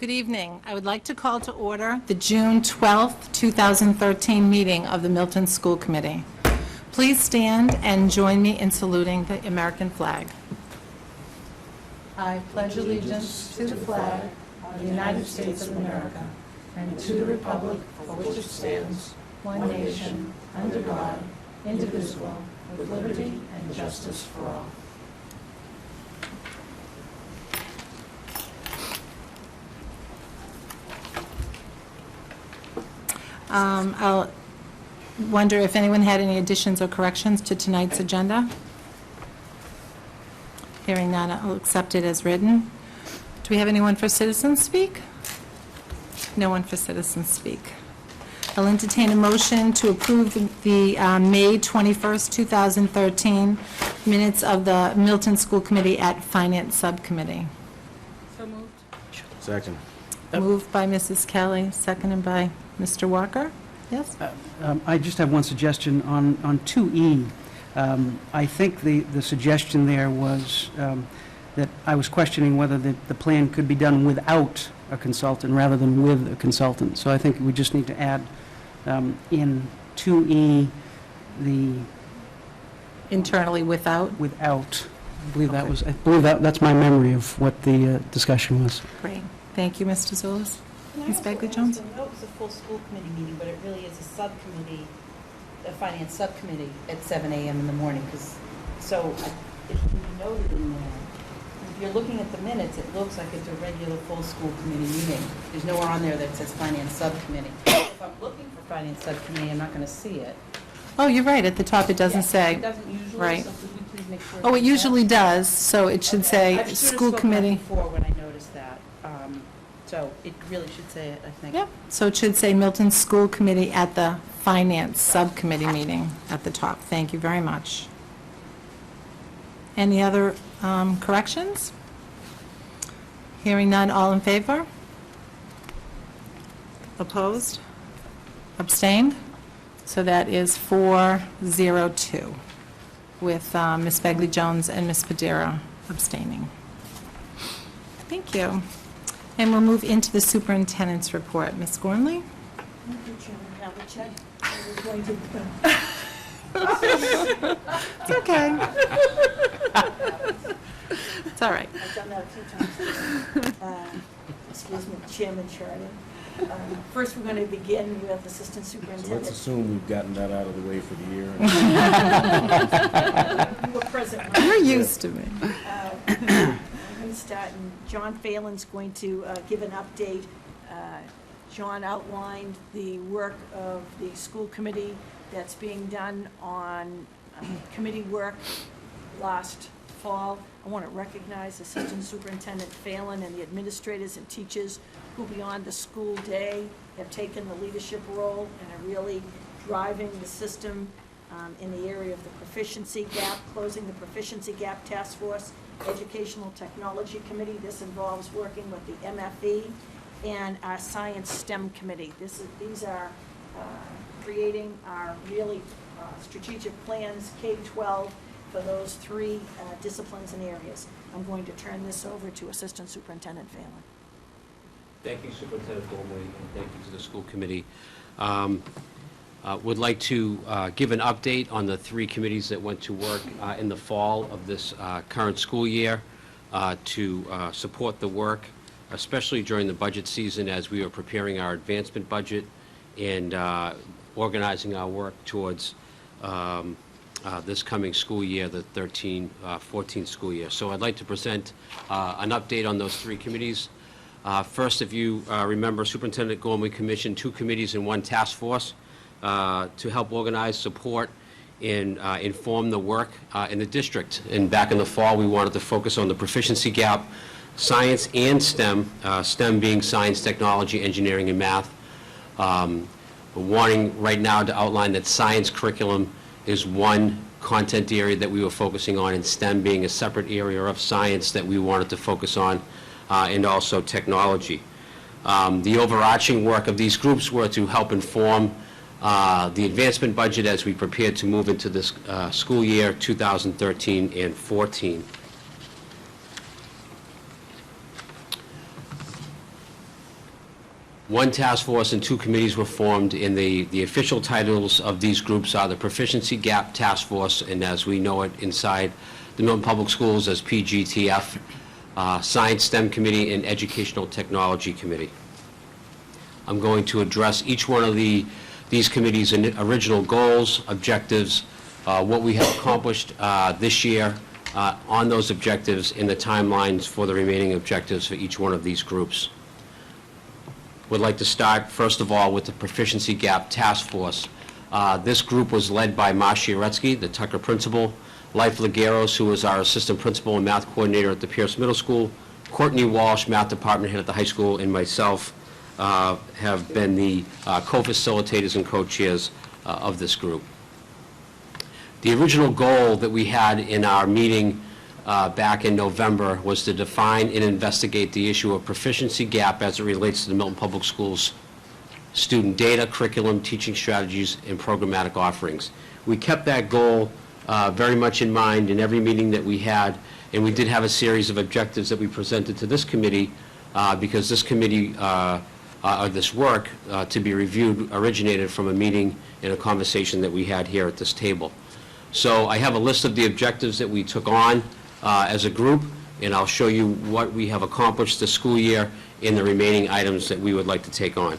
Good evening. I would like to call to order the June 12th, 2013 meeting of the Milton School Committee. Please stand and join me in saluting the American flag. I pledge allegiance to the flag of the United States of America and to the republic for which it stands, one nation, under God, indivisible, with liberty and justice for all. I'll wonder if anyone had any additions or corrections to tonight's agenda. Hearing none, I'll accept it as written. Do we have anyone for citizens speak? No one for citizens speak. I'll entertain a motion to approve the May 21st, 2013 minutes of the Milton School Committee at Finance Subcommittee. So moved. Second. Moved by Mrs. Kelly, seconded by Mr. Walker. Yes? I just have one suggestion on 2E. I think the suggestion there was that I was questioning whether the plan could be done without a consultant rather than with a consultant. So I think we just need to add in 2E the Internally without? without. I believe that's my memory of what the discussion was. Great. Thank you, Mr. Zulus. Ms. Bagley-Jones? I know it was a full school committee meeting, but it really is a subcommittee, a finance subcommittee at 7 a.m. in the morning, so it should be noted in there. If you're looking at the minutes, it looks like it's a regular full school committee meeting. There's nowhere on there that says finance subcommittee. If I'm looking for finance subcommittee, I'm not going to see it. Oh, you're right. At the top, it doesn't Yes, say. It doesn't usually, Right. so could we please make sure? Oh, it it's usually that? does, so it should Okay. say I should have school spoken up committee. before when I noticed that. So it really should say it, I think. Yep, so it should say Milton School Committee at the Finance Subcommittee meeting at the top. Thank you very much. Any other corrections? Hearing none, all in favor? Opposed? Abstained? So that is 402, with Ms. Bagley-Jones and Ms. Padera abstaining. Thank you. And we'll move into the superintendent's report. Ms. Gormley? It's okay. It's all right. I've done that a few times. Excuse me, Chairman Sheridan. First, we're going to begin with Assistant So Superintendent. let's assume we've gotten that out of the way for the year. You were present. You're used to me. I'm going to start, and John Phelan's going to give an update. John outlined the work of the school committee that's being done on committee work last fall. I want to recognize Assistant Superintendent Phelan and the administrators and teachers who beyond the school day have taken the leadership role and are really driving the system in the area of the proficiency gap, closing the proficiency gap task force, educational technology committee. This involves working with the MFE and our science STEM committee. These are creating our really strategic plans, K-12, for those three disciplines and areas. I'm going to turn this over to Assistant Superintendent Phelan. Thank you, Superintendent Gormley, and thank you to the school committee. Would like to give an update on the three committees that went to work in the fall of this current school year to support the work, especially during the budget season as we are preparing our advancement budget and organizing our work towards this coming school year, the 13-14 school year. So I'd like to present an update on those three committees. First, if you remember, Superintendent Gormley commissioned two committees and one task force to help organize, support, and inform the work in the district. And back in the fall, we wanted to focus on the proficiency gap, science and STEM, STEM being science, technology, engineering, and math. We're wanting right now to outline that science curriculum is one content area that we were focusing on, and STEM being a separate area of science that we wanted to focus on, and also technology. The overarching work of these groups were to help inform the advancement budget as we prepared to move into this school year 2013 and 14. One task force and 2 committees were formed, and the official titles of these groups are the Proficiency Gap Task Force, and as we know it inside the Milton Public Schools as PGTF, Science STEM Committee, and Educational Technology Committee. I'm going to address each one of these committees' original goals, objectives, what we have accomplished this year on those objectives, and the timelines for the remaining objectives for each one of these groups. Would like to start, first of all, with the Proficiency Gap Task Force. This group was led by Marcia Uretsky, the Tucker principal, Life Lagueros, who was our assistant principal and math coordinator at the Pierce Middle School, Courtney Walsh, math department head at the high school, and myself have been the co-facilitators and co-chairs of this group. The original goal that we had in our meeting back in November was to define and investigate the issue of proficiency gap as it relates to the Milton Public Schools student data, curriculum, teaching strategies, and programmatic offerings. We kept that goal very much in mind in every meeting that we had, and we did have a series of objectives that we presented to this committee because this committee, or this work to be reviewed, originated from a meeting and a conversation that we had here at this table. So I have a list of the objectives that we took on as a group, and I'll show you what we have accomplished this school year and the remaining items that we would like to take on.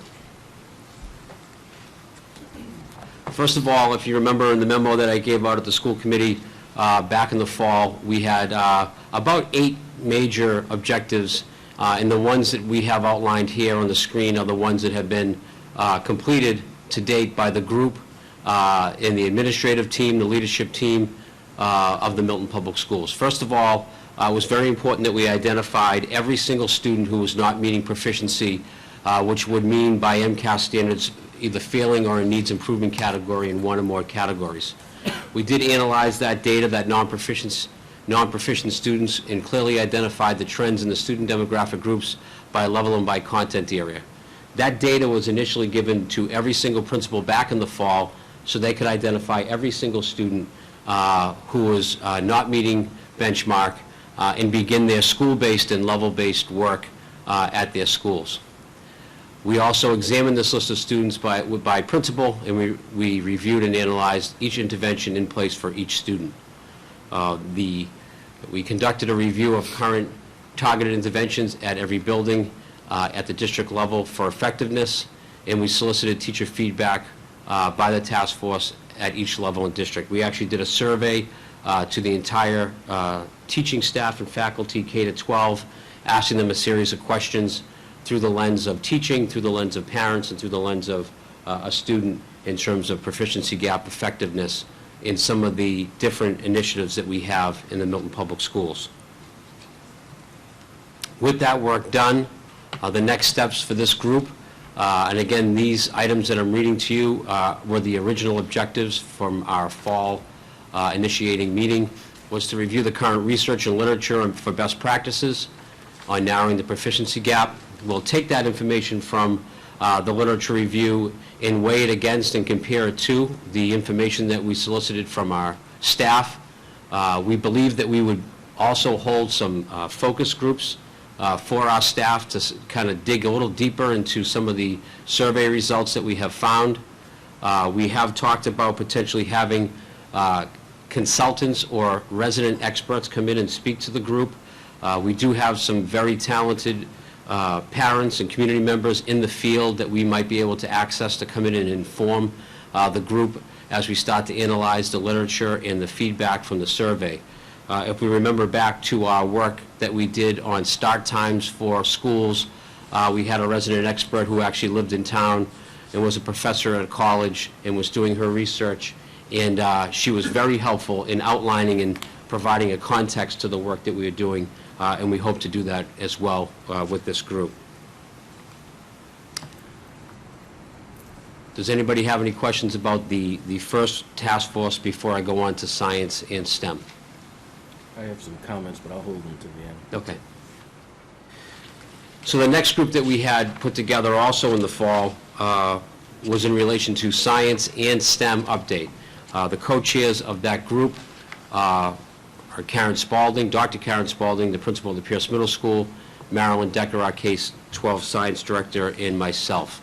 First of all, if you remember in the memo that I gave out at the school committee back in the fall, we had about 8 major objectives, and the ones that we have outlined here on the screen are the ones that have been completed to date by the group and the administrative team, the leadership team of the Milton Public Schools. First of all, it was very important that we identified every single student who was not meeting proficiency, which would mean by MCAS standards either failing or in needs improvement category in one or more categories. We did analyze that data, that non-proficient students, and clearly identified the trends in the student demographic groups by level and by content area. That data was initially given to every single principal back in the fall so they could identify every single student who was not meeting benchmark and begin their school-based and level-based work at their schools. We also examined this list of students by principal, and we reviewed and analyzed each intervention in place for each student. We conducted a review of current targeted interventions at every building at the district level for effectiveness, and we solicited teacher feedback by the task force at each level in district. We actually did a survey to the entire teaching staff and faculty K-12, asking them a series of questions through the lens of teaching, through the lens of parents, and through the lens of a student in terms of proficiency gap effectiveness in some of the different initiatives that we have in the Milton Public Schools. With that work done, the next steps for this group, and again, these items that I'm reading to you were the original objectives from our fall initiating meeting, was to review the current research and literature for best practices on narrowing the proficiency gap. We'll take that information from the literature review and weigh it against and compare it to the information that we solicited from our staff. We believe that we would also hold some focus groups for our staff to kind of dig a little deeper into some of the survey results that we have found. We have talked about potentially having consultants or resident experts come in and speak to the group. We do have some very talented parents and community members in the field that we might be able to access to come in and inform the group as we start to analyze the literature and the feedback from the survey. If we remember back to our work that we did on start times for schools, we had a resident expert who actually lived in town and was a professor at a college and was doing her research, and she was very helpful in outlining and providing a context to the work that we are doing, and we hope to do that as well with this group. Does anybody have any questions about the first task force before I go on to science and STEM? I have some comments, but I'll hold them to the end. Okay. So the next group that we had put together also in the fall was in relation to science and STEM update. The co-chairs of that group are Karen Spalding, Dr. Karen Spalding, the principal of the Pierce Middle School, Marilyn Decker, our case K-12 science director, and myself.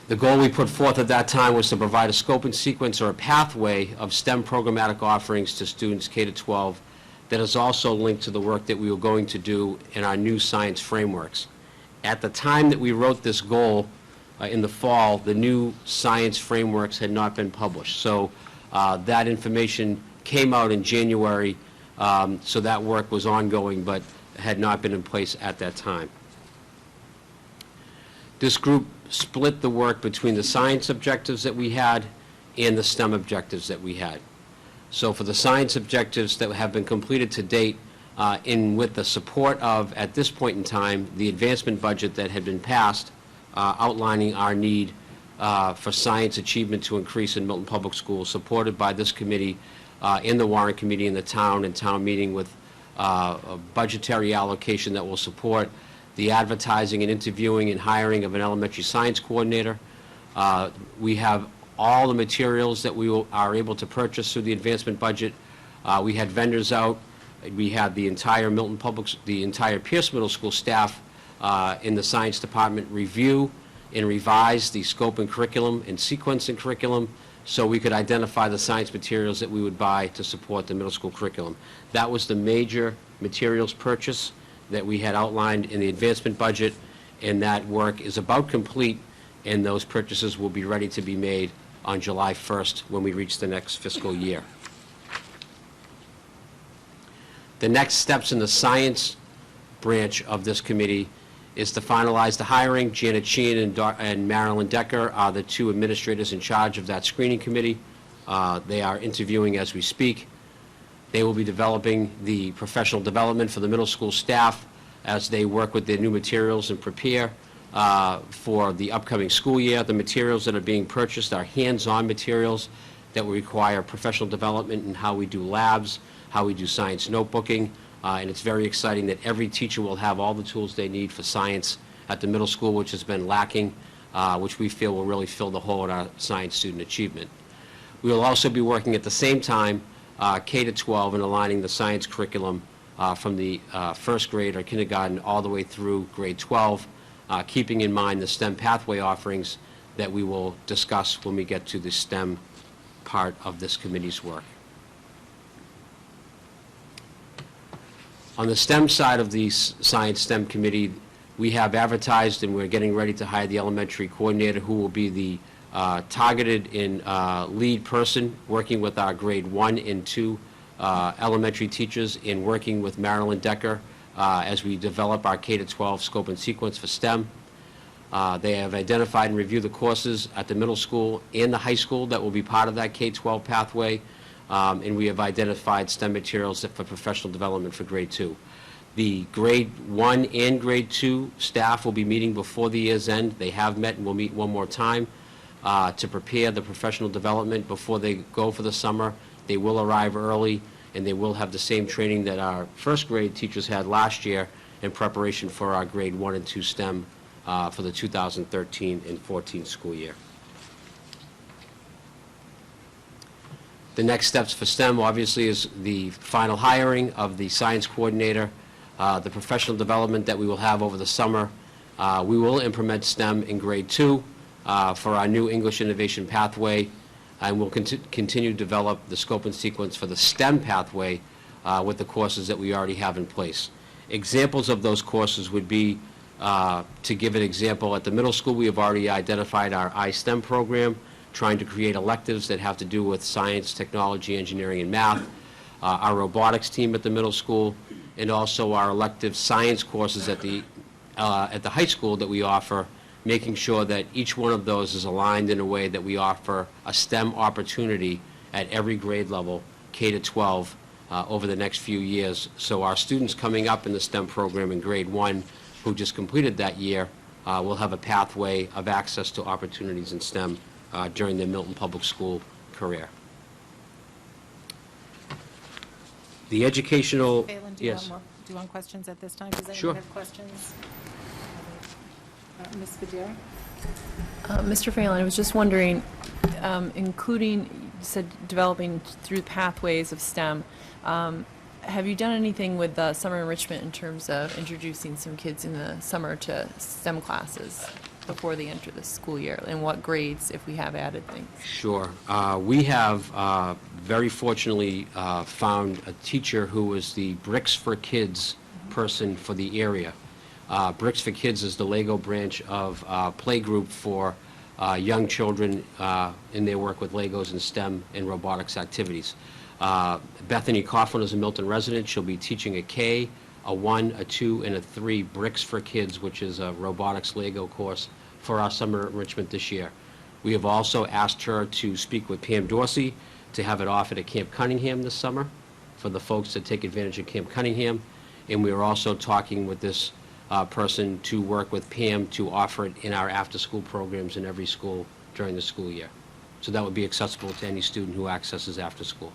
The goal we put forth at that time was to provide a scope and sequence or a pathway of STEM programmatic offerings to students K-12 that is also linked to the work that we were going to do in our new science frameworks. At the time that we wrote this goal, in the fall, the new science frameworks had not been published. So that information came out in January, so that work was ongoing but had not been in place at that time. This group split the work between the science objectives that we had and the STEM objectives that we had. So for the science objectives that have been completed to date, with the support of, at this point in time, the advancement budget that had been passed, outlining our need for science achievement to increase in Milton Public Schools, supported by this committee, in the warrant committee in the town and town meeting, with a budgetary allocation that will support the advertising and interviewing and hiring of an elementary science coordinator. We have all the materials that we are able to purchase through the advancement budget. We had vendors out. We had the entire the entire Pierce Middle School staff in the science department review and revise the scope and curriculum and sequence and curriculum, so we could identify the science materials that we would buy to support the middle school curriculum. That was the major materials purchase that we had outlined in the advancement budget, and that work is about complete, and those purchases will be ready to be made on July 1st when we reach the next fiscal year. The next steps in the science branch of this committee is to finalize the hiring. Janet Sheehan and Marilyn Decker are the two administrators in charge of that screening committee. They are interviewing as we speak. They will be developing the professional development for the middle school staff as they work with their new materials and prepare for the upcoming school year. The materials that are being purchased are hands-on materials that will require professional development in how we do labs, how we do science notebooking, and it's very exciting that every teacher will have all the tools they need for science at the middle school, which has been lacking, which we feel will really fill the hole in our science student achievement. We will also be working at the same time K-12 and aligning the science curriculum from the first grade or kindergarten all the way through grade 12, keeping in mind the STEM pathway offerings that we will discuss when we get to the STEM part of this committee's work. On the STEM side of the Science STEM Committee, we have advertised and we're getting ready to hire the elementary coordinator, who will be the targeted and lead person working with our grade 1 and 2 elementary teachers, and working with Marilyn Decker as we develop our K-12 scope and sequence for STEM. They have identified and reviewed the courses at the middle school and the high school that will be part of that K-12 pathway. And we have identified STEM materials for professional development for grade 2. The grade 1 and grade 2 staff will be meeting before the year's end. They have met and will meet one more time to prepare the professional development before they go for the summer. They will arrive early, and they will have the same training that our first grade teachers had last year in preparation for our grade 1 and 2 STEM for the 2013 and 14 school year. The next steps for STEM, obviously, is the final hiring of the science coordinator, the professional development that we will have over the summer. We will implement STEM in grade 2 for our new English innovation pathway, and we'll continue to develop the scope and sequence for the STEM pathway with the courses that we already have in place. Examples of those courses would be, to give an example, at the middle school, we have already identified our iSTEM program, trying to create electives that have to do with science, technology, engineering, and math. Our robotics team at the middle school, and also our elective science courses at the high school that we offer, making sure that each one of those is aligned in a way that we offer a STEM opportunity at every grade level, K to 12, over the next few years. So our students coming up in the STEM program in grade 1, who just completed that year, will have a pathway of access to opportunities in STEM during their Milton Public School career. The educational... Phelan, do you Yes. want do you want questions at this time? Does Sure. anyone have questions? Ms. Badera? Mr. Phelan, I was just wondering, including, you said developing through pathways of STEM, have you done anything with summer enrichment in terms of introducing some kids in the summer to STEM classes before they enter the school year? And what grades, if we have added things? Sure. We have very fortunately found a teacher who was the Bricks for Kids person for the area. Bricks for Kids is the Lego branch of playgroup for young children in their work with Legos and STEM and robotics activities. Bethany Coughlin is a Milton resident. She'll be teaching a K, a 1, a 2, and a 3 Bricks for Kids, which is a robotics Lego course for our summer enrichment this year. We have also asked her to speak with Pam Dorsey to have it offered at Camp Cunningham this summer for the folks that take advantage of Camp Cunningham. And we are also talking with this person to work with Pam to offer it in our after-school programs in every school during the school year. So that would be accessible to any student who accesses after-school.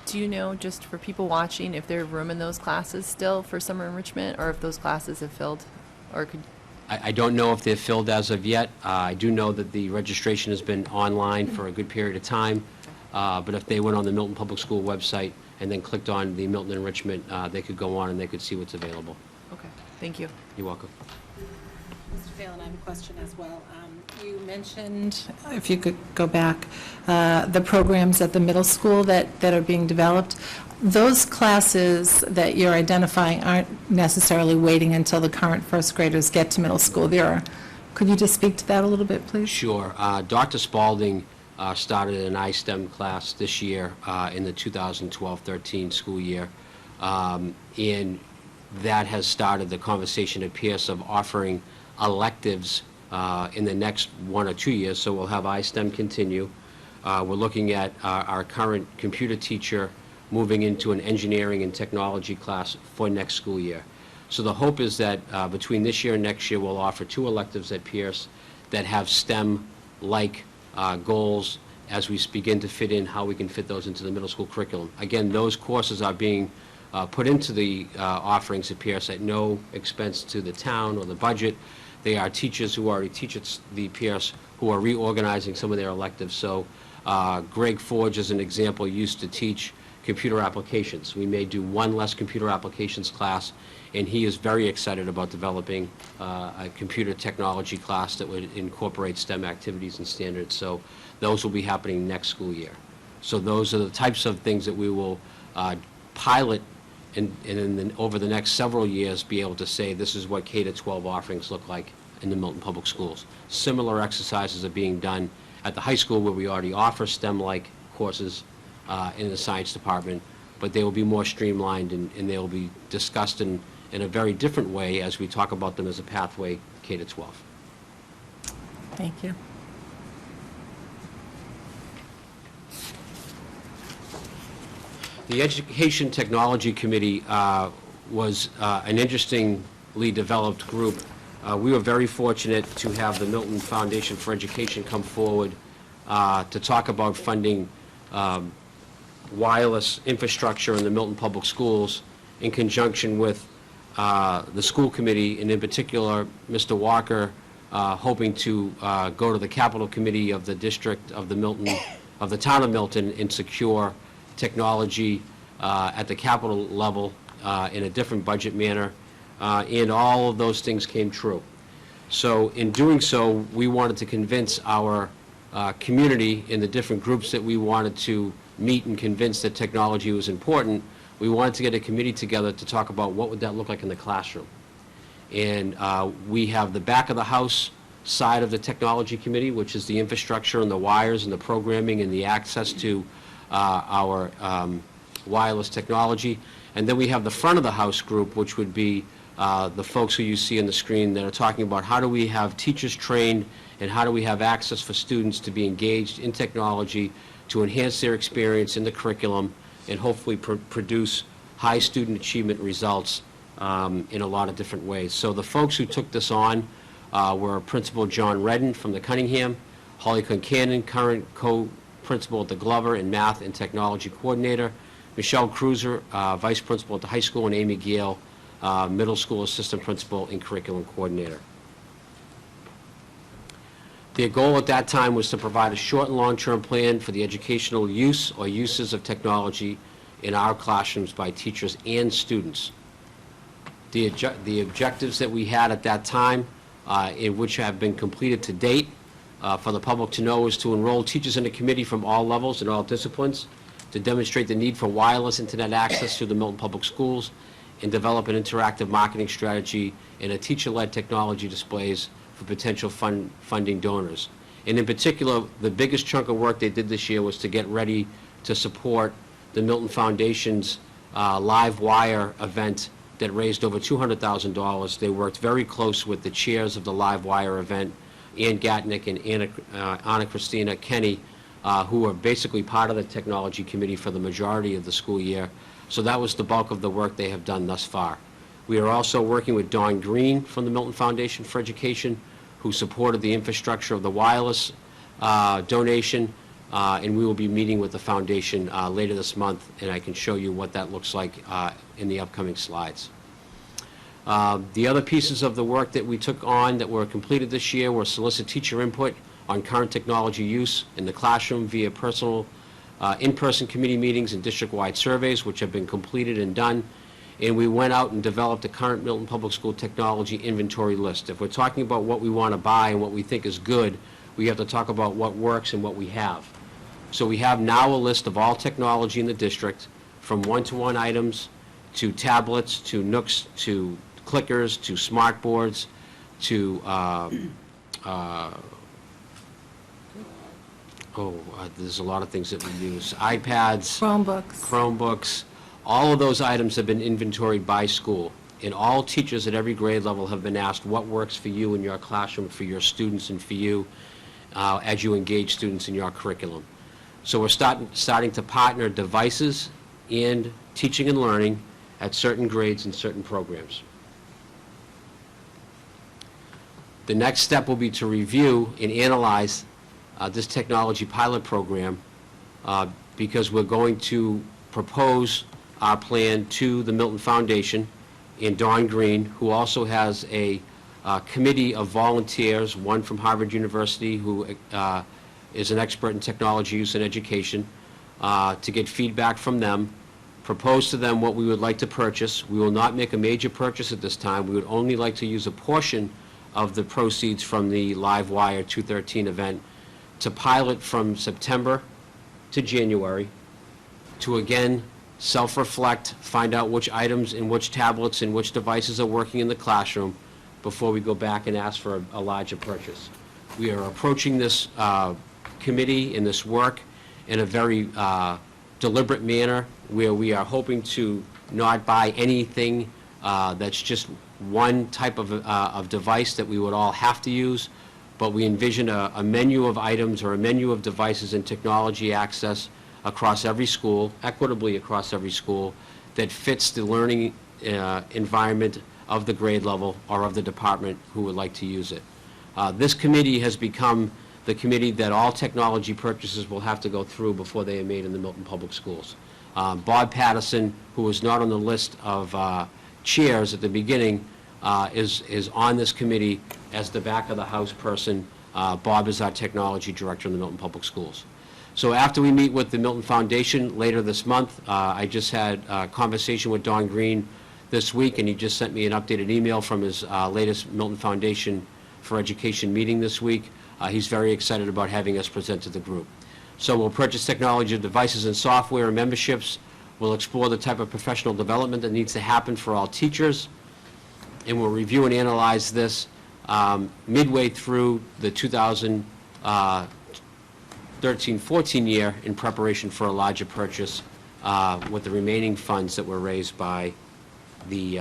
Do you know, just for people watching, if there's room in those classes still for summer enrichment, or if those classes have filled? Or could, I don't know if they're filled as of yet. I do know that the registration has been online for a good period of time, but if they went on the Milton Public School website and then clicked on the Milton Enrichment, they could go on and they could see what's available. okay, thank you. You're welcome. Mr. Phelan, I have a question as well. You mentioned, if you could go back, the programs at the middle school that are being developed. Those classes that you're identifying aren't necessarily waiting until the current first graders get to middle school. Could you just speak to that a little bit, please? Sure. Dr. Spalding started an iSTEM class this year in the 2012-13 school year, and that has started the conversation at Pierce of offering electives in the next 1 or 2 years, so we'll have iSTEM continue. We're looking at our current computer teacher moving into an engineering and technology class for next school year. So the hope is that between this year and next year, we'll offer 2 electives at Pierce that have STEM-like goals as we begin to fit in how we can fit those into the middle school curriculum. Again, those courses are being put into the offerings at Pierce at no expense to the town or the budget. They are teachers who already teach at the Pierce who are reorganizing some of their electives. So Greg Forge, as an example, used to teach computer applications. We may do 1 less computer applications class, and he is very excited about developing a computer technology class that would incorporate STEM activities and standards. So those will be happening next school year. So those are the types of things that we will pilot and then over the next several years be able to say this is what K-12 offerings look like in the Milton Public Schools. Similar exercises are being done at the high school where we already offer STEM-like courses in the science department, but they will be more streamlined and they will be discussed in a very different way as we talk about them as a pathway K-12. Thank you. The Education Technology Committee was an interestingly developed group. We were very fortunate to have the Milton Foundation for Education come forward to talk about funding wireless infrastructure in the Milton Public Schools in conjunction with the school committee, and in particular, Mr. Walker, hoping to go to the Capital Committee of the District of the Milton, of the Town of Milton, and secure technology at the capital level in a different budget manner, and all of those things came true. So in doing so, we wanted to convince our community in the different groups that we wanted to meet and convince that technology was important. We wanted to get a committee together to talk about what would that look like in the classroom. And we have the back of the house side of the technology committee, which is the infrastructure and the wires and the programming and the access to our wireless technology. And then we have the front of the house group, which would be the folks who you see on the screen that are talking about how do we have teachers trained and how do we have access for students to be engaged in technology to enhance their experience in the curriculum and hopefully produce high student achievement results in a lot of different ways. So the folks who took this on were Principal John Redden from the Cunningham, Holly Concannon, current co-principal at the Glover and Math and Technology Coordinator, Michelle Cruiser, Vice Principal at the high school, and Amy Gale, Middle School Assistant Principal and Curriculum Coordinator. Their goal at that time was to provide a short and long-term plan for the educational use or uses of technology in our classrooms by teachers and students. The objectives that we had at that time, in which have been completed to date, for the public to know, is to enroll teachers in a committee from all levels and all disciplines, to demonstrate the need for wireless internet access through the Milton Public Schools, and develop an interactive marketing strategy and a teacher-led technology displays for potential funding donors. And in particular, the biggest chunk of work they did this year was to get ready to support the Milton Foundation's Live Wire event that raised over $200,000. They worked very close with the chairs of the Live Wire event, Ann Gatnick and Anna Christina Kenny, who are basically part of the technology committee for the majority of the school year. So that was the bulk of the work they have done thus far. We are also working with Dawn Green from the Milton Foundation for Education, who supported the infrastructure of the wireless donation, and we will be meeting with the foundation later this month, and I can show you what that looks like in the upcoming slides. The other pieces of the work that we took on that were completed this year were solicit teacher input on current technology use in the classroom via in-person committee meetings and district-wide surveys, which have been completed and done. And we went out and developed a current Milton Public School technology inventory list. If we're talking about what we want to buy and what we think is good, we have to talk about what works and what we have. So we have now a list of all technology in the district, from one-to-one items to tablets, to Nooks, to clickers, to smart boards, to there's a lot of things that we use. iPads, Chromebooks, all of those items have been inventoried by school. And all teachers at every grade level have been asked what works for you in your classroom, for your students, and for you as you engage students in your curriculum. So we're starting to partner devices and teaching and learning at certain grades and certain programs. The next step will be to review and analyze this technology pilot program because we're going to propose our plan to the Milton Foundation and Dawn Green, who also has a committee of volunteers, one from Harvard University who is an expert in technology use and education, to get feedback from them, propose to them what we would like to purchase. We will not make a major purchase at this time. We would only like to use a portion of the proceeds from the Live Wire 213 event to pilot from September to January, to again self-reflect, find out which items and which tablets and which devices are working in the classroom before we go back and ask for a larger purchase. We are approaching this committee and this work in a very deliberate manner, where we are hoping to not buy anything that's just one type of device that we would all have to use, but we envision a menu of items or a menu of devices and technology access across every school, equitably across every school, that fits the learning environment of the grade level or of the department who would like to use it. This committee has become the committee that all technology purchases will have to go through before they are made in the Milton Public Schools. Bob Patterson, who was not on the list of chairs at the beginning, is on this committee as the back of the house person. Bob is our technology director in the Milton Public Schools. So after we meet with the Milton Foundation later this month, I just had a conversation with Dawn Green this week, and he just sent me an updated email from his latest Milton Foundation for Education meeting this week. He's very excited about having us present to the group. So we'll purchase technology devices and software and memberships. We'll explore the type of professional development that needs to happen for all teachers, and we'll review and analyze this midway through the 2013-14 year in preparation for a larger purchase with the remaining funds that were raised by the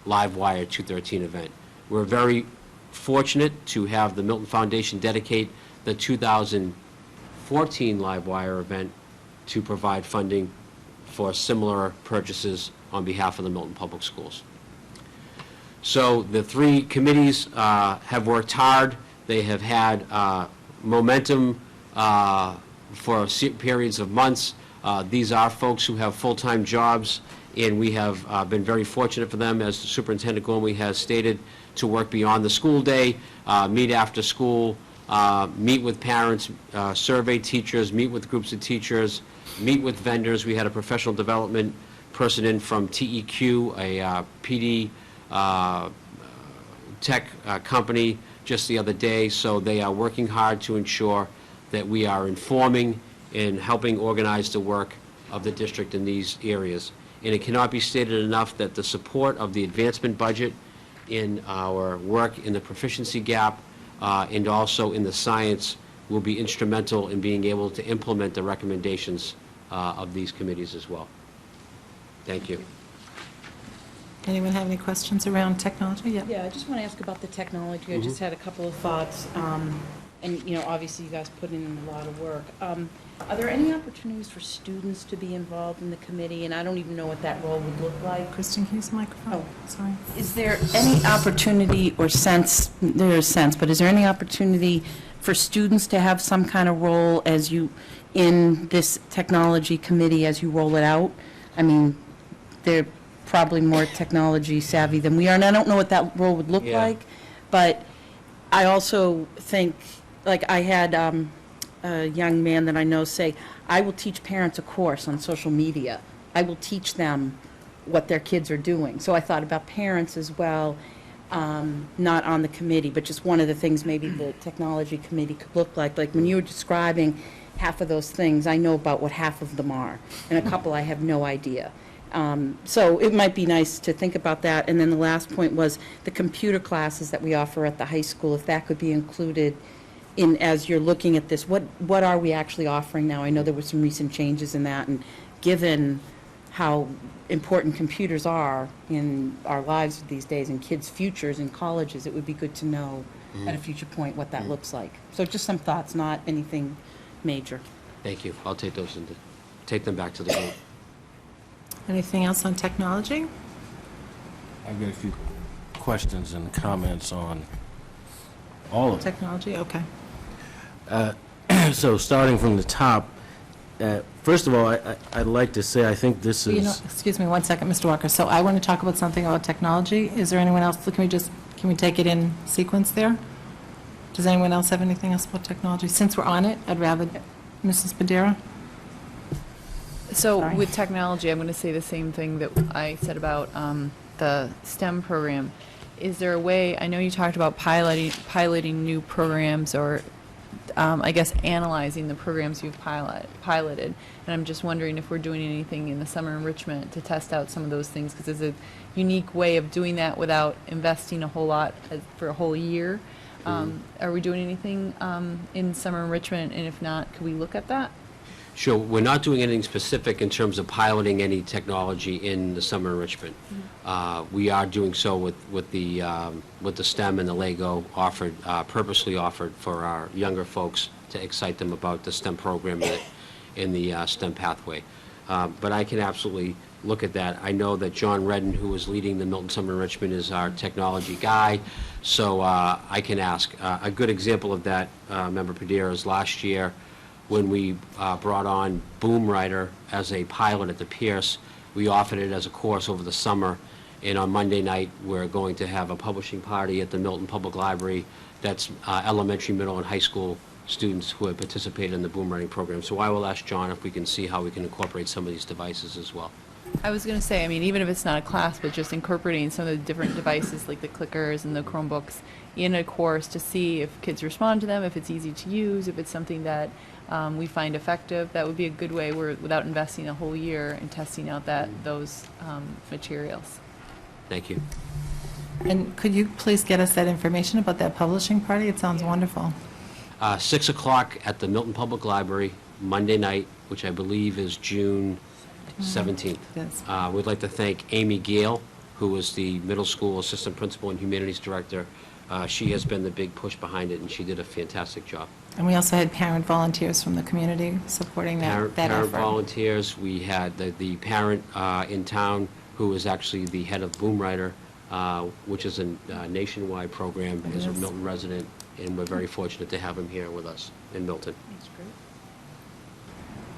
Live Wire 213 event. We're very fortunate to have the Milton Foundation dedicate the 2014 Live Wire event to provide funding for similar purchases on behalf of the Milton Public Schools. So the three committees have worked hard. They have had momentum for periods of months. These are folks who have full-time jobs, and we have been very fortunate for them, as Superintendent Gormley has stated, to work beyond the school day, meet after school, meet with parents, survey teachers, meet with groups of teachers, meet with vendors. We had a professional development person in from TEQ, a PD tech company, just the other day. So they are working hard to ensure that we are informing and helping organize the work of the district in these areas. And it cannot be stated enough that the support of the advancement budget in our work in the proficiency gap and also in the science will be instrumental in being able to implement the recommendations of these committees as well. Thank you. Anyone have any questions around technology? Yeah, I just want to ask about the technology. I just had a couple of thoughts. And, you know, obviously you guys put in a lot of work. Are there any opportunities for students to be involved in the committee? And I don't even know what that role would look like. Kristen, can you use the microphone? Oh. Sorry. Is there any opportunity or sense, there is sense, but is there any opportunity for students to have some kind of role as you, in this technology committee as you roll it out? I mean, they're probably more technology savvy than we are, and I don't know what that role would look Yeah. like, but I also think, like I had a young man that I know say, I will teach parents a course on social media. I will teach them what their kids are doing. So I thought about parents as well, not on the committee, but just one of the things maybe the technology committee could look like. Like when you were describing half of those things, I know about what half of them are, and a couple I have no idea. So it might be nice to think about that. And then the last point was the computer classes that we offer at the high school, if that could be included in, as you're looking at this, what are we actually offering now? I know there were some recent changes in that, and given how important computers are in our lives these days and kids' futures in colleges, it would be good to know at a future point what that looks like. So just some thoughts, not anything major. Thank you. I'll take those and take them back to the group. Anything else on technology? I've got a few questions and comments on all of it. Technology, okay. So starting from the top, first of all, I'd like to say I think this You know, is, excuse me one second, Mr. Walker. So I want to talk about something about technology. Is there anyone else? Can we take it in sequence there? Does anyone else have anything else about technology? Since we're on it, I'd rather, Mrs. Badera? So Sorry. with technology, I'm going to say the same thing that I said about the STEM program. Is there a way, I know you talked about piloting new programs or I guess analyzing the programs you've piloted, and I'm just wondering if we're doing anything in the summer enrichment to test out some of those things, because there's a unique way of doing that without investing a whole lot for a whole year. Are we doing anything in summer enrichment, and if not, could we look at that? Sure. We're not doing anything specific in terms of piloting any technology in the summer enrichment. We are doing so with the STEM and the Lego offered, purposely offered for our younger folks to excite them about the STEM program in the STEM pathway. But I can absolutely look at that. I know that John Redden, who is leading the Milton Summer Enrichment, is our technology guy, so I can ask. A good example of that, Member Padilla, is last year when we brought on Boom Writer as a pilot at the Pierce. We offered it as a course over the summer, and on Monday night, we're going to have a publishing party at the Milton Public Library. That's elementary, middle, and high school students who have participated in the Boom Writing program. So I will ask John if we can see how we can incorporate some of these devices as well. I was going to say, I mean, even if it's not a class, but just incorporating some of the different devices like the clickers and the Chromebooks in a course to see if kids respond to them, if it's easy to use, if it's something that we find effective, that would be a good way without investing a whole year in testing out those materials. Thank you. And could you please get us that information about that publishing party? It sounds wonderful. 6 o'clock at the Milton Public Library, Monday night, which I believe is June 17th. Yes. We'd like to thank Amy Gale, who is the middle school assistant principal and humanities director. She has been the big push behind it, and she did a fantastic job. And we also had parent volunteers from the community supporting that effort. Parent volunteers. We had the parent in town who is actually the head of Boom Writer, which is a nationwide program, is a Yes. Milton resident, and we're very fortunate to have him here with us in Milton. That's great.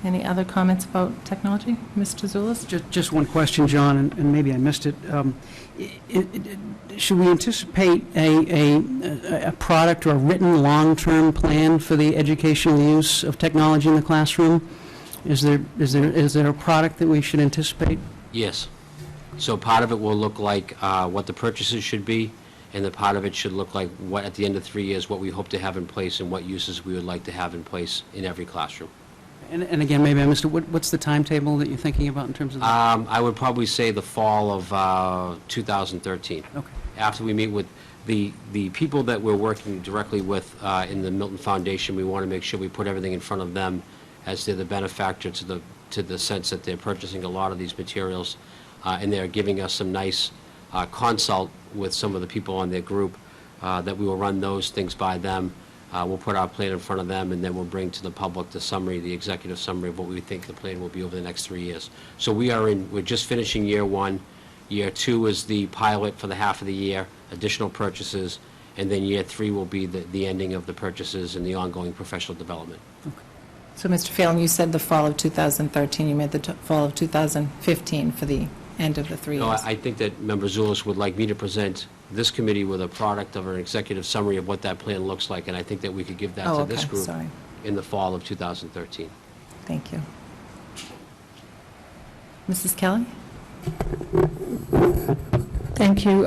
Any other comments about technology? Mr. Zulus? Just one question, John, and maybe I missed it. Should we anticipate a product or a written long-term plan for the educational use of technology in the classroom? Is there a product that we should anticipate? Yes. So part of it will look like what the purchases should be, and the part of it should look like what, at the end of 3 years, what we hope to have in place and what uses we would like to have in place in every classroom. And again, maybe I missed it. What's the timetable that you're thinking about in terms of that? I would probably say the fall of 2013. Okay. After we meet with the people that we're working directly with in the Milton Foundation, we want to make sure we put everything in front of them as they're the benefactor to the sense that they're purchasing a lot of these materials, and they're giving us some nice consult with some of the people on their group, that we will run those things by them. We'll put our plan in front of them, and then we'll bring to the public the summary, the executive summary of what we think the plan will be over the next 3 years. So we're just finishing year 1. Year 2 is the pilot for the half of the year, additional purchases, and then year 3 will be the ending of the purchases and the ongoing professional development. So, Mr. Phelan, you said the fall of 2013. You meant the fall of 2015 for the end of the 3 years. No, I think that Member Zulus would like me to present this committee with a product of an executive summary of what that plan looks like, and I think that we could give that Oh, to okay, this group sorry. in the fall of 2013. Thank you. Mrs. Kelly? Thank you.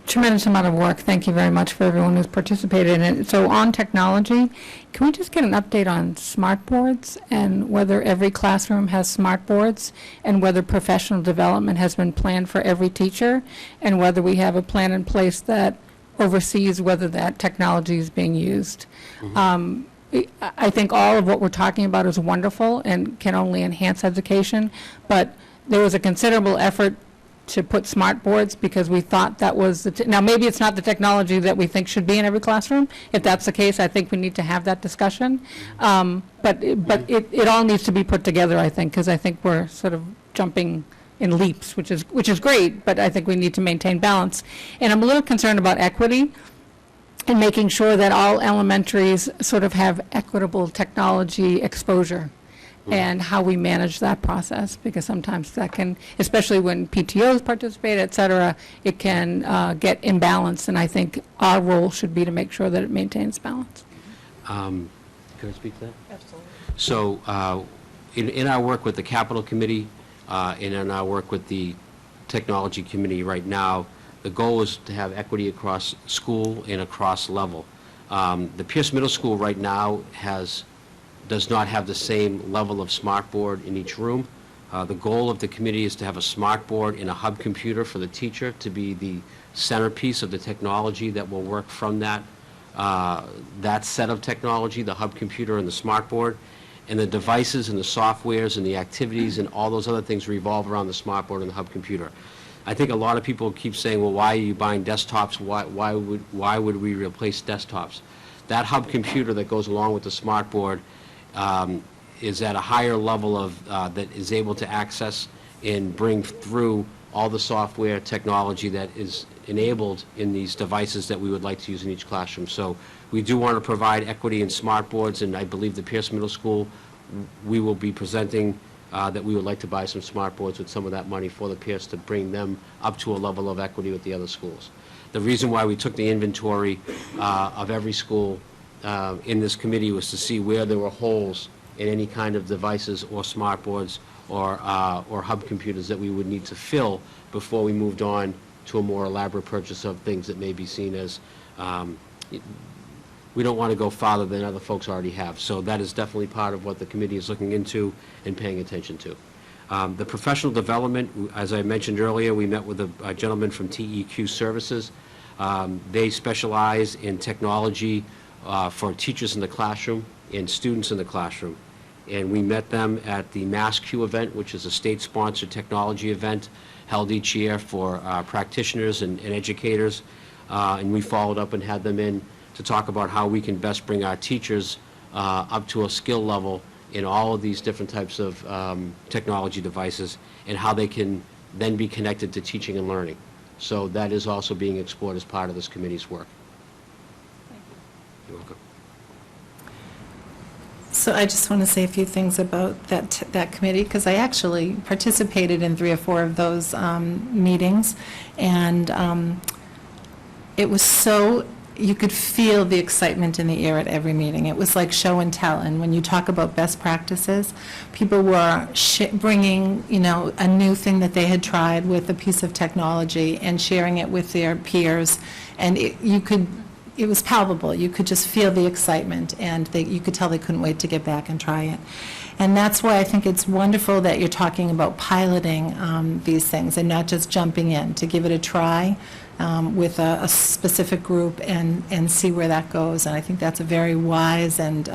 Tremendous amount of work. Thank you very much for everyone who's participated in it. So on technology, can we just get an update on smart boards and whether every classroom has smart boards and whether professional development has been planned for every teacher and whether we have a plan in place that oversees whether that technology is being used? I think all of what we're talking about is wonderful and can only enhance education, but there was a considerable effort to put smart boards because we thought that was now maybe it's not the technology that we think should be in every classroom. If that's the case, I think we need to have that discussion. But it all needs to be put together, I think, because I think we're sort of jumping in leaps, which is great, but I think we need to maintain balance. And I'm a little concerned about equity and making sure that all elementaries sort of have equitable technology exposure. And how we manage that process, because sometimes that can, especially when PTOs participate, et cetera, it can get imbalanced, and I think our role should be to make sure that it maintains balance. Can I speak to that? Absolutely. So in our work with the Capital Committee and in our work with the Technology Committee right now, the goal is to have equity across school and across level. The Pierce Middle School right now does not have the same level of smart board in each room. The goal of the committee is to have a smart board and a hub computer for the teacher to be the centerpiece of the technology that will work from that set of technology, the hub computer and the smart board. And the devices and the softwares and the activities and all those other things revolve around the smart board and the hub computer. I think a lot of people keep saying, well, why are you buying desktops? Why would we replace desktops? That hub computer that goes along with the smart board is at a higher level of that is able to access and bring through all the software technology that is enabled in these devices that we would like to use in each classroom. So we do want to provide equity in smart boards, and I believe the Pierce Middle School, we will be presenting that we would like to buy some smart boards with some of that money for the Pierce to bring them up to a level of equity with the other schools. The reason why we took the inventory of every school in this committee was to see where there were holes in any kind of devices or smart boards or hub computers that we would need to fill before we moved on to a more elaborate purchase of things that may be seen as, we don't want to go farther than other folks already have. So that is definitely part of what the committee is looking into and paying attention to. The professional development, as I mentioned earlier, we met with a gentleman from TEQ Services. They specialize in technology for teachers in the classroom and students in the classroom. And we met them at the MassQ event, which is a state-sponsored technology event held each year for practitioners and educators. And we followed up and had them in to talk about how we can best bring our teachers up to a skill level in all of these different types of technology devices and how they can then be connected to teaching and learning. So that is also being explored as part of this committee's work. You're welcome. So I just want to say a few things about that committee, because I actually participated in 3 or 4 of those meetings, and it was so, you could feel the excitement in the air at every meeting. It was like show and tell, and when you talk about best practices, people were bringing, a new thing that they had tried with a piece of technology and sharing it with their peers, and it was palpable. You could just feel the excitement, and you could tell they couldn't wait to get back and try it. And that's why I think it's wonderful that you're talking about piloting these things and not just jumping in, to give it a try with a specific group and see where that goes. And I think that's a very wise and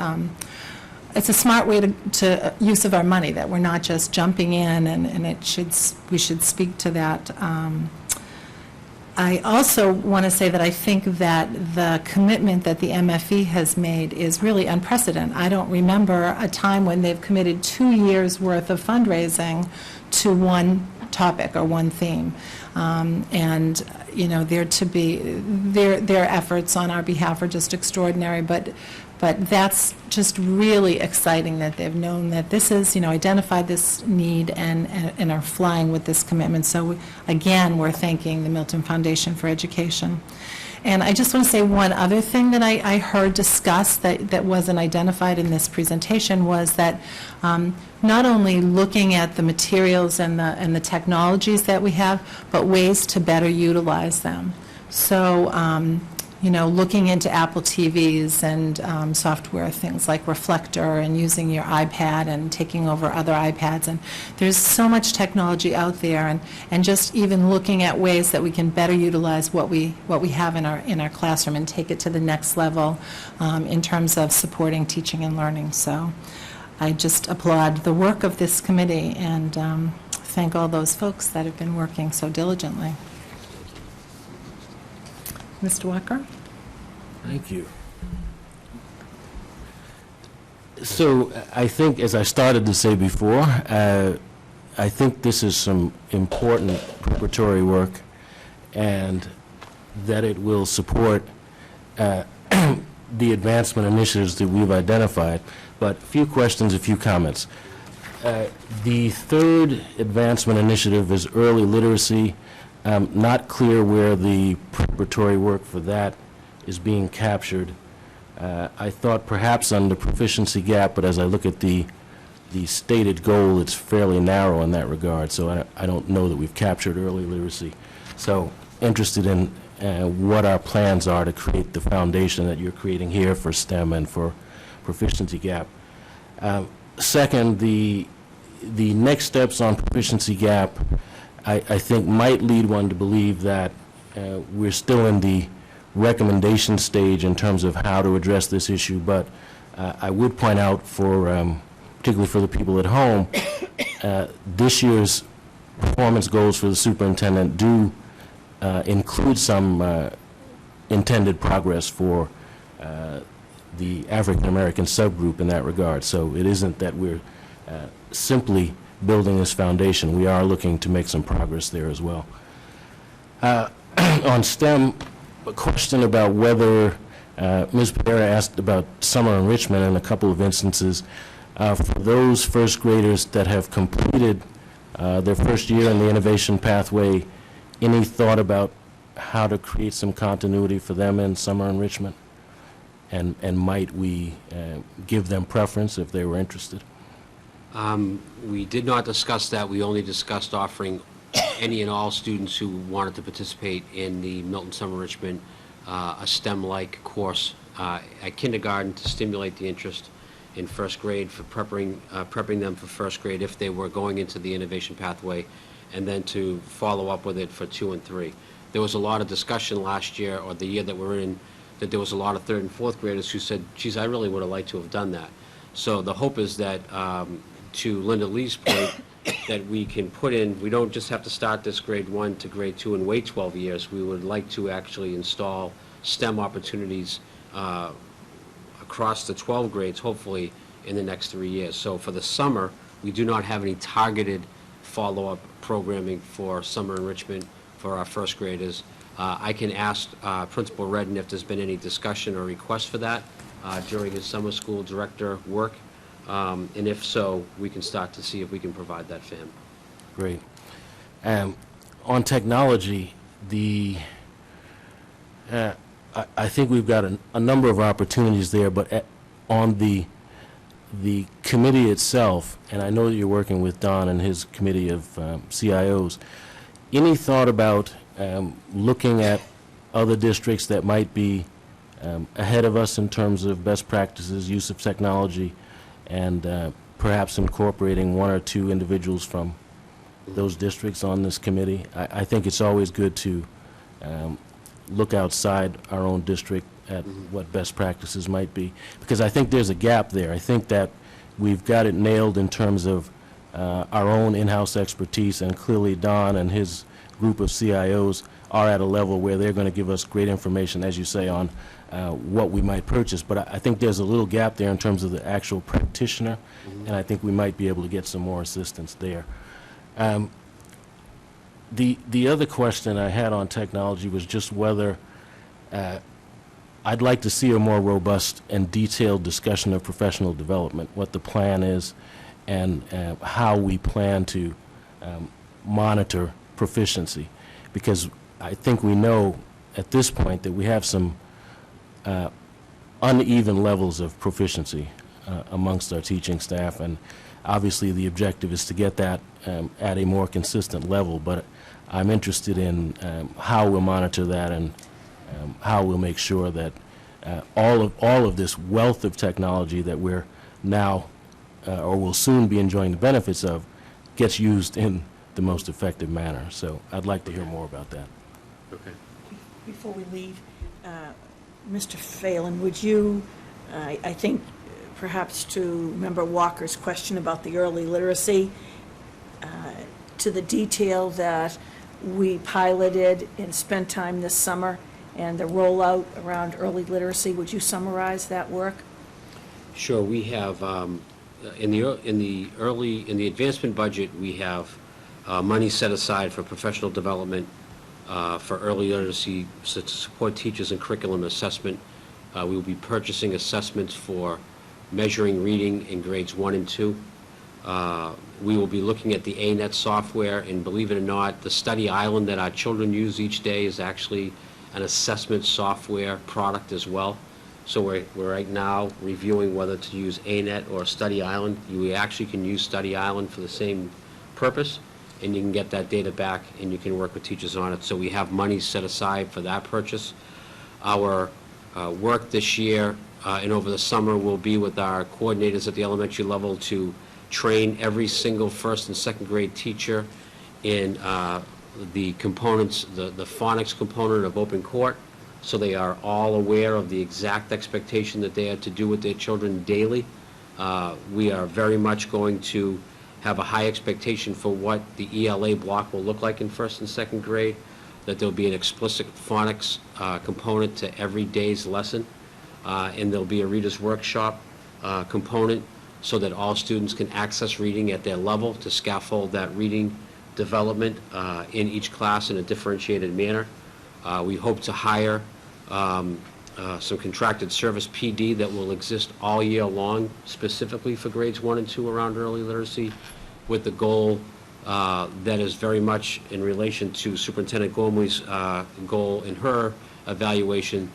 it's a smart way to use of our money, that we're not just jumping in, and we should speak to that. I also want to say that I think that the commitment that the MFE has made is really unprecedented. I don't remember a time when they've committed 2 years' worth of fundraising to one topic or one theme. And, their efforts on our behalf are just extraordinary, but that's just really exciting that they've known that this is, identified this need and are flying with this commitment. So again, we're thanking the Milton Foundation for Education. And I just want to say one other thing that I heard discussed that wasn't identified in this presentation was that not only looking at the materials and the technologies that we have, but ways to better utilize them. So, looking into Apple TVs and software, things like Reflector, and using your iPad and taking over other iPads. And there's so much technology out there, and just even looking at ways that we can better utilize what we have in our classroom and take it to the next level in terms of supporting teaching and learning. So I just applaud the work of this committee and thank all those folks that have been working so diligently. Mr. Walker? Thank you. So I think, as I started to say before, I think this is some important preparatory work, and that it will support the advancement initiatives that we've identified. But a few questions, a few comments. The third advancement initiative is early literacy. Not clear where the preparatory work for that is being captured. I thought perhaps under proficiency gap, but as I look at the stated goal, it's fairly narrow in that regard, so I don't know that we've captured early literacy. So interested in what our plans are to create the foundation that you're creating here for STEM and for proficiency gap. Second, the next steps on proficiency gap I think might lead one to believe that we're still in the recommendation stage in terms of how to address this issue, but I would point out particularly for the people at home, this year's performance goals for the superintendent do include some intended progress for the African American subgroup in that regard. So it isn't that we're simply building this foundation. We are looking to make some progress there as well. On STEM, a question about whether, Ms. Pereira asked about summer enrichment in a couple of instances. For those first graders that have completed their first year in the innovation pathway, any thought about how to create some continuity for them in summer enrichment? And might we give them preference if they were interested? We did not discuss that. We only discussed offering any and all students who wanted to participate in the Milton Summer Enrichment a STEM-like course at kindergarten to stimulate the interest in first grade, for prepping them for first grade if they were going into the innovation pathway, and then to follow up with it for 2 and 3. There was a lot of discussion last year, or the year that we're in, that there was a lot of 3rd and 4th graders who said, geez, I really would have liked to have done that. So the hope is that, to Linda Lee's point, that we can put in, we don't just have to start this grade 1 to grade 2 and wait 12 years. We would like to actually install STEM opportunities across the 12 grades, hopefully, in the next 3 years. So for the summer, we do not have any targeted follow-up programming for summer enrichment for our first graders. I can ask Principal Redden if there's been any discussion or request for that during his summer school director work. And if so, we can start to see if we can provide that for him. Great. On technology, I think we've got a number of opportunities there, but on the committee itself, and I know that you're working with Don and his committee of CIOs, any thought about looking at other districts that might be ahead of us in terms of best practices, use of technology, and perhaps incorporating one or two individuals from those districts on this committee? I think it's always good to look outside our own district at what best practices might be, because I think there's a gap there. I think that we've got it nailed in terms of our own in-house expertise, and clearly Don and his group of CIOs are at a level where they're going to give us great information, as you say, on what we might purchase. But I think there's a little gap there in terms of the actual practitioner, and I think we might be able to get some more assistance there. The other question I had on technology was just whether I'd like to see a more robust and detailed discussion of professional development, what the plan is, and how we plan to monitor proficiency. Because I think we know at this point that we have some uneven levels of proficiency amongst our teaching staff, and obviously the objective is to get that at a more consistent level, but I'm interested in how we'll monitor that, and how we'll make sure that all of this wealth of technology that we're now or will soon be enjoying the benefits of gets used in the most effective manner. So I'd like to hear more about that. Okay. Before we leave, Mr. Phelan, would you, I think perhaps to Member Walker's question about the early literacy, to the detail that we piloted and spent time this summer and the rollout around early literacy, would you summarize that work? Sure. We have, in the advancement budget, we have money set aside for professional development, for early literacy, to support teachers in curriculum assessment. We will be purchasing assessments for measuring reading in grades 1 and 2. We will be looking at the ANET software, and believe it or not, the Study Island that our children use each day is actually an assessment software product as well. So we're right now reviewing whether to use ANET or Study Island. You actually can use Study Island for the same purpose, and you can get that data back, and you can work with teachers on it. So we have money set aside for that purchase. Our work this year and over the summer will be with our coordinators at the elementary level to train every single first and second grade teacher in the components, the phonics component of open court, so they are all aware of the exact expectation that they have to do with their children daily. We are very much going to have a high expectation for what the ELA block will look like in first and second grade, that there'll be an explicit phonics component to every day's lesson, and there'll be a reader's workshop component so that all students can access reading at their level to scaffold that reading development in each class in a differentiated manner. We hope to hire some contracted service PD that will exist all year long, specifically for grades 1 and 2 around early literacy, with the goal that is very much in relation to Superintendent Gormley's goal in her evaluation,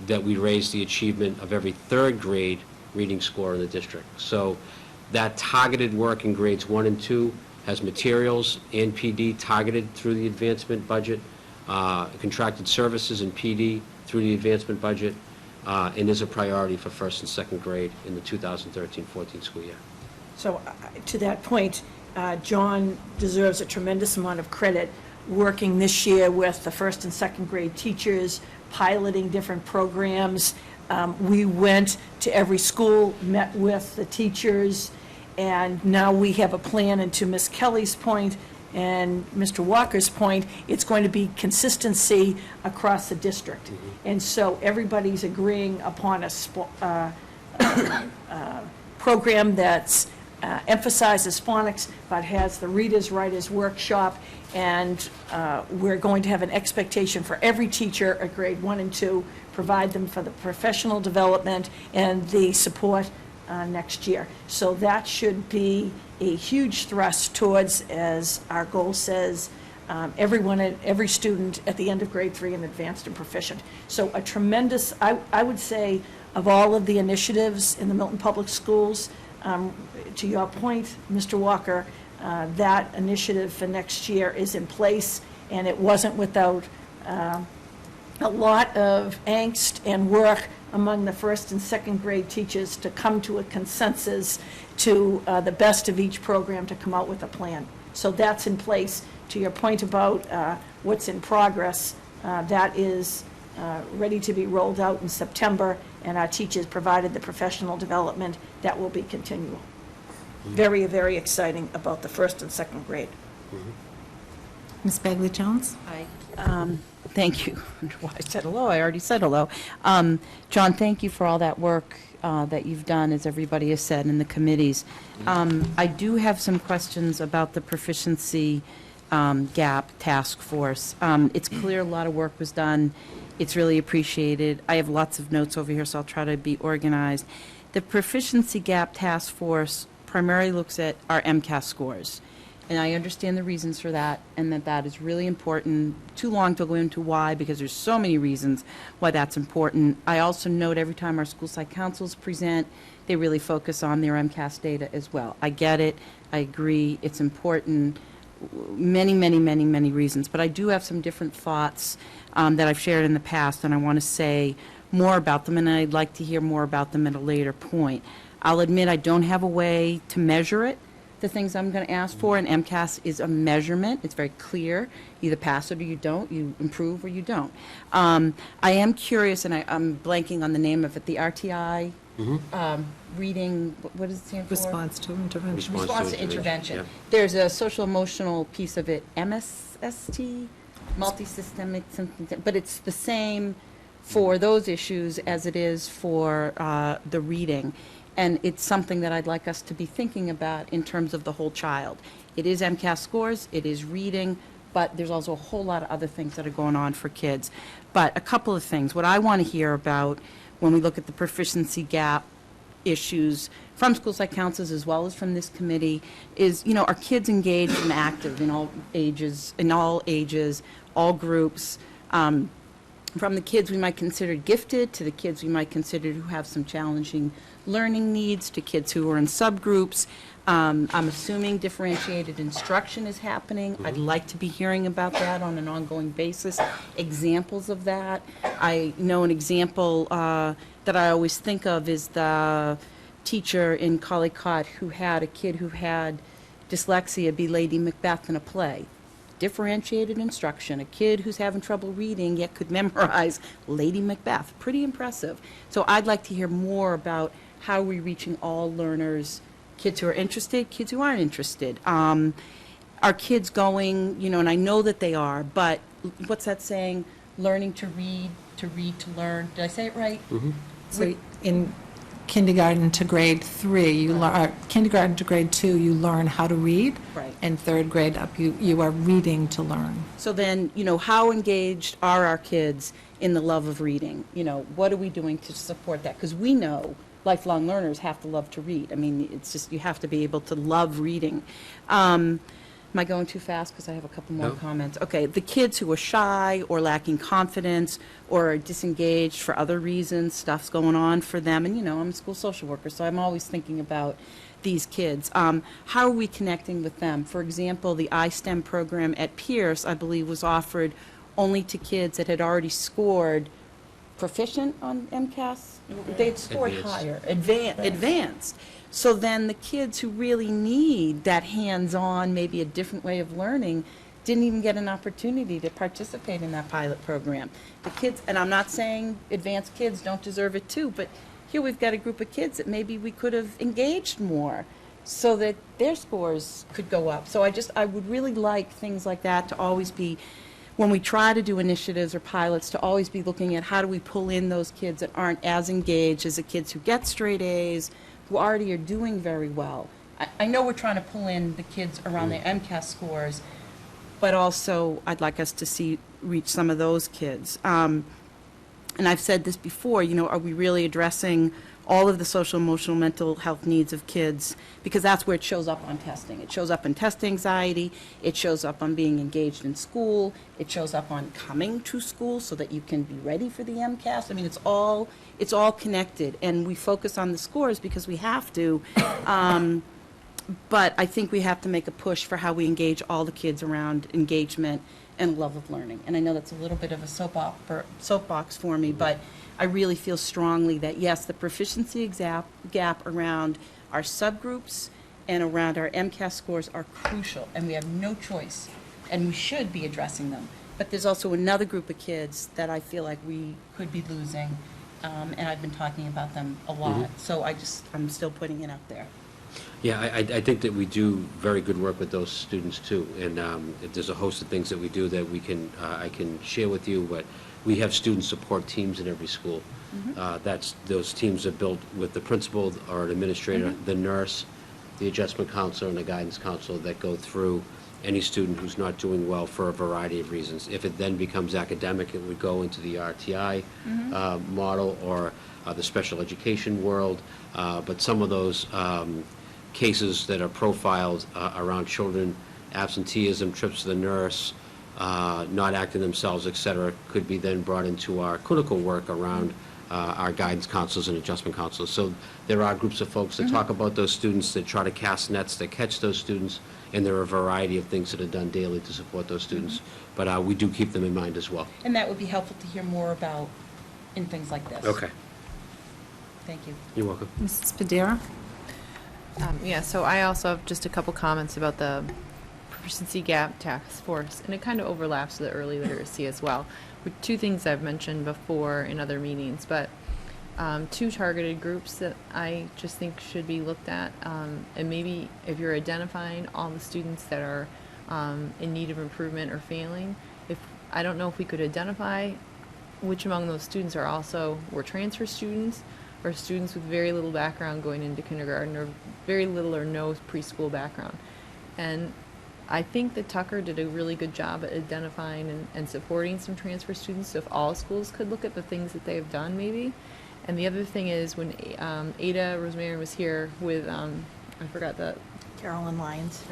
that we raise the achievement of every third grade reading score in the district. So that targeted work in grades 1 and 2 has materials and PD targeted through the advancement budget, contracted services and PD through the advancement budget, and is a priority for first and second grade in the 2013-14 school year. So to that point, John deserves a tremendous amount of credit working this year with the first and second grade teachers, piloting different programs. We went to every school, met with the teachers, and now we have a plan, and to Ms. Kelly's point and Mr. Walker's point, it's going to be consistency across the district. And so everybody's agreeing upon a program that's emphasizes phonics, but has the readers, writers workshop, and we're going to have an expectation for every teacher at grade 1 and 2, provide them for the professional development and the support next year. So that should be a huge thrust towards, as our goal says, every student at the end of grade 3 and advanced and proficient. So a tremendous, I would say, of all of the initiatives in the Milton Public Schools, to your point, Mr. Walker, that initiative for next year is in place, and it wasn't without a lot of angst and work among the first and second grade teachers to come to a consensus to the best of each program to come out with a plan. So that's in place. To your point about what's in progress, that is ready to be rolled out in September, and our teachers provided the professional development that will be continual. Very, very exciting about the first and second grade. Ms. Bagley-Jones? Hi. Thank you. Well, I said hello, I already said hello. John, thank you for all that work that you've done, as everybody has said, in the committees. I do have some questions about the proficiency gap task force. It's clear a lot of work was done. It's really appreciated. I have lots of notes over here, so I'll try to be organized. The proficiency gap task force primarily looks at our MCAS scores. And I understand the reasons for that, and that is really important. Too long to go into why, because there's so many reasons why that's important. I also note every time our school site councils present, they really focus on their MCAS data as well. I get it. I agree. It's important. Many reasons. But I do have some different thoughts that I've shared in the past, and I want to say more about them, and I'd like to hear more about them at a later point. I'll admit I don't have a way to measure it. The things I'm going to ask for, and MCAS is a measurement. It's very clear. You either pass it or you don't. You improve or you don't. I am curious, and I'm blanking on the name of it, the RTI reading, what does it stand for? Response to intervention. Response to intervention. Yeah. There's a social emotional piece of it, MSST, multi-systemic, something, but it's the same for those issues as it is for the reading. And it's something that I'd like us to be thinking about in terms of the whole child. It is MCAS scores, it is reading, but there's also a whole lot of other things that are going on for kids. But a couple of things. What I want to hear about when we look at the proficiency gap issues from school site councils as well as from this committee is, are kids engaged and active in all ages, all groups, from the kids we might consider gifted to the kids we might consider who have some challenging learning needs to kids who are in subgroups. I'm assuming differentiated instruction is happening. I'd like to be hearing about that on an ongoing basis, examples of that. I know an example that I always think of is the teacher in Collycott who had a kid who had dyslexia be Lady Macbeth in a play. Differentiated instruction, a kid who's having trouble reading yet could memorize Lady Macbeth. Pretty impressive. So I'd like to hear more about how we're reaching all learners, kids who are interested, kids who aren't interested. Are kids going, and I know that they are, but what's that saying? Learning to read, to learn. Did I say it right? Mm-hmm. So in kindergarten to grade 3, you kindergarten to grade 2, you learn how to read. Right. And third grade up, you are reading to learn. So then, how engaged are our kids in the love of reading? What are we doing to support that? Because we know lifelong learners have to love to read. I mean, it's just, you have to be able to love reading. Am I going too fast? Because I have a couple more No. comments. Okay, the kids who are shy or lacking confidence or are disengaged for other reasons, stuff's going on for them. And, I'm a school social worker, so I'm always thinking about these kids. How are we connecting with them? For example, the iSTEM program at Pierce, I believe, was offered only to kids that had already scored proficient on MCAS. They had scored Advanced. higher, advanced. So then the kids who really need that hands-on, maybe a different way of learning, didn't even get an opportunity to participate in that pilot program. The kids, and I'm not saying advanced kids don't deserve it too, but here we've got a group of kids that maybe we could have engaged more so that their scores could go up. So I would really like things like that to always be, when we try to do initiatives or pilots, to always be looking at how do we pull in those kids that aren't as engaged as the kids who get straight A's, who already are doing very well. I know we're trying to pull in the kids around their MCAS scores, but also I'd like us to reach some of those kids. And I've said this before, are we really addressing all of the social, emotional, mental health needs of kids, because that's where it shows up on testing. It shows up in test anxiety, it shows up on being engaged in school, it shows up on coming to school so that you can be ready for the MCAS. I mean, it's all connected, and we focus on the scores because we have to. But I think we have to make a push for how we engage all the kids around engagement and love of learning. And I know that's a little bit of a soapbox for me, but I really feel strongly that, yes, the proficiency gap around our subgroups and around our MCAS scores are crucial, and we have no choice, and we should be addressing them. But there's also another group of kids that I feel like we could be losing, and I've been talking about them a lot. So I'm still putting it out there. Yeah, I think that we do very good work with those students too, and there's a host of things that we do that I can share with you, but we have student support teams in every school. Those teams are built with the principal or an administrator, the nurse, the adjustment counselor, and the guidance counselor that go through any student who's not doing well for a variety of reasons. If it then becomes academic, it would go into the RTI model or the special education world, but some of those cases that are profiled around children, absenteeism, trips to the nurse, not acting themselves, et cetera, could be then brought into our clinical work around our guidance counselors and adjustment counselors. So there are groups of folks that talk about those students, that try to cast nets, that catch those students, and there are a variety of things that are done daily to support those students. But we do keep them in mind as well. And that would be helpful to hear more about in things like this. Okay. Thank you. You're welcome. Mrs. Padera? Yeah, so I also have just a couple comments about the proficiency gap task force, and it kind of overlaps with the early literacy as well. With two things I've mentioned before in other meetings, but two targeted groups that I just think should be looked at, and maybe if you're identifying all the students that are in need of improvement or failing, I don't know if we could identify which among those students were transfer students, or students with very little background going into kindergarten, or very little or no preschool background. And I think that Tucker did a really good job at identifying and supporting some transfer students, so if all schools could look at the things that they have done maybe. And the other thing is, when Ada Rosemary was here with, I forgot the... Carolyn Lyons.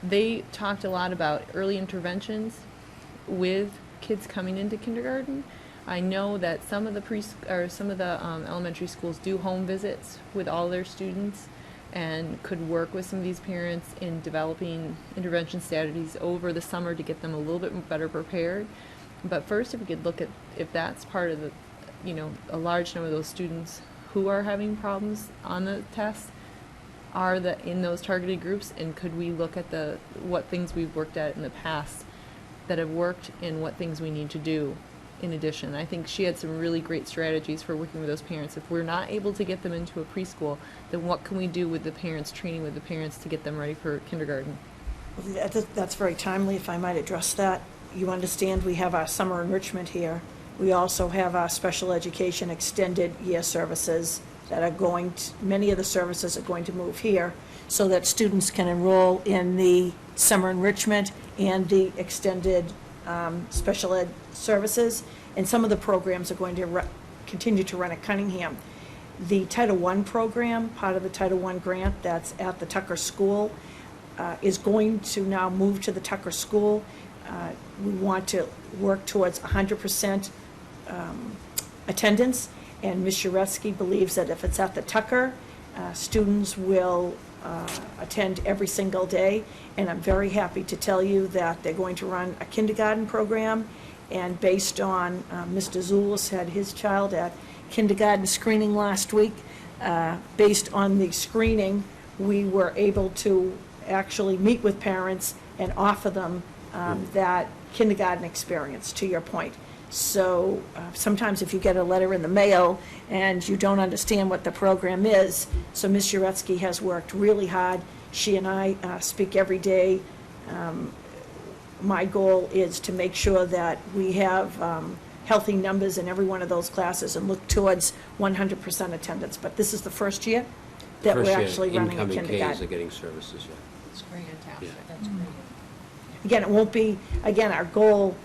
They talked a lot about early interventions with kids coming into kindergarten. I know that some of the elementary schools do home visits with all their students and could work with some of these parents in developing intervention strategies over the summer to get them a little bit better prepared. But first, if we could look at if that's part of the, a large number of those students who are having problems on the test are in those targeted groups, and could we look at what things we've worked at in the past that have worked and what things we need to do. In addition, I think she had some really great strategies for working with those parents. If we're not able to get them into a preschool, then what can we do with the parents, training with the parents to get them ready for kindergarten? That's very timely, if I might address that. You understand we have our summer enrichment here. We also have our special education extended year services that are many of the services are going to move here so that students can enroll in the summer enrichment and the extended special ed services, and some of the programs are going to continue to run at Cunningham. The Title I program, part of the Title I grant that's at the Tucker School, is going to now move to the Tucker School. We want to work towards 100% attendance, and Ms. Uretsky believes that if it's at the Tucker, students will attend every single day, and I'm very happy to tell you that they're going to run a kindergarten program, and based on Mr. Zulus had his child at kindergarten screening last week. Based on the screening, we were able to actually meet with parents and offer them that kindergarten experience, to your point. So sometimes if you get a letter in the mail and you don't understand what the program is, so Ms. Uretsky has worked really hard. She and I speak every day. My goal is to make sure that we have healthy numbers in every one of those classes and look towards 100% attendance. But this is the first year that we're actually running a kindergarten. Incoming Ks are getting services, yeah. That's great. Yeah. That's great. Again, it won't be, our goal,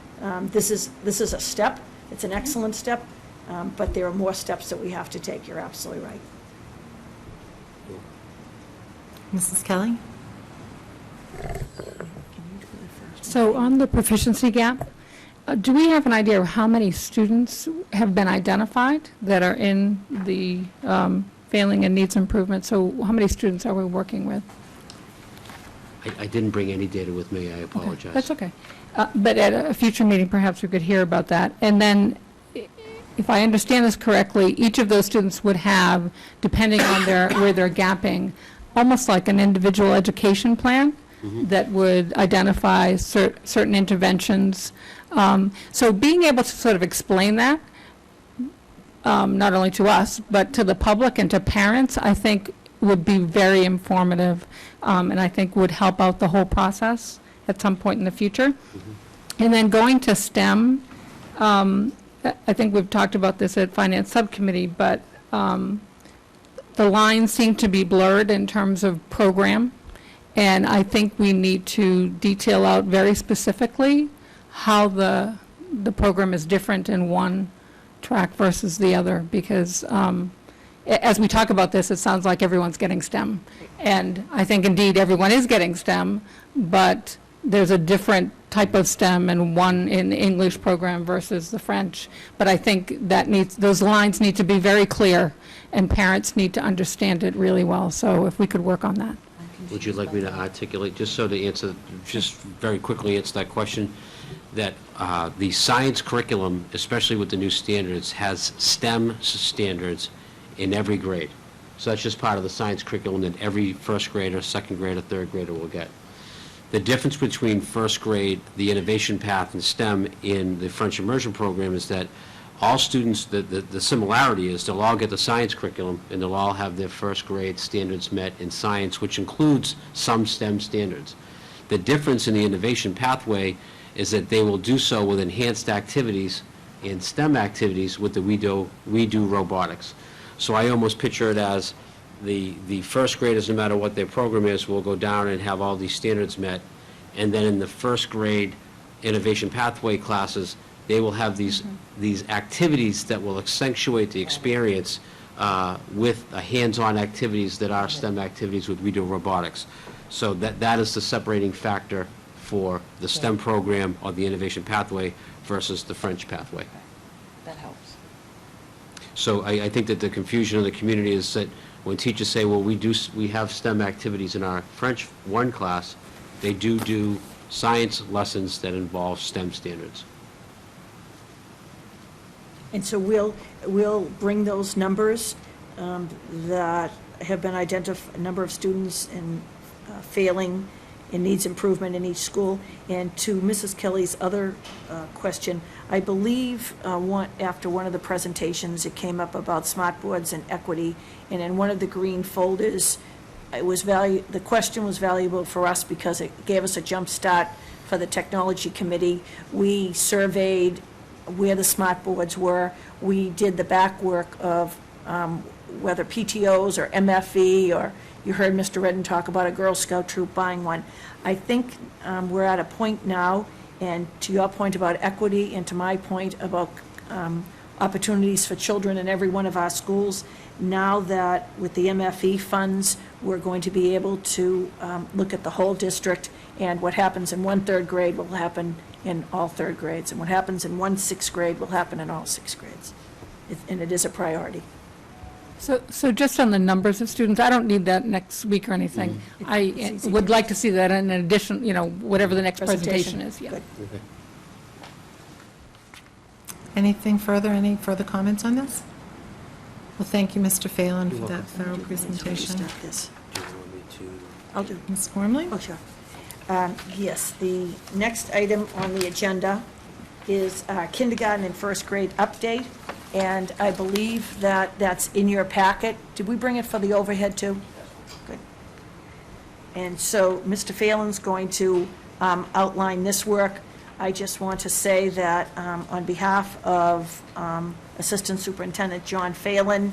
this is a step. It's an excellent step. But there are more steps that we have to take. You're absolutely right. Mrs. Kelly? So on the proficiency gap, do we have an idea of how many students have been identified that are in the failing and needs improvement? So how many students are we working with? I didn't bring any data with me, I Okay, apologize. that's okay. But at a future meeting, perhaps we could hear about that. And then, if I understand this correctly, each of those students would have, depending on where they're gapping, almost like an individual education plan that would identify certain interventions. So being able to sort of explain that, not only to us, but to the public and to parents, I think would be very informative, and I think would help out the whole process at some point in the future. And then going to STEM, I think we've talked about this at Finance Subcommittee, but the lines seem to be blurred in terms of program, and I think we need to detail out very specifically how the program is different in one track versus the other, because as we talk about this, it sounds like everyone's getting STEM. And I think indeed everyone is getting STEM, but there's a different type of STEM in the English program versus the French. But I think those lines need to be very clear, and parents need to understand it really well. So if we could work on that. Would you like me to articulate, just very quickly answer that question, that the science curriculum, especially with the new standards, has STEM standards in every grade. So that's just part of the science curriculum that every first grader, second grader, third grader will get. The difference between first grade, the innovation path, and STEM in the French immersion program is that all students, the similarity is they'll all get the science curriculum, and they'll all have their first grade standards met in science, which includes some STEM standards. The difference in the innovation pathway is that they will do so with enhanced activities and STEM activities with the We Do robotics. So I almost picture it as the first graders, no matter what their program is, will go down and have all these standards met, and then in the first grade innovation pathway classes, they will have these activities that will accentuate the experience with hands-on activities that are STEM activities with We Do robotics. So that is the separating factor for the STEM program or the innovation pathway versus the French pathway. That helps. So I think that the confusion of the community is that when teachers say, well, we have STEM activities in our French 1 class, they do science lessons that involve STEM standards. And so we'll bring those numbers that have been identified, a number of students in failing and needs improvement in each school. And to Mrs. Kelly's other question, I believe after one of the presentations, it came up about smart boards and equity, and in one of the green folders, the question was valuable for us because it gave us a jump start for the technology committee. We surveyed where the smart boards were. We did the back work of whether PTOs or MFE, or you heard Mr. Redden talk about a Girl Scout troop buying one. I think we're at a point now, and to your point about equity and to my point about opportunities for children in every one of our schools, now that with the MFE funds, we're going to be able to look at the whole district, and what happens in one third grade will happen in all third grades, and what happens in one sixth grade will happen in all sixth grades. And it is a priority. So just on the numbers of students, I don't need that next week or anything. I would like to see that in addition, whatever the next presentation is, yeah. Good. Any further comments on this? Well, thank you, Mr. Phelan, for that thorough presentation. Start this. Do you want me to? I'll do. Ms. Gormley? Oh, sure. Yes, the next item on the agenda is kindergarten and first grade update, and I believe that that's in your packet. Did we bring it for the overhead, too? Good. And so Mr. Phelan's going to outline this work. I just want to say that on behalf of Assistant Superintendent John Phelan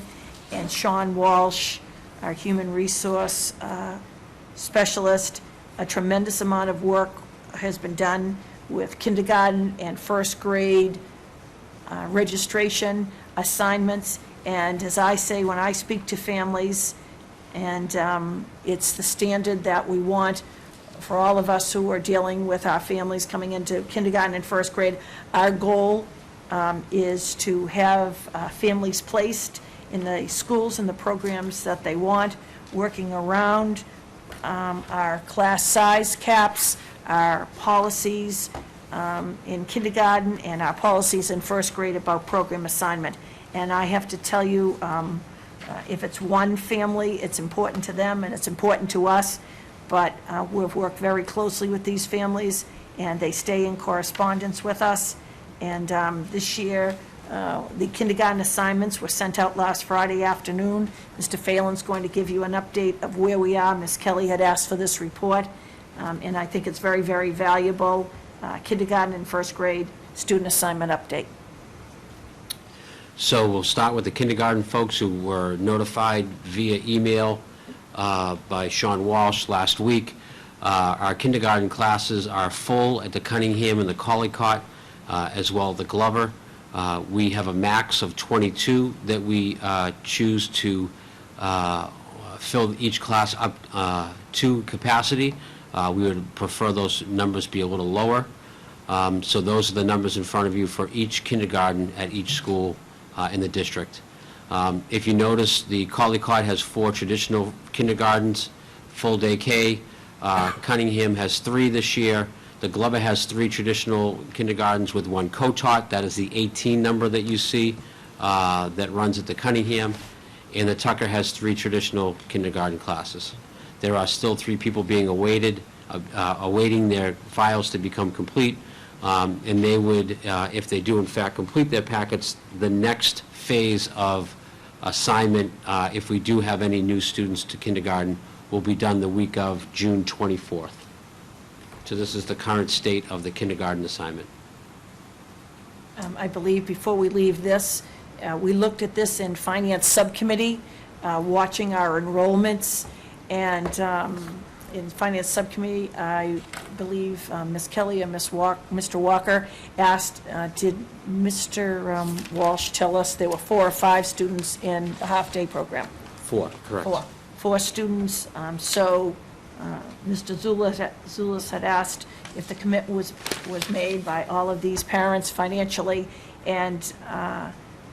and Sean Walsh, our human resource specialist, a tremendous amount of work has been done with kindergarten and first grade registration. assignments. And as I say, when I speak to families, and it's the standard that we want for all of us who are dealing with our families coming into kindergarten and first grade, our goal is to have families placed in the schools and the programs that they want, working around our class size caps, our policies in kindergarten, and our policies in first grade about program assignment. And I have to tell you, if it's one family, it's important to them and it's important to us, but we've worked very closely with these families, and they stay in correspondence with us. And this year, the kindergarten assignments were sent out last Friday afternoon. Mr. Phelan's going to give you an update of where we are. Ms. Kelly had asked for this report, and I think it's very, very valuable. Kindergarten and first grade student assignment update. So we'll start with the kindergarten folks who were notified via email by Sean Walsh last week. Our kindergarten classes are full at the Cunningham and the Collycott, as well as the Glover. We have a max of 22 that we choose to fill each class up to capacity. We would prefer those numbers be a little lower. So those are the numbers in front of you for each kindergarten at each school in the district. If you notice, the Collycott has 4 traditional kindergartens, full day K. Cunningham has 3 this year. The Glover has 3 traditional kindergartens with 1 co-taught. That is the 18 number that you see that runs at the Cunningham. And the Tucker has 3 traditional kindergarten classes. There are still 3 people being awaiting their files to become complete. And they would, if they do in fact complete their packets, the next phase of assignment, if we do have any new students to kindergarten, will be done the week of June 24th. So this is the current state of the kindergarten assignment. I believe before we leave this, we looked at this in Finance Subcommittee, watching our enrollments, and in Finance Subcommittee, I believe Ms. Kelly and Mr. Walker asked, did Mr. Walsh tell us there were 4 or 5 students in the half-day program? 4, correct. 4 students. So Mr. Zulus had asked if the commitment was made by all of these parents financially, and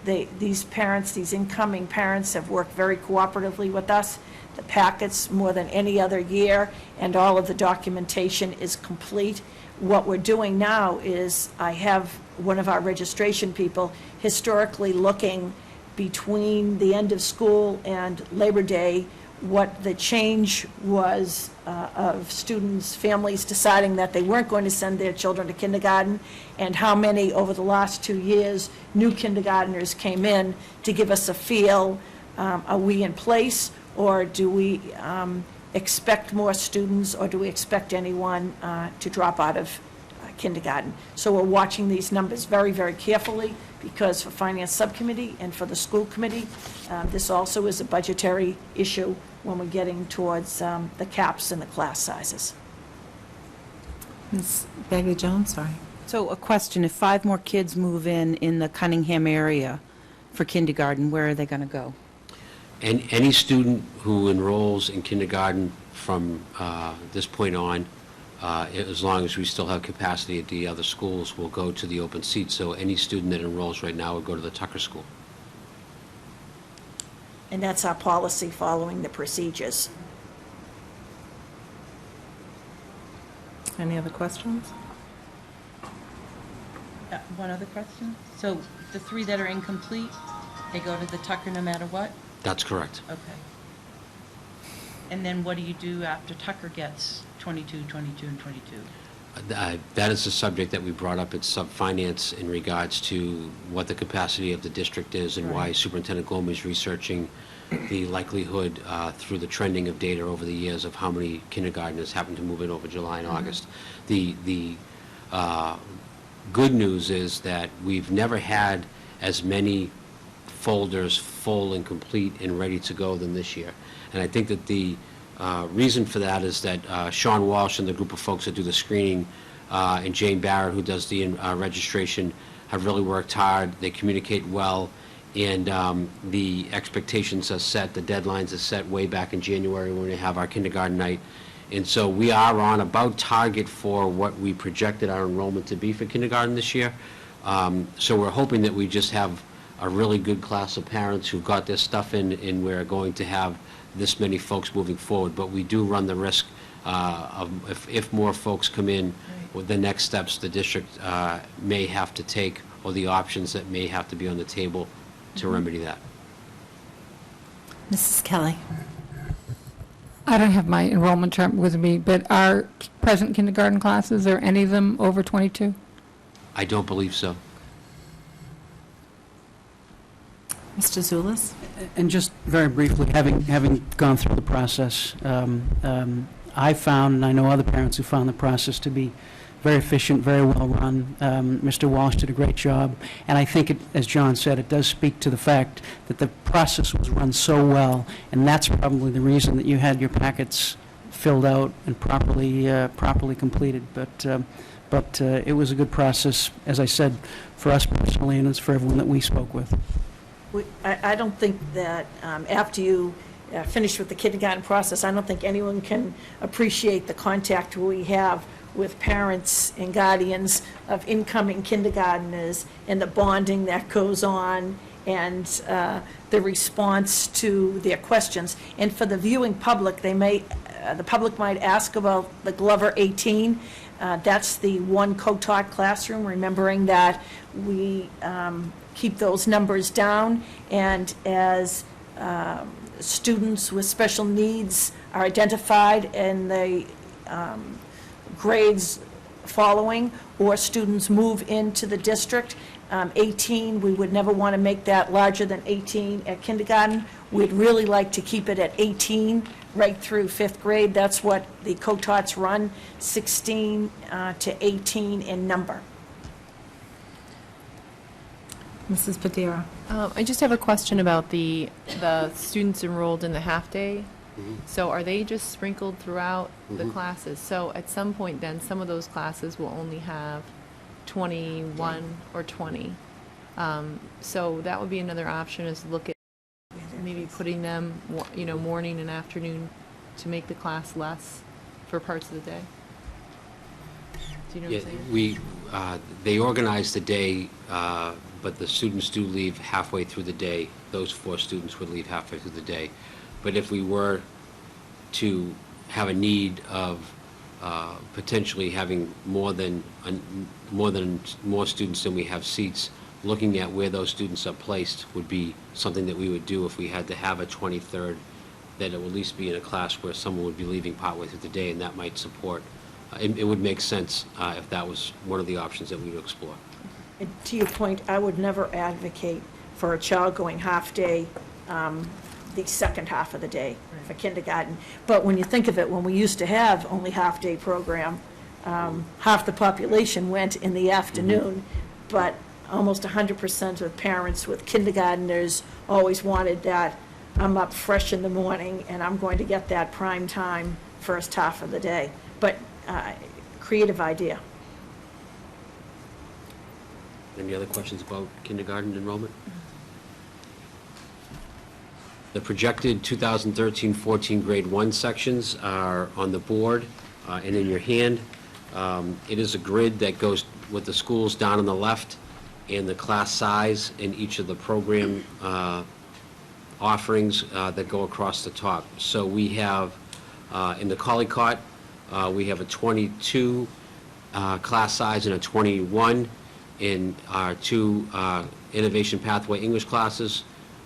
these parents, these incoming parents, have worked very cooperatively with us. The packets more than any other year, and all of the documentation is complete. What we're doing now is I have one of our registration people historically looking between the end of school and Labor Day what the change was of students, families deciding that they weren't going to send their children to kindergarten, and how many over the last 2 years new kindergartners came in to give us a feel, are we in place, or do we expect more students, or do we expect anyone to drop out of kindergarten? So we're watching these numbers very, very carefully, because for Finance Subcommittee and for the School Committee, this also is a budgetary issue when we're getting towards the caps and the class sizes. Ms. Bagley-Jones, sorry. So a question, if 5 more kids move in the Cunningham area for kindergarten, where are they going to go? And any student who enrolls in kindergarten from this point on, as long as we still have capacity at the other schools, will go to the open seat. So any student that enrolls right now would go to the Tucker School. And that's our policy following the procedures. Any other questions? One other question? So the 3 that are incomplete, they go to the Tucker no matter what? That's correct. Okay. And then what do you do after Tucker gets 22, 22, and 22? That is a subject that we brought up at Sub-Finance in regards to what the capacity of the district is and why Superintendent Glomey is researching the likelihood through the trending of data over the years of how many kindergartners happen to move in over July and August. The good news is that we've never had as many folders full and complete and ready to go than this year. And I think that the reason for that is that Sean Walsh and the group of folks that do the screening and Jane Barrett, who does the registration, have really worked hard. They communicate well, And the expectations are set, the deadlines are set way back in January when we have our kindergarten night. And so we are on about target for what we projected our enrollment to be for kindergarten this year. So we're hoping that we just have a really good class of parents who've got their stuff in, and we're going to have this many folks moving forward. But we do run the risk of, if more folks come in, with the next steps the district may have to take, or the options that may have to be on the table to remedy that. Mrs. Kelly? I don't have my enrollment chart with me, but are present kindergarten classes, are any of them over 22? I don't believe so. Mr. Zulus? And just very briefly, having gone through the process, I found, and I know other parents who found the process to be very efficient, very well run. Mr. Walsh did a great job, and I think, as John said, it does speak to the fact that the process was run so well, and that's probably the reason that you had your packets filled out and properly completed. But it was a good process, as I said, for us personally, and it's for everyone that we spoke with. I don't think that after you finish with the kindergarten process, I don't think anyone can appreciate the contact we have with parents and guardians of incoming kindergarteners and the bonding that goes on and the response to their questions. And for the viewing public, the public might ask about the Glover 18. That's the one co-taught classroom, remembering that we keep those numbers down, and as students with special needs are identified in the grades following, or students move into the district. 18, we would never want to make that larger than 18 at kindergarten. We'd really like to keep it at 18 right through 5th grade. That's what the co-tots run, 16 to 18 in number. Mrs. Padilla? I just have a question about the students enrolled in the half-day. So are they just sprinkled throughout the classes? So at some point then, some of those classes will only have 21 or 20. So that would be another option, is look at maybe putting them, morning and afternoon to make the class less for parts of the day. Do you know what I'm saying? They organize the day, but the students do leave halfway through the day. Those 4 students would leave halfway through the day. But if we were to have a need of potentially having more students than we have seats, looking at where those students are placed would be something that we would do if we had to have a 23rd, that it would at least be in a class where someone would be leaving partway through the day, and that might support. It would make sense if that was one of the options that we would explore. And to your point, I would never advocate for a child going half-day the second half of the day for kindergarten. But when you think of it, when we used to have only half-day program, half the population went in the afternoon, but almost 100% of parents with kindergartners always wanted that, I'm up fresh in the morning and I'm going to get that prime time first half of the day. But creative idea. Any other questions about kindergarten enrollment? The projected 2013-14 grade 1 sections are on the board and in your hand. It is a grid that goes with the schools down on the left and the class size in each of the program offerings that go across the top. So we have, in the Collycott, we have a 22 class size and a 21 in our 2 Innovation Pathway English classes.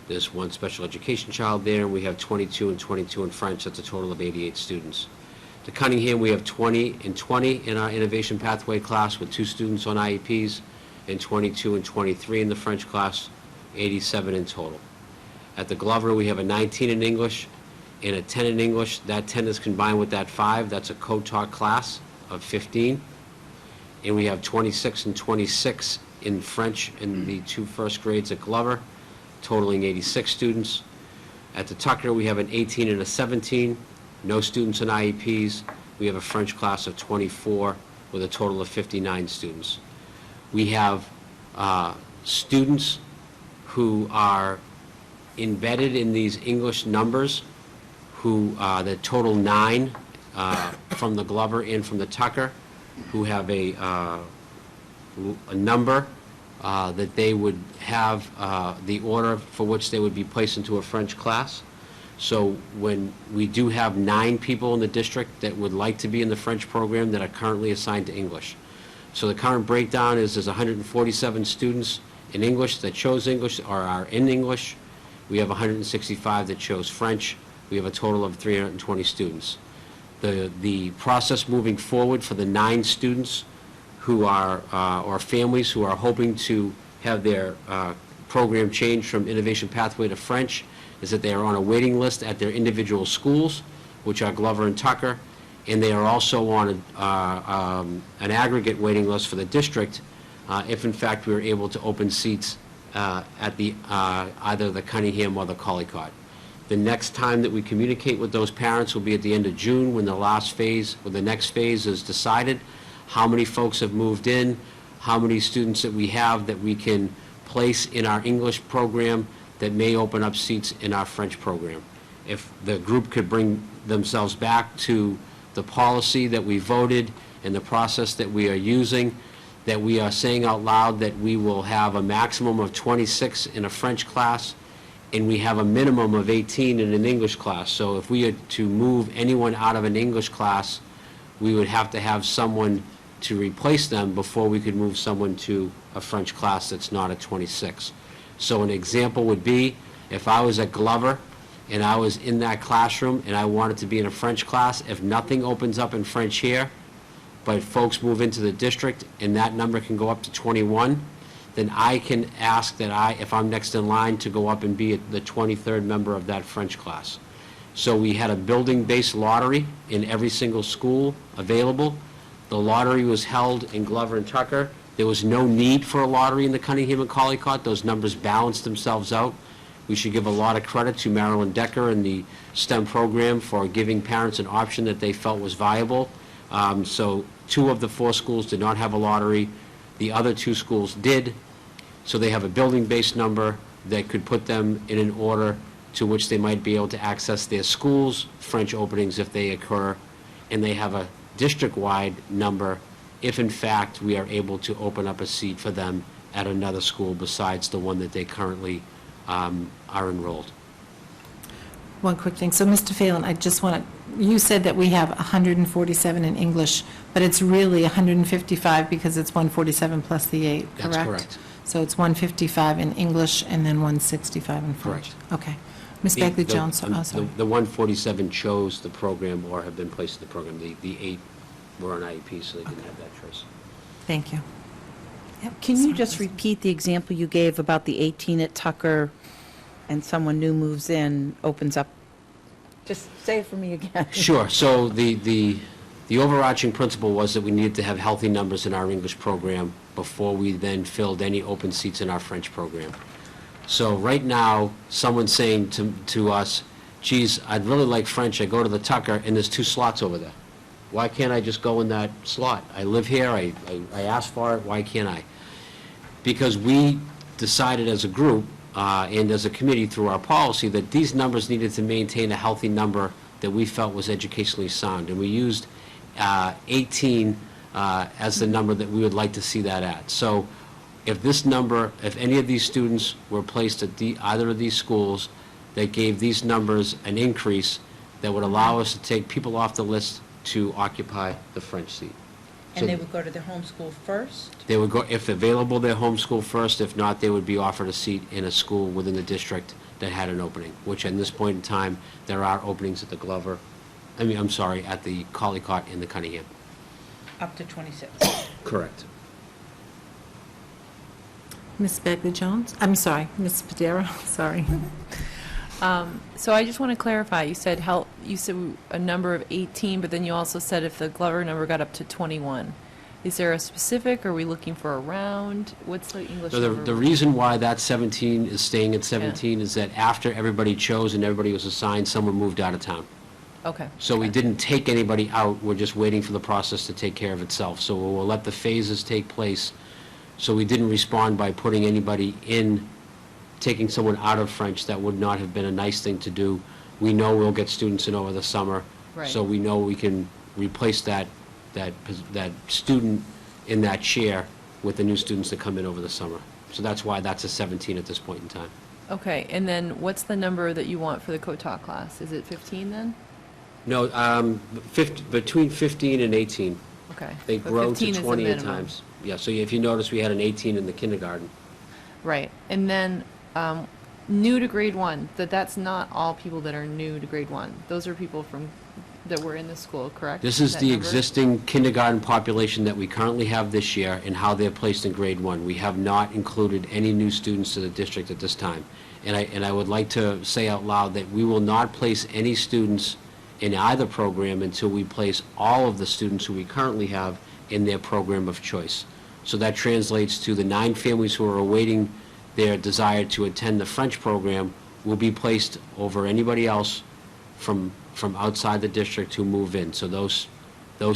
There's 1 special education child there, and we have 22 and 22 in French. That's a total of 88 students. To Cunningham, we have 20 and 20 in our Innovation Pathway class with 2 students on IEPs, and 22 and 23 in the French class, 87 in total. At the Glover, we have a 19 in English and a 10 in English. That 10 is combined with that 5. That's a co-taught class of 15. And we have 26 and 26 in French in the 2 first grades at Glover, totaling 86 students. At the Tucker, we have an 18 and a 17, no students in IEPs. We have a French class of 24 with a total of 59 students. We have students who are embedded in these English numbers, who, the total 9 from the Glover and from the Tucker, who have a number that they would have the order for which they would be placed into a French class. So when we do have 9 people in the district that would like to be in the French program that are currently assigned to English. So the current breakdown is there's 147 students in English that chose English or are in English. We have 165 that chose French. We have a total of 320 students. The process moving forward for the 9 students who are, or families who are hoping to have their program changed from Innovation Pathway to French, is that they are on a waiting list at their individual schools, which are Glover and Tucker, and they are also on an aggregate waiting list for the district if in fact we are able to open seats at the either the Cunningham or the Collycott. The next time that we communicate with those parents will be at the end of June, when the last phase, or the next phase is decided, how many folks have moved in, how many students that we have that we can place in our English program that may open up seats in our French program. If the group could bring themselves back to the policy that we voted and the process that we are using, that we are saying out loud that we will have a maximum of 26 in a French class, and we have a minimum of 18 in an English class. So if we are to move anyone out of an English class, we would have to have someone to replace them before we could move someone to a French class that's not at 26. So an example would be, if I was at Glover and I was in that classroom and I wanted to be in a French class, if nothing opens up in French here, but folks move into the district and that number can go up to 21, then I can ask that if I'm next in line, to go up and be the 23rd member of that French class. So we had a building-based lottery in every single school available. The lottery was held in Glover and Tucker. There was no need for a lottery in the Cunningham and Collycott. Those numbers balanced themselves out. We should give a lot of credit to Marilyn Decker and the STEM program for giving parents an option that they felt was viable. So 2 of the 4 schools did not have a lottery. The other 2 schools did. So they have a building-based number that could put them in an order to which they might be able to access their schools' French openings if they occur. And they have a district-wide number if in fact we are able to open up a seat for them at another school besides the one that they currently are enrolled. One quick thing. So, Mr. Phelan, I just want to, you said that we have 147 in English, but it's really 155 because it's 147 plus the 8, correct? That's correct. So it's 155 in English and then 165 in French? Correct. Okay. Ms. Bagley-Jones, oh, sorry. The 147 chose the program or have been placed in the program. The 8 were on IEP, so they didn't have that choice. Thank you. Yep. Can you Sorry. just repeat the example you gave about the 18 at Tucker and someone new moves in, opens up? Just say it for me again. Sure. So the overarching principle was that we needed to have healthy numbers in our English program before we then filled any open seats in our French program. So right now, someone's saying to us, geez, I'd really like French. I go to the Tucker, and there's 2 slots over there. Why can't I just go in that slot? I live here, I asked for it, why can't I? Because we decided as a group and as a committee through our policy that these numbers needed to maintain a healthy number that we felt was educationally sound. And we used 18 as the number that we would like to see that at. So if this number, if any of these students were placed at either of these schools that gave these numbers an increase, that would allow us to take people off the list to occupy the French seat. And they would go to their home school first? They would go, if available, their home school first. If not, they would be offered a seat in a school within the district that had an opening, which at this point in time, there are openings at the Glover, at the Collycott and the Cunningham. Up to 26. Correct. Ms. Bagley-Jones? I'm sorry, Ms. Padera, sorry. So I just want to clarify, you said a number of 18, but then you also said if the Glover number got up to 21. Is there a specific, or are we looking for a round? What's the English So number? the reason why that 17 is staying at 17 is that after everybody chose and everybody was assigned, someone moved out of town. Okay. So we didn't take anybody out, we're just waiting for the process to take care of itself. So we'll let the phases take place. So we didn't respond by putting anybody in taking someone out of French, that would not have been a nice thing to do. We know we'll get students in over the summer. Right. So we know we can replace that student in that chair with the new students that come in over the summer. So that's why that's a 17 at this point in time. Okay, and then what's the number that you want for the co-taught class? Is it 15 then? No, between 15 and 18. Okay. They But grow 15 to is the 20 at minimum. times. Yeah, so if you notice, we had an 18 in the kindergarten. Right, and then new to grade 1, that's not all people that are new to grade 1. Those are people that were in the school, correct? This is That the number? existing kindergarten population that we currently have this year and how they're placed in grade 1. We have not included any new students to the district at this time. And I would like to say out loud that we will not place any students in either program until we place all of the students who we currently have in their program of choice. So that translates to the 9 families who are awaiting their desire to attend the French program will be placed over anybody else from outside the district who move in. So those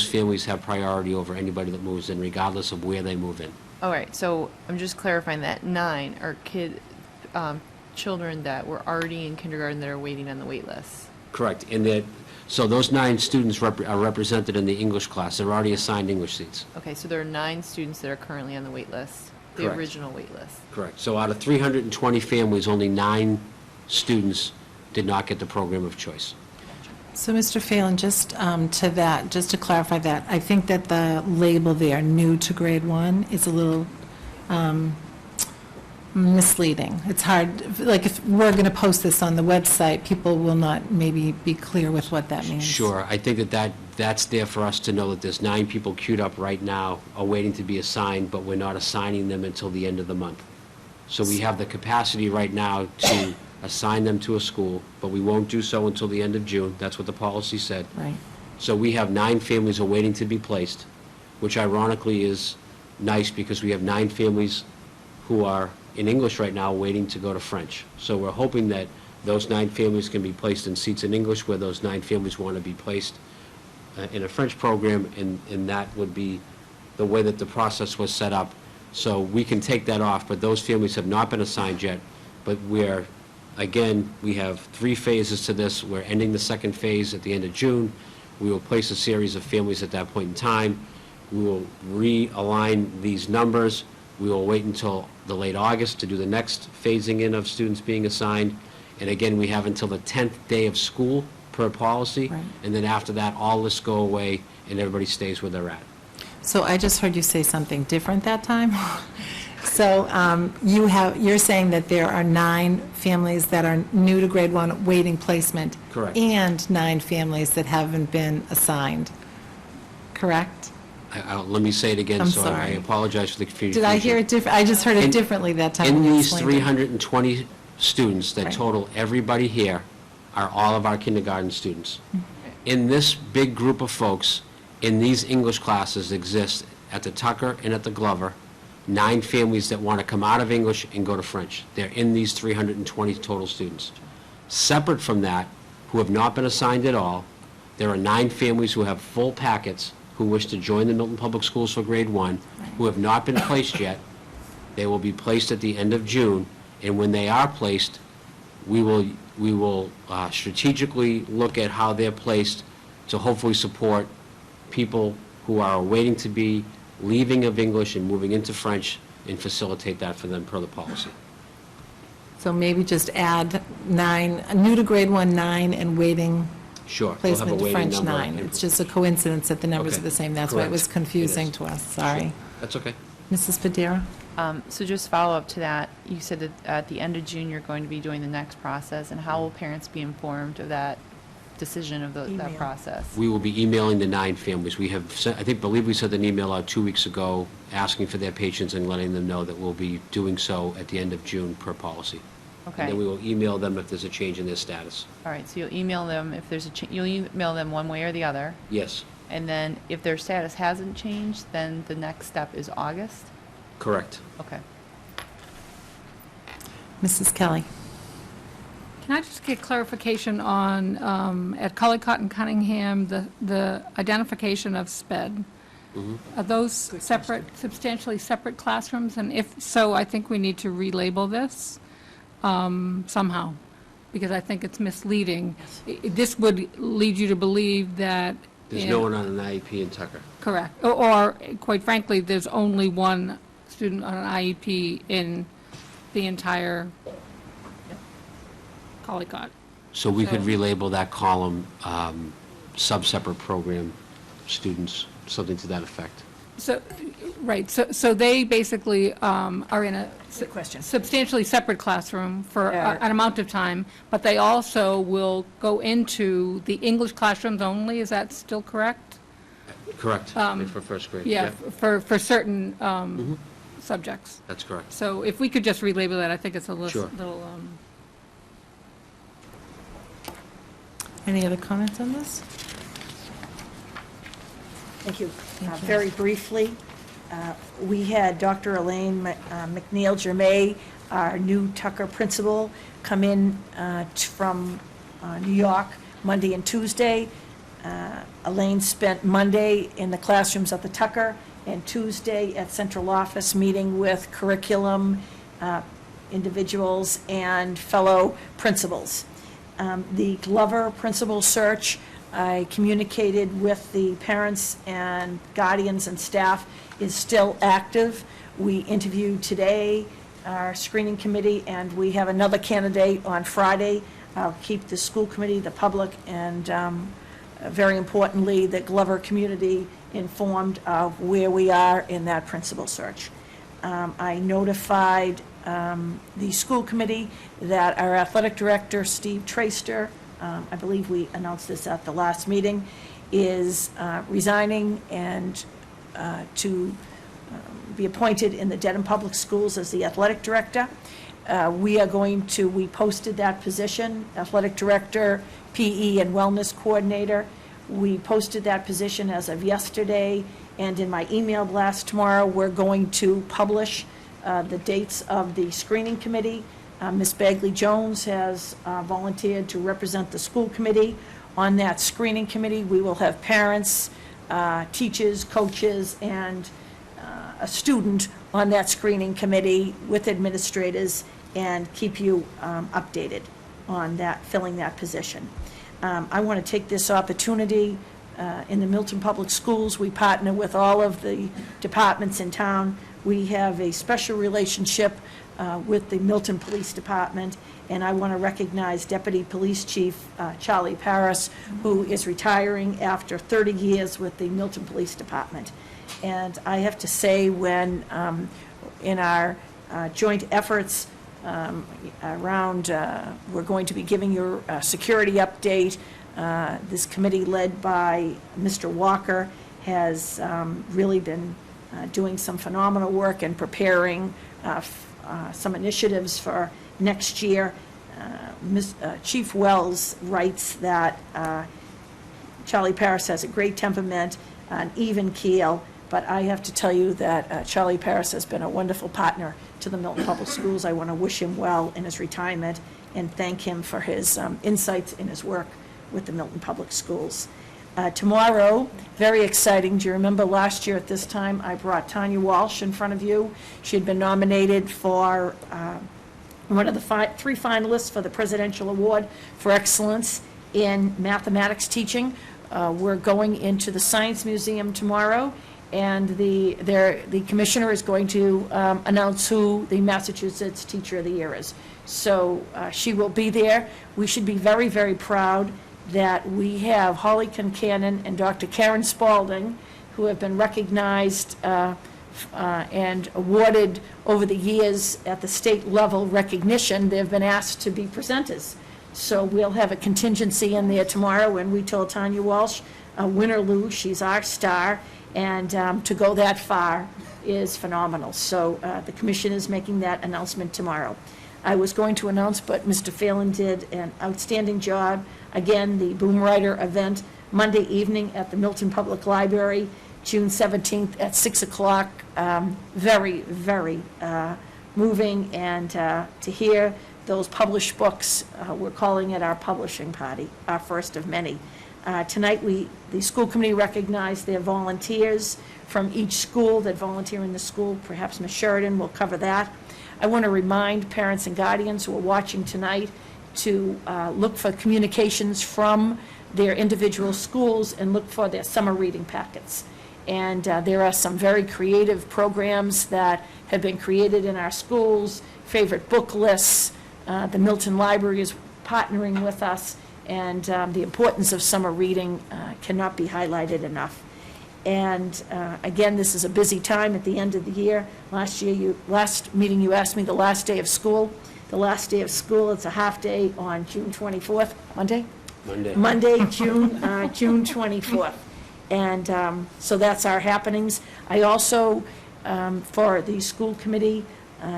families have priority over anybody that moves in, regardless of where they move in. All right, so I'm just clarifying that 9 are children that were already in kindergarten that are waiting on the wait list. Correct. So those 9 students are represented in the English class. They're already assigned English seats. Okay, so there are 9 students that are currently on the wait list, the Correct. original wait list. Correct. So out of 320 families, only 9 students did not get the program of choice. So, Mr. Phelan, just to clarify that, I think that the label there, new to grade 1, is a little misleading. It's hard, like, if we're going to post this on the website, people will not maybe be clear with what that means. Sure. I think that's there for us to know that there's 9 people queued up right now, are waiting to be assigned, but we're not assigning them until the end of the month. So we have the capacity right now to assign them to a school, but we won't do so until the end of June. That's what the policy said. Right. So we have 9 families are waiting to be placed, which ironically is nice because we have 9 families who are in English right now waiting to go to French. So we're hoping that those 9 families can be placed in seats in English where those 9 families want to be placed in a French program, and that would be the way that the process was set up. So we can take that off, but those families have not been assigned yet. But again, we have 3 phases to this. We're ending the second phase at the end of June. We will place a series of families at that point in time. We will realign these numbers. We will wait until the late August to do the next phasing in of students being assigned. And again, we have until the 10th day of school per policy. Right. And then after that, all lists go away and everybody stays where they're at. So I just heard you say something different that time. So you're saying that there are 9 families that are new to grade 1 waiting placement. Correct. And 9 families that haven't been assigned, correct? Let me say it again. I'm So I sorry. apologize for the confusion. Did I hear it different? I just heard it In- differently that time. In when you these explained it. 320 students that Right. total everybody here are all of our kindergarten students. Mm-hmm. In this big group of folks, in these English classes exist at the Tucker and at the Glover, 9 families that want to come out of English and go to French. They're in these 320 total students. Separate from that, who have not been assigned at all, there are 9 families who have full packets who wish to join the Milton Public Schools for grade 1, who have not been placed yet. They will be placed at the end of June, and when they are placed, we will strategically look at how they're placed to hopefully support people who are waiting to be leaving of English and moving into French and facilitate that for them per the policy. So maybe just add 9, new to grade 1, 9, and waiting Sure. They'll have a placement to waiting French, number. 9. It's just a coincidence that the numbers Okay. are the same. That's why it was Correct. confusing It is. to us. Sorry. That's okay. Mrs. Padera? So just follow up to that, you said that at the end of June, you're going to be doing the next process, and how will parents be informed of that decision of that Email. process? We will be emailing the 9 families. We have, believe we sent an email out 2 weeks ago asking for their patience and letting them know that we'll be doing so at the end of June per policy. And Okay, then we will email them if there's a change in their status. all right, so you'll email them if there's you'll email them one way or the other, Yes, and then if their status hasn't changed, then the next step is August? correct. Okay. Mrs. Kelly? Can I just get clarification on, at Cullycott and Cunningham, the identification of SPED? Are those separate, substantially separate classrooms? And if so, I think we need to relabel this. somehow, because I think it's misleading. This would lead you to believe that. There's no one on an IEP in Tucker. Correct. Or, quite frankly, there's only one student on an IEP in the entire Collycott. So we could So- relabel that column sub-separate program students, something to that effect. So, right, so they basically are in a Good question. substantially separate classroom for an amount of time, but they also will go into the English classrooms only, is that still correct? Correct, for first grade. Yeah, Yep, for certain subjects. that's correct. So if we could just relabel that, I think it's a Sure. little, Any other comments on this? Thank you. Very briefly, we had Dr. Elaine McNeil-Germain, our new Tucker principal, come in from New York Monday and Tuesday. Elaine spent Monday in the classrooms at the Tucker and Tuesday at central office meeting with curriculum individuals and fellow principals. The Glover principal search, I communicated with the parents and guardians and staff, is still active. We interviewed today, our screening committee, and we have another candidate on Friday. I'll keep the school committee, the public, and very importantly, the Glover community informed of where we are in that principal search. I notified the school committee that our athletic director, Steve Traster, I believe we announced this at the last meeting, is resigning and to be appointed in the Dedham Public Schools as the athletic director. We posted that position, athletic director, PE and wellness coordinator. We posted that position as of yesterday, and in my email blast tomorrow, we're going to publish the dates of the screening committee. Ms. Bagley-Jones has volunteered to represent the school committee. On that screening committee, we will have parents, teachers, coaches, and a student on that screening committee with administrators, and keep you updated on that, filling that position. I want to take this opportunity. In the Milton Public Schools, we partner with all of the departments in town. We have a special relationship with the Milton Police Department, and I want to recognize Deputy Police Chief Charlie Paris, who is retiring after 30 years with the Milton Police Department. And I have to say, when in our joint efforts around, we're going to be giving you a security update. This committee led by Mr. Walker has really been doing some phenomenal work and preparing some initiatives for next year. Chief Wells writes that Charlie Paris has a great temperament, an even keel, but I have to tell you that Charlie Paris has been a wonderful partner to the Milton Public Schools. I want to wish him well in his retirement and thank him for his insights in his work with the Milton Public Schools. Tomorrow, very exciting. Do you remember last year at this time, I brought Tanya Walsh in front of you? She had been nominated for one of the three finalists for the Presidential Award for Excellence in Mathematics Teaching. We're going into the Science Museum tomorrow, and the commissioner is going to announce who the Massachusetts Teacher of the Year is. So she will be there. We should be very, very proud that we have Holly Concannon and Dr. Karen Spalding, who have been recognized and awarded over the years at the state level recognition. They've been asked to be presenters. So we'll have a contingency in there tomorrow, and we told Tanya Walsh, win or lose, she's our star, and to go that far is phenomenal. So the commission is making that announcement tomorrow. I was going to announce, but Mr. Phelan did an outstanding job. Again, the Boom Rider event, Monday evening at the Milton Public Library, June 17th at 6 o'clock. Very, very moving, and to hear those published books, we're calling it our publishing party, our first of many. Tonight, the school committee recognized their volunteers from each school that volunteer in the school. Perhaps Ms. Sheridan will cover that. I want to remind parents and guardians who are watching tonight to look for communications from their individual schools and look for their summer reading packets. And there are some very creative programs that have been created in our schools, favorite book lists. The Milton Library is partnering with us, and the importance of summer reading cannot be highlighted enough. And again, this is a busy time at the end of the year. Last meeting you asked me the last day of school. The last day of school, it's a half day on June 24th, Monday? Monday, June 24th. And so that's our happenings. I also, for the school committee,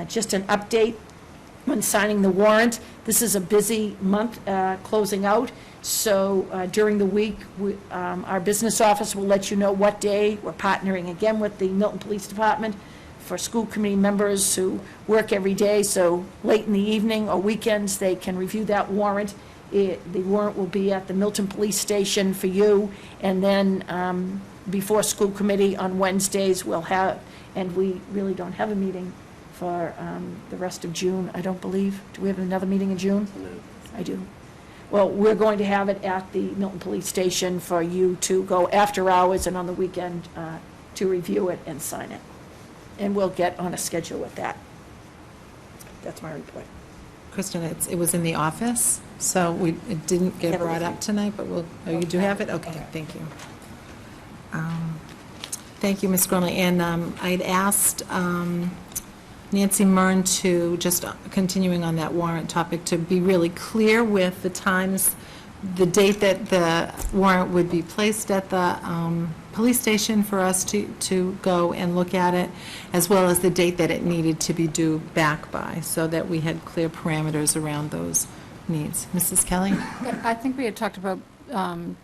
just an update on signing the warrant. This is a busy month closing out, so during the week, our business office will let you know what day. We're partnering again with the Milton Police Department for school committee members who work every day, so late in the evening or weekends, they can review that warrant. The warrant will be at the Milton Police Station for you, and then before school committee on Wednesdays, we'll have, and we really don't have a meeting for the rest of June, I don't believe. Do we have another meeting in June? No. I do. Well, we're going to have it at the Milton Police Station for you to go after hours and on the weekend to review it and sign it. And we'll get on a schedule with that. That's my report. Kristen, it was in the office, so it didn't get Have it brought with up tonight, but oh, you do have it? Okay, thank you. Thank you, Ms. Gormley. And I'd asked Nancy Mern to, just continuing on that warrant topic, to be really clear with the times, the date that the warrant would be placed at the police station for us to go and look at it, as well as the date that it needed to be due back by, so that we had clear parameters around those needs. Mrs. Kelly? I think we had talked about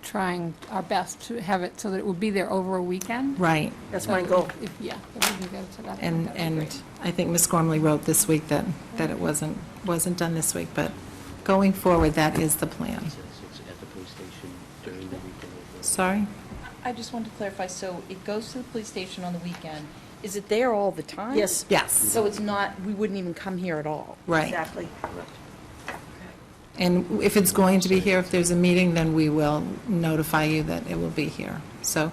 trying our best to have it so that it would be there over a weekend. Right. That's my goal. Yeah, if we can get it to that. And that'd be great. I think Ms. Gormley wrote this week that it wasn't done this week, but going forward, that is the plan. It's at the police station during the weekend. Sorry? I just wanted to clarify, so it goes to the police station on the weekend. Is it there all the time? Yes, Yes, So it's not, we wouldn't even come here at all? right. exactly. And if it's going to be here, if there's a meeting, then we will notify you that it will be here. So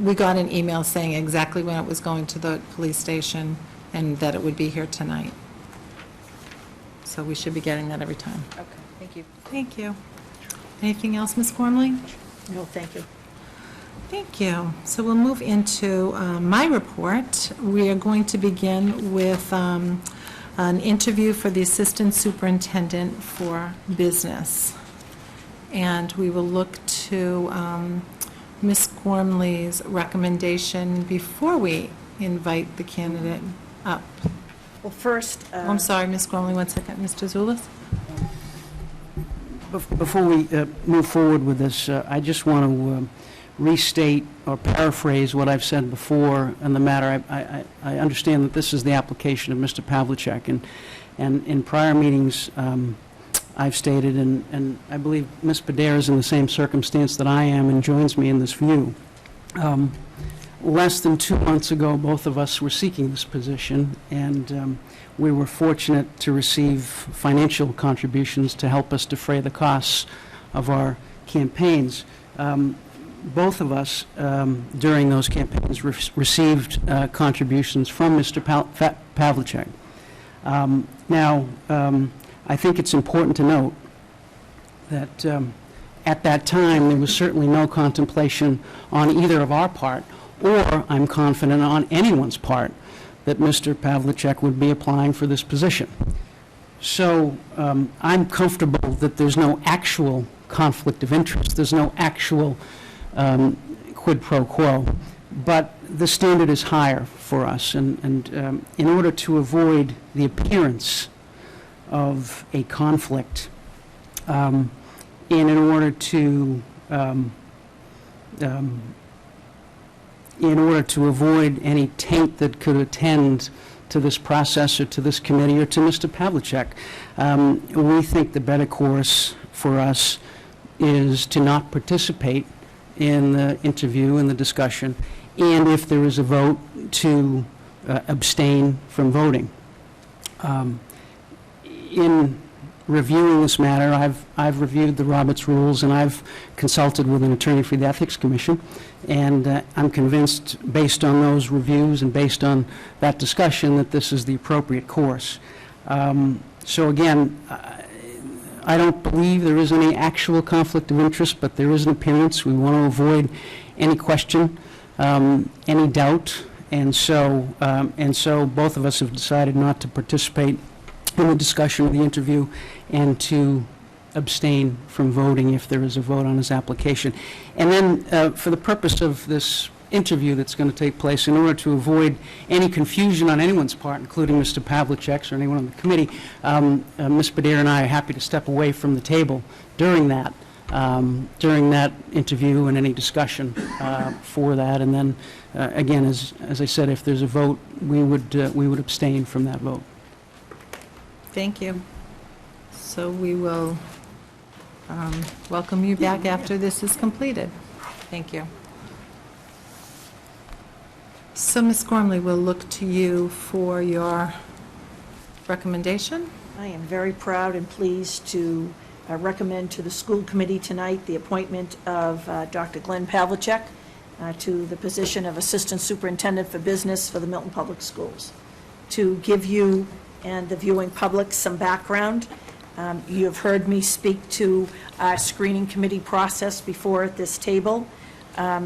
we got an email saying exactly when it was going to the police station and that it would be here tonight. So we should be getting that every time. Okay, thank you. Thank you. Anything else, Ms. Gormley? No, thank you. Thank you. So we'll move into my report. We are going to begin with an interview for the Assistant Superintendent for Business. And we will look to Ms. Gormley's recommendation before we invite the candidate up. Well, first, I'm sorry, Ms. Gormley, one second. Mr. Zulus? Before we move forward with this, I just want to restate or paraphrase what I've said before in the matter. I understand that this is the application of Mr. Pavlicek, and in prior meetings, I've stated, and I believe Ms. Badere is in the same circumstance that I am and joins me in this view. Less than 2 months ago, both of us were seeking this position, and we were fortunate to receive financial contributions to help us defray the costs of our campaigns. Both of us, during those campaigns, received contributions from Mr. Pavlicek. Now, I think it's important to note that at that time, there was certainly no contemplation on either of our part, or I'm confident on anyone's part, that Mr. Pavlicek would be applying for this position. So I'm comfortable that there's no actual conflict of interest. There's no actual quid pro quo. But the standard is higher for us, and in order to avoid the appearance of a conflict, and in order to avoid any taint that could attend to this process or to this committee or to Mr. Pavlicek, we think the better course for us is to not participate in the interview and the discussion, and if there is a vote, to abstain from voting. In reviewing this matter, I've reviewed the Roberts Rules, and I've consulted with an attorney for the Ethics Commission, and I'm convinced, based on those reviews and based on that discussion, that this is the appropriate course. So again, I don't believe there is any actual conflict of interest, but there is an appearance. We want to avoid any question, any doubt, and so both of us have decided not to participate in the discussion of the interview and to abstain from voting if there is a vote on his application. And then, for the purpose of this interview that's going to take place, in order to avoid any confusion on anyone's part, including Mr. Pavlicek's or anyone on the committee, Ms. Badere and I are happy to step away from the table during that interview and any discussion for that. And then, again, as I said, if there's a vote, we would abstain from that vote. Thank you. So we will welcome you back after this is completed. Thank you. So, Ms. Gormley, we'll look to you for your recommendation. I am very proud and pleased to recommend to the school committee tonight the appointment of Dr. Glenn Pavlicek to the position of Assistant Superintendent for Business for the Milton Public Schools. To give you and the viewing public some background, you have heard me speak to our screening committee process before at this table.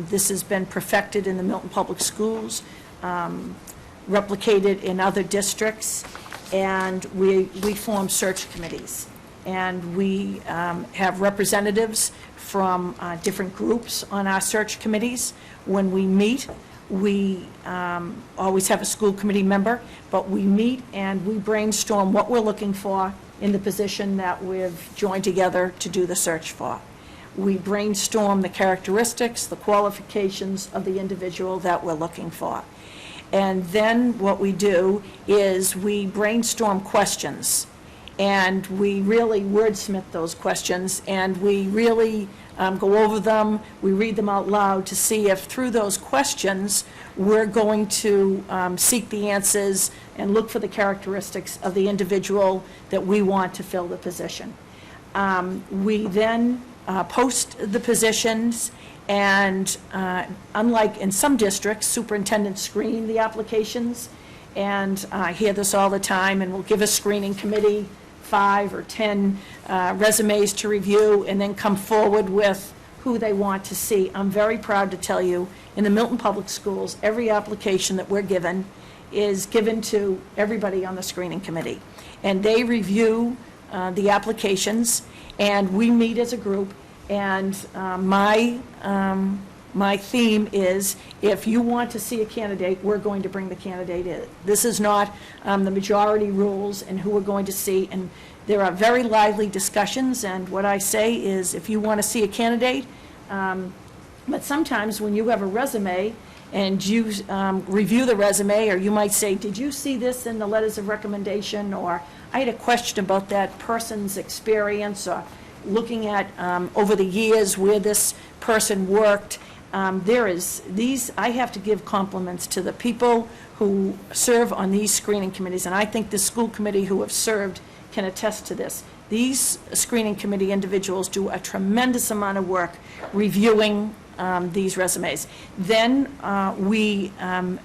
This has been perfected in the Milton Public Schools, replicated in other districts, and we form search committees. And we have representatives from different groups on our search committees. When we meet, we always have a school committee member, but we meet and we brainstorm what we're looking for in the position that we've joined together to do the search for. We brainstorm the characteristics, the qualifications of the individual that we're looking for. And then what we do is we brainstorm questions, and we really wordsmith those questions, and we really go over them, we read them out loud to see if through those questions we're going to seek the answers and look for the characteristics of the individual that we want to fill the position. We then post the positions, and unlike in some districts, superintendents screen the applications, and I hear this all the time, and we'll give a screening committee 5 or 10 resumes to review and then come forward with who they want to see. I'm very proud to tell you, in the Milton Public Schools, every application that we're given is given to everybody on the screening committee. And they review the applications, and we meet as a group, and my theme is, if you want to see a candidate, we're going to bring the candidate in. This is not the majority rules and who we're going to see, and there are very lively discussions, and what I say is, if you want to see a candidate, but sometimes when you have a resume and you review the resume, or you might say, did you see this in the letters of recommendation, or I had a question about that person's experience, or looking at over the years where this person worked. I have to give compliments to the people who serve on these screening committees, and I think the school committee who have served can attest to this. These screening committee individuals do a tremendous amount of work reviewing these resumes. Then Dr.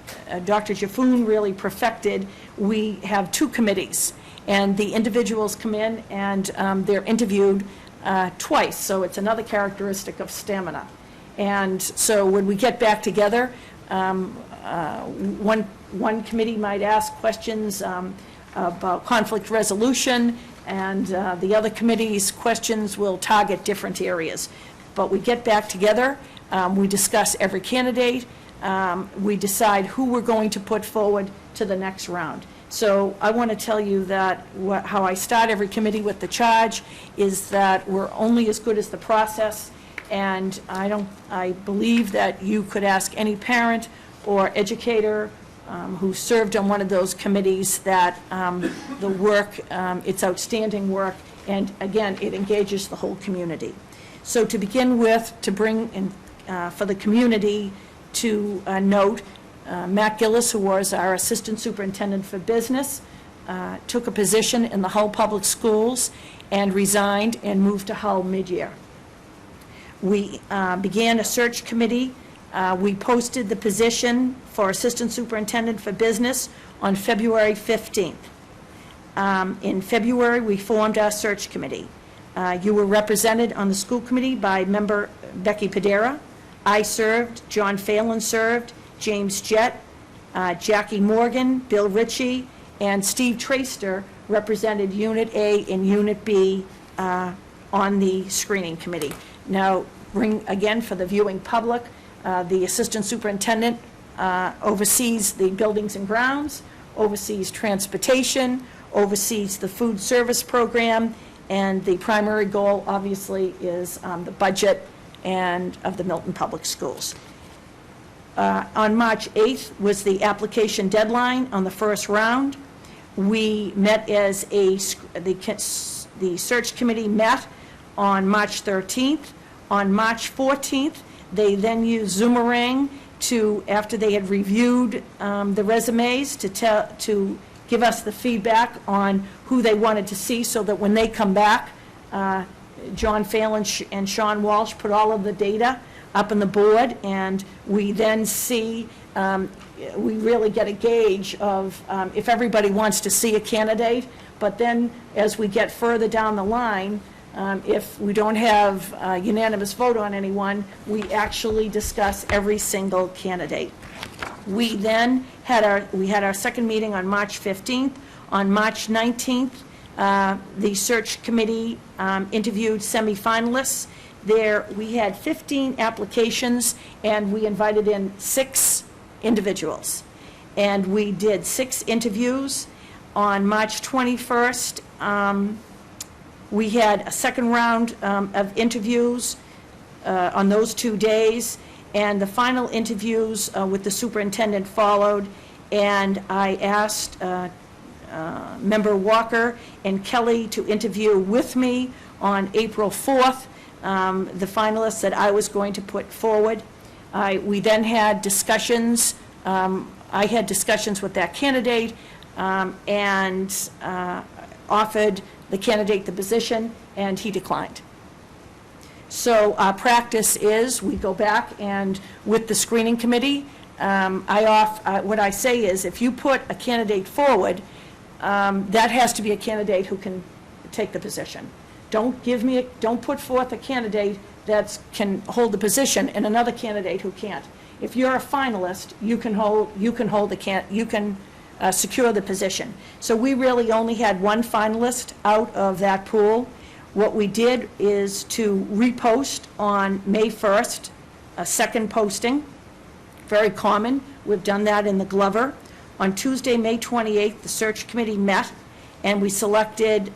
Jaffoon really perfected, we have 2 committees, and the individuals come in and they're interviewed twice, so it's another characteristic of stamina. And so when we get back together, one committee might ask questions about conflict resolution, and the other committee's questions will target different areas. But we get back together, we discuss every candidate, we decide who we're going to put forward to the next round. So I want to tell you that how I start every committee with the charge is that we're only as good as the process, and I believe that you could ask any parent or educator who served on one of those committees that the work, it's outstanding work, and again, it engages the whole community. So to begin with, to bring in, for the community to note, Matt Gillis, who was our Assistant Superintendent for Business, took a position in the Hull Public Schools and resigned and moved to Hull mid-year. We began a search committee. We posted the position for Assistant Superintendent for Business on February 15th. In February, we formed our search committee. You were represented on the school committee by member Becky Padera. I served, John Phelan served, James Jett, Jackie Morgan, Bill Ritchie, and Steve Traster represented Unit A and Unit B on the screening committee. Now, again, for the viewing public, the Assistant Superintendent oversees the buildings and grounds, oversees transportation, oversees the food service program, and the primary goal, obviously, is the budget and of the Milton Public Schools. On March 8th was the application deadline on the first round. We met as the search committee met on March 13th. On March 14th, they then used Zoomerang to, after they had reviewed the resumes, to give us the feedback on who they wanted to see, so that when they come back, John Phelan and Sean Walsh put all of the data up on the board, and we then see, we really get a gauge of if everybody wants to see a candidate. But then, as we get further down the line, if we don't have a unanimous vote on anyone, we actually discuss every single candidate. We then had our second meeting on March 15th. On March 19th, the search committee interviewed semifinalists. There, we had 15 applications, and we invited in 6 individuals. And we did 6 interviews. On March 21st, we had a second round of interviews on those 2 days, and the final interviews with the superintendent followed, and I asked Member Walker and Kelly to interview with me on April 4th, the finalists that I was going to put forward. We then had discussions. I had discussions with that candidate and offered the candidate the position, and he declined. So our practice is we go back, and with the screening committee, what I say is, if you put a candidate forward, that has to be a candidate who can take the position. Don't put forth a candidate that can hold the position and another candidate who can't. If you're a finalist, you can secure the position. So we really only had one finalist out of that pool. What we did is to repost on May 1st, a second posting, very common. We've done that in the Glover. On Tuesday, May 28th, the search committee met, and we selected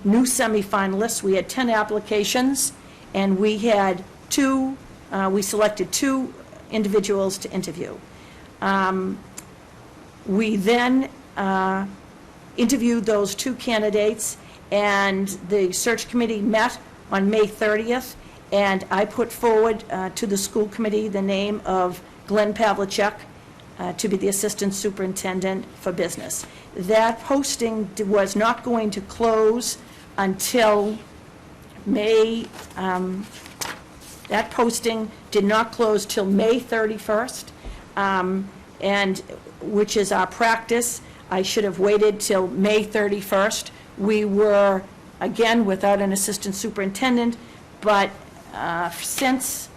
new semifinalists. We had 10 applications, and we had we selected 2 individuals to interview. We then interviewed those 2 candidates, and the search committee met on May 30th, and I put forward to the school committee the name of Glenn Pavlicek to be the Assistant Superintendent for Business. That posting was not going to close until May, that posting did not close till May 31st, and which is our practice. I should have waited till May 31st. We were, again, without an assistant superintendent, but since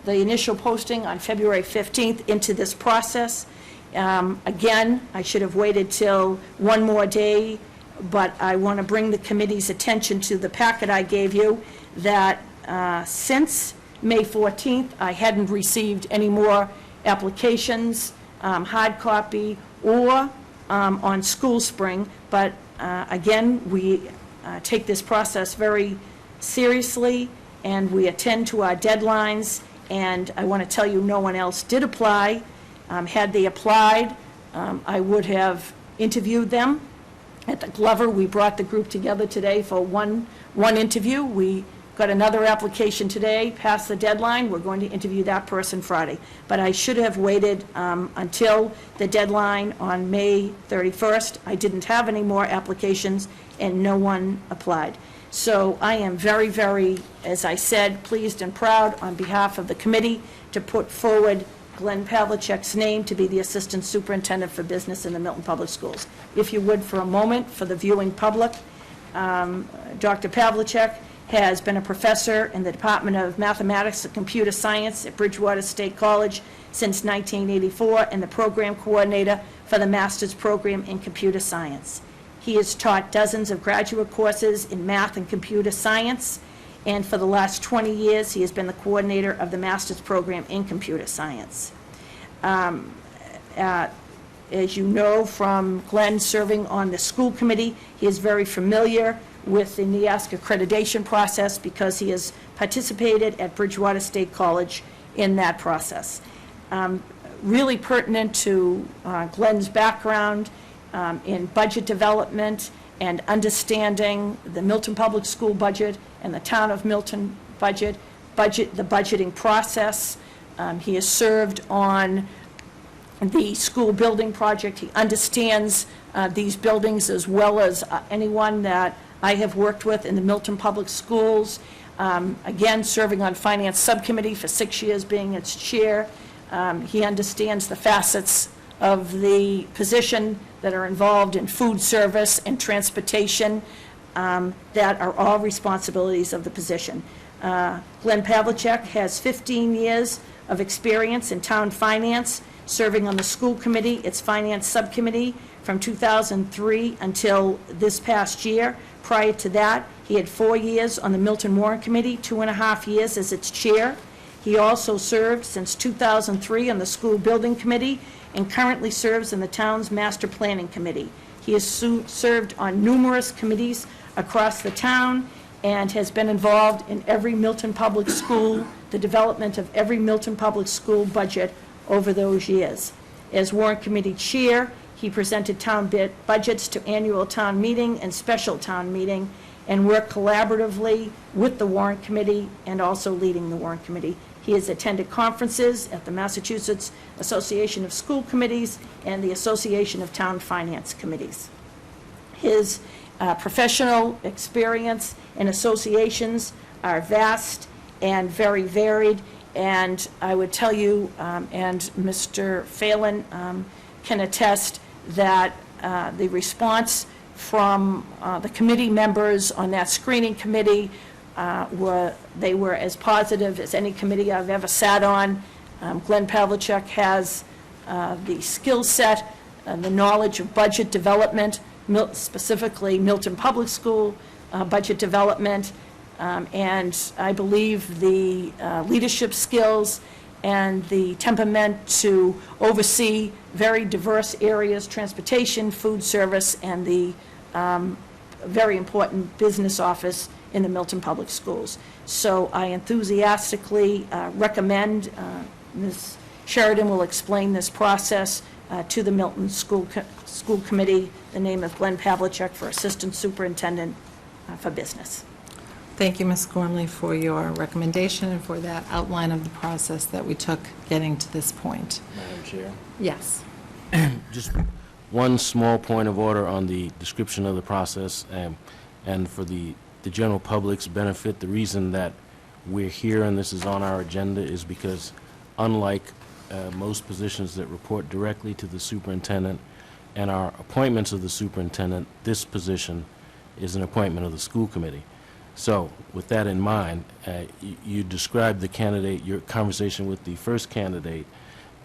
the initial posting on February 15th into this process, again, I should have waited till one more day, but I want to bring the committee's attention to the packet I gave you, that since May 14th, I hadn't received any more applications, hard copy, or on School Spring, but again, we take this process very seriously, and we attend to our deadlines, and I want to tell you, no one else did apply. Had they applied, I would have interviewed them. At the Glover, we brought the group together today for one interview. We got another application today, passed the deadline, we're going to interview that person Friday. But I should have waited until the deadline on May 31st. I didn't have any more applications, and no one applied. So I am very, very, as I said, pleased and proud on behalf of the committee to put forward Glenn Pavlicek's name to be the Assistant Superintendent for Business in the Milton Public Schools. If you would, for a moment, for the viewing public, Dr. Pavlicek has been a professor in the Department of Mathematics and Computer Science at Bridgewater State College since 1984 and the program coordinator for the master's program in computer science. He has taught dozens of graduate courses in math and computer science, and for the last 20 years, he has been the coordinator of the master's program in computer science. As you know from Glenn serving on the school committee, he is very familiar with the NEASC accreditation process because he has participated at Bridgewater State College in that process. Really pertinent to Glenn's background in budget development and understanding the Milton Public School budget and the town of Milton budget, the budgeting process. He has served on the school building project. He understands these buildings as well as anyone that I have worked with in the Milton Public Schools. Again, serving on Finance Subcommittee for 6 years, being its chair. He understands the facets of the position that are involved in food service and transportation that are all responsibilities of the position. Glenn Pavlicek has 15 years of experience in town finance, serving on the school committee, its finance subcommittee, from 2003 until this past year. Prior to that, he had 4 years on the Milton Warrant Committee, 2.5 years as its chair. He also served since 2003 on the School Building Committee and currently serves in the town's Master Planning Committee. He has served on numerous committees across the town and has been involved in every Milton Public School, the development of every Milton Public School budget over those years. As Warrant Committee Chair, he presented town budgets to annual town meeting and special town meeting and worked collaboratively with the Warrant Committee and also leading the Warrant Committee. He has attended conferences at the Massachusetts Association of School Committees and the Association of Town Finance Committees. His professional experience and associations are vast and very varied, and I would tell you, and Mr. Phelan can attest, that the response from the committee members on that screening committee were as positive as any committee I've ever sat on. Glenn Pavlicek has the skill set and the knowledge of budget development, specifically Milton Public School budget development, and I believe the leadership skills and the temperament to oversee very diverse areas, transportation, food service, and the very important business office in the Milton Public Schools. So I enthusiastically recommend, Ms. Sheridan will explain this process to the Milton School Committee, the name of Glenn Pavlicek for Assistant Superintendent for Business. Thank you, Ms. Gormley, for your recommendation and for that outline of the process that we took getting to this point. Madam Chair? Yes. Just one small point of order on the description of the process, and for the general public's benefit, the reason that we're here and this is on our agenda is because unlike most positions that report directly to the superintendent and our appointments of the superintendent, this position is an appointment of the school committee. So with that in mind, you described the candidate, your conversation with the first candidate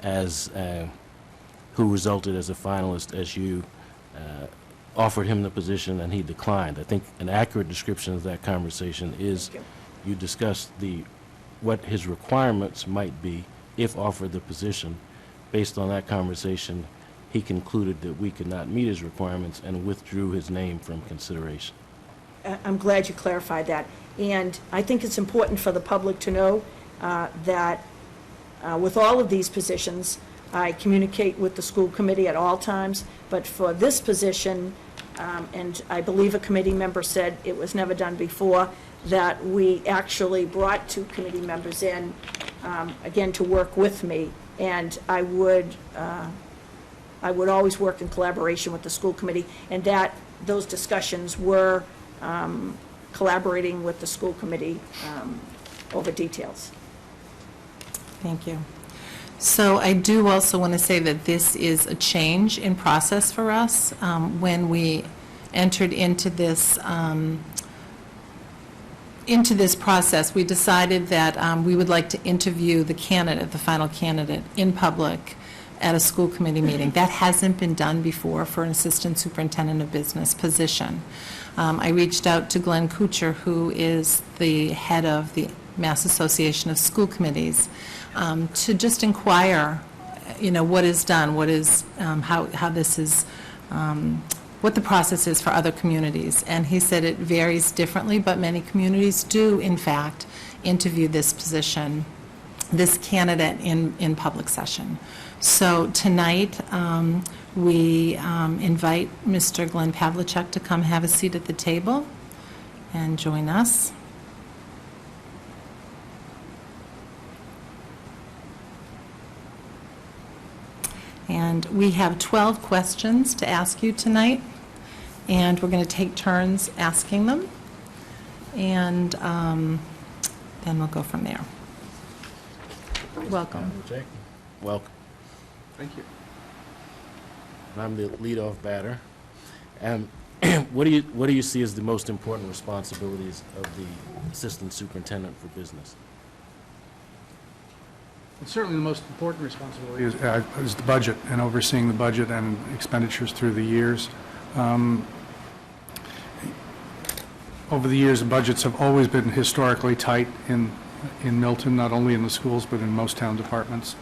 as who resulted as a finalist, as you offered him the position and he declined. I think an accurate description of that conversation is you discussed what his requirements might be if offered the position. Based on that conversation, he concluded that we could not meet his requirements and withdrew his name from consideration. I'm glad you clarified that. And I think it's important for the public to know that with all of these positions, I communicate with the school committee at all times, but for this position, and I believe a committee member said it was never done before, that we actually brought 2 committee members in, again, to work with me. And I would always work in collaboration with the school committee, and those discussions were collaborating with the school committee over details. Thank you. So I do also want to say that this is a change in process for us. When we entered into this process, we decided that we would like to interview the candidate, the final candidate, in public at a school committee meeting. That hasn't been done before for an assistant superintendent of business position. I reached out to Glenn Kuchar, who is the head of the Mass Association of School Committees, to just inquire, what is done, what is, how this is, what the process is for other communities. And he said it varies differently, but many communities do, in fact, interview this position, this candidate in public session. So tonight, we invite Mr. Glenn Pavlicek to come have a seat at the table and join us. And we have 12 questions to ask you tonight, and we're going to take turns asking them, and then we'll go from there. Welcome. Welcome. Thank you. And I'm the leadoff batter. And what do you see as the most important responsibilities of the assistant superintendent for business? Well, certainly the most important responsibility is the budget and overseeing the budget and expenditures through the years. Over the years, the budgets have always been historically tight in Milton, not only in the schools, but in most town departments.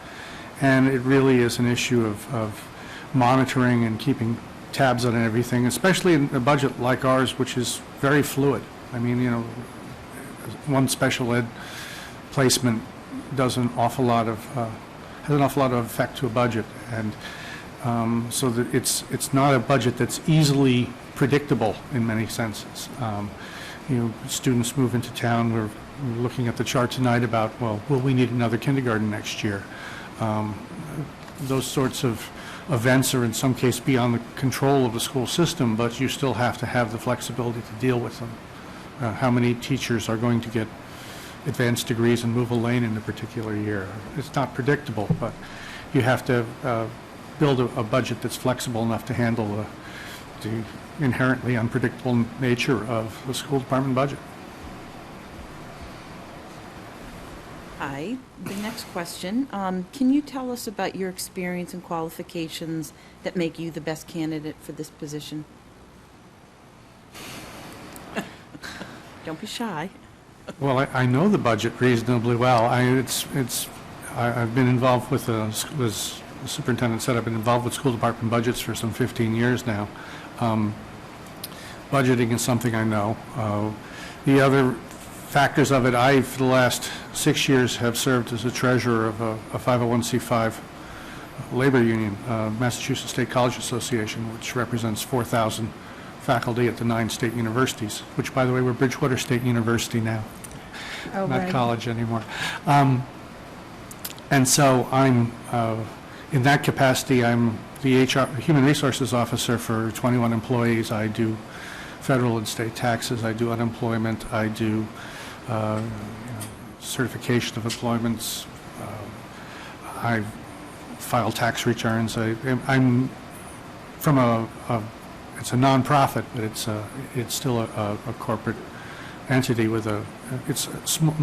And it really is an issue of monitoring and keeping tabs on everything, especially in a budget like ours, which is very fluid. I mean, one special ed placement does an awful lot of, has an awful lot of effect to a budget. And so that it's not a budget that's easily predictable in many senses. Students move into town. We're looking at the chart tonight about, well, will we need another kindergarten next year? Those sorts of events are in some case beyond the control of the school system, but you still have to have the flexibility to deal with them. How many teachers are going to get advanced degrees and move a lane in a particular year? It's not predictable, but you have to build a budget that's flexible enough to handle the inherently unpredictable nature of the school department budget. Hi. The next question, can you tell us about your experience and qualifications that make you the best candidate for this position? Don't be shy. Well, I know the budget reasonably well. I've been involved with, as the superintendent said, I've been involved with school department budgets for some 15 years now. Budgeting is something I know. The other factors of it, I, for the last 6 years, have served as a treasurer of a 501c5 labor union, Massachusetts State College Association, which represents 4,000 faculty at the 9 state universities, which, by the way, we're Bridgewater State University now, not college anymore. And so I'm, in that capacity, I'm the Human Resources Officer for 21 employees. I do federal and state taxes, I do unemployment, I do certification of employments, I file tax returns. I'm from it's a nonprofit, but it's still a corporate entity with it's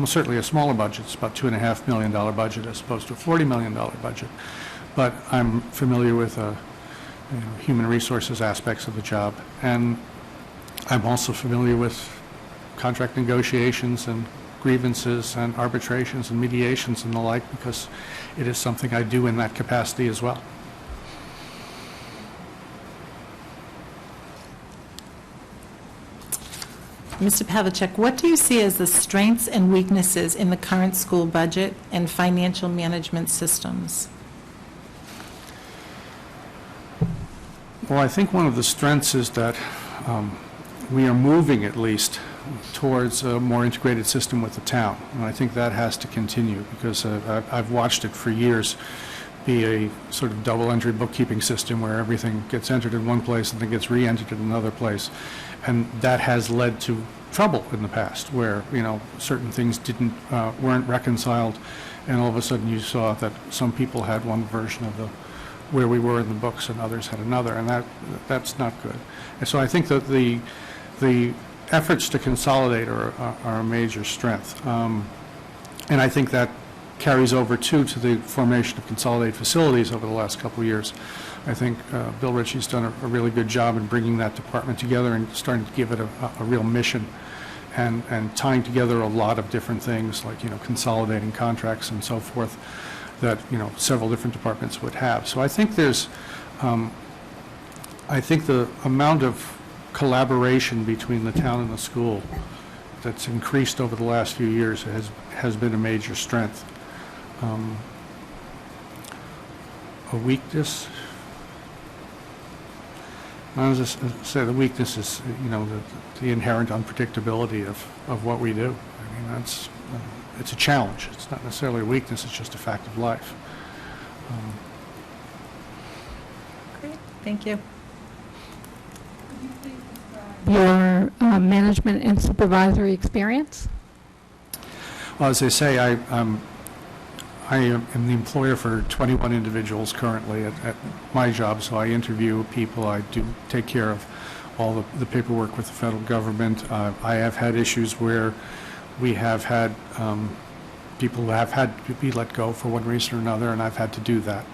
certainly a smaller budget. It's about $2.5 million budget as opposed to a $40 million budget. But I'm familiar with human resources aspects of the job, and I'm also familiar with contract negotiations and grievances and arbitrations and mediations and the like, because it is something I do in that capacity as well. Mr. Pavlicek, what do you see as the strengths and weaknesses in the current school budget and financial management systems? Well, I think one of the strengths is that we are moving, at least, towards a more integrated system with the town. And I think that has to continue, because I've watched it for years be a sort of double-entry bookkeeping system where everything gets entered in one place and then gets re-entered in another place. And that has led to trouble in the past, where, certain things weren't reconciled, and all of a sudden you saw that some people had one version of where we were in the books and others had another, and that's not good. And so I think that the efforts to consolidate are a major strength. And I think that carries over, too, to the formation of consolidated facilities over the last couple of years. I think Bill Ritchie's done a really good job in bringing that department together and starting to give it a real mission, and tying together a lot of different things, like, consolidating contracts and so forth, that, several different departments would have. So I think I think the amount of collaboration between the town and the school that's increased over the last few years has been a major strength. A weakness, I was just say the weakness is, the inherent unpredictability of what we do. I mean, it's a challenge. It's not necessarily a weakness, it's just a fact of life. Great, thank you. Your management and supervisory experience? Well, as I say, I am the employer for 21 individuals currently at my job, so I interview people. I do take care of all the paperwork with the federal government. I have had issues where we have had people who have had to be let go for one reason or another, and I've had to do that.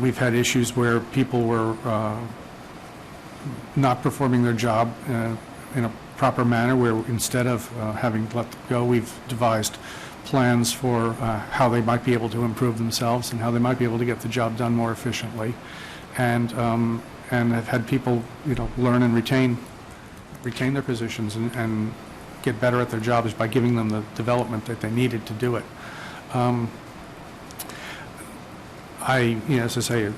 We've had issues where people were not performing their job in a proper manner, where instead of having let them go, we've devised plans for how they might be able to improve themselves and how they might be able to get the job done more efficiently, and have had people, learn and retain their positions and get better at their jobs by giving them the development that they needed to do it. As I say,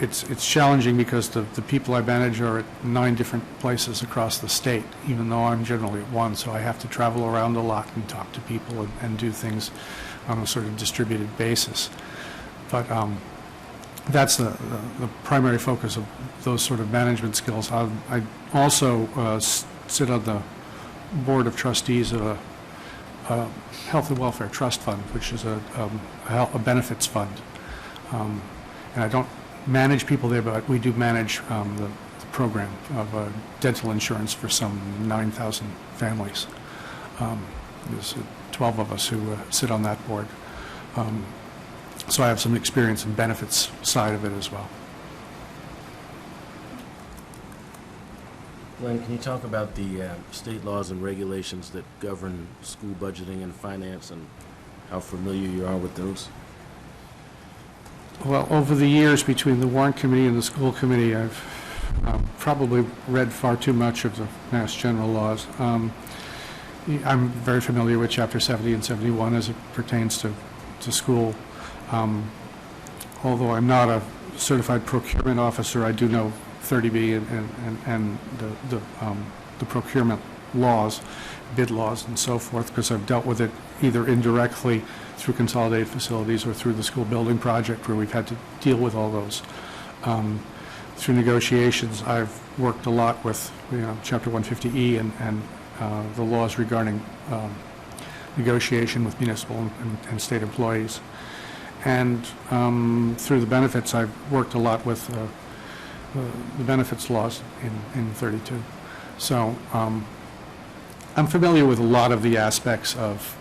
it's challenging because the people I manage are at 9 different places across the state, even though I'm generally at one, so I have to travel around a lot and talk to people and do things on a sort of distributed basis. But that's the primary focus of those sort of management skills. I also sit on the board of trustees of a health and welfare trust fund, which is a benefits fund. And I don't manage people there, but we do manage the program of dental insurance for some 9,000 families. There's 12 of us who sit on that board. So I have some experience in benefits side of it as well. Glenn, can you talk about the state laws and regulations that govern school budgeting and finance, and how familiar you are with those? Well, over the years between the warrant committee and the school committee, I've probably read far too much of the Mass General laws. I'm very familiar with Chapter 70 and 71 as it pertains to school. Although I'm not a certified procurement officer, I do know 30B and the procurement laws, bid laws and so forth, because I've dealt with it either indirectly through consolidated facilities or through the school building project, where we've had to deal with all those. Through negotiations, I've worked a lot with Chapter 150E and the laws regarding negotiation with municipal and state employees. And through the benefits, I've worked a lot with the benefits laws in 32. So I'm familiar with a lot of the aspects of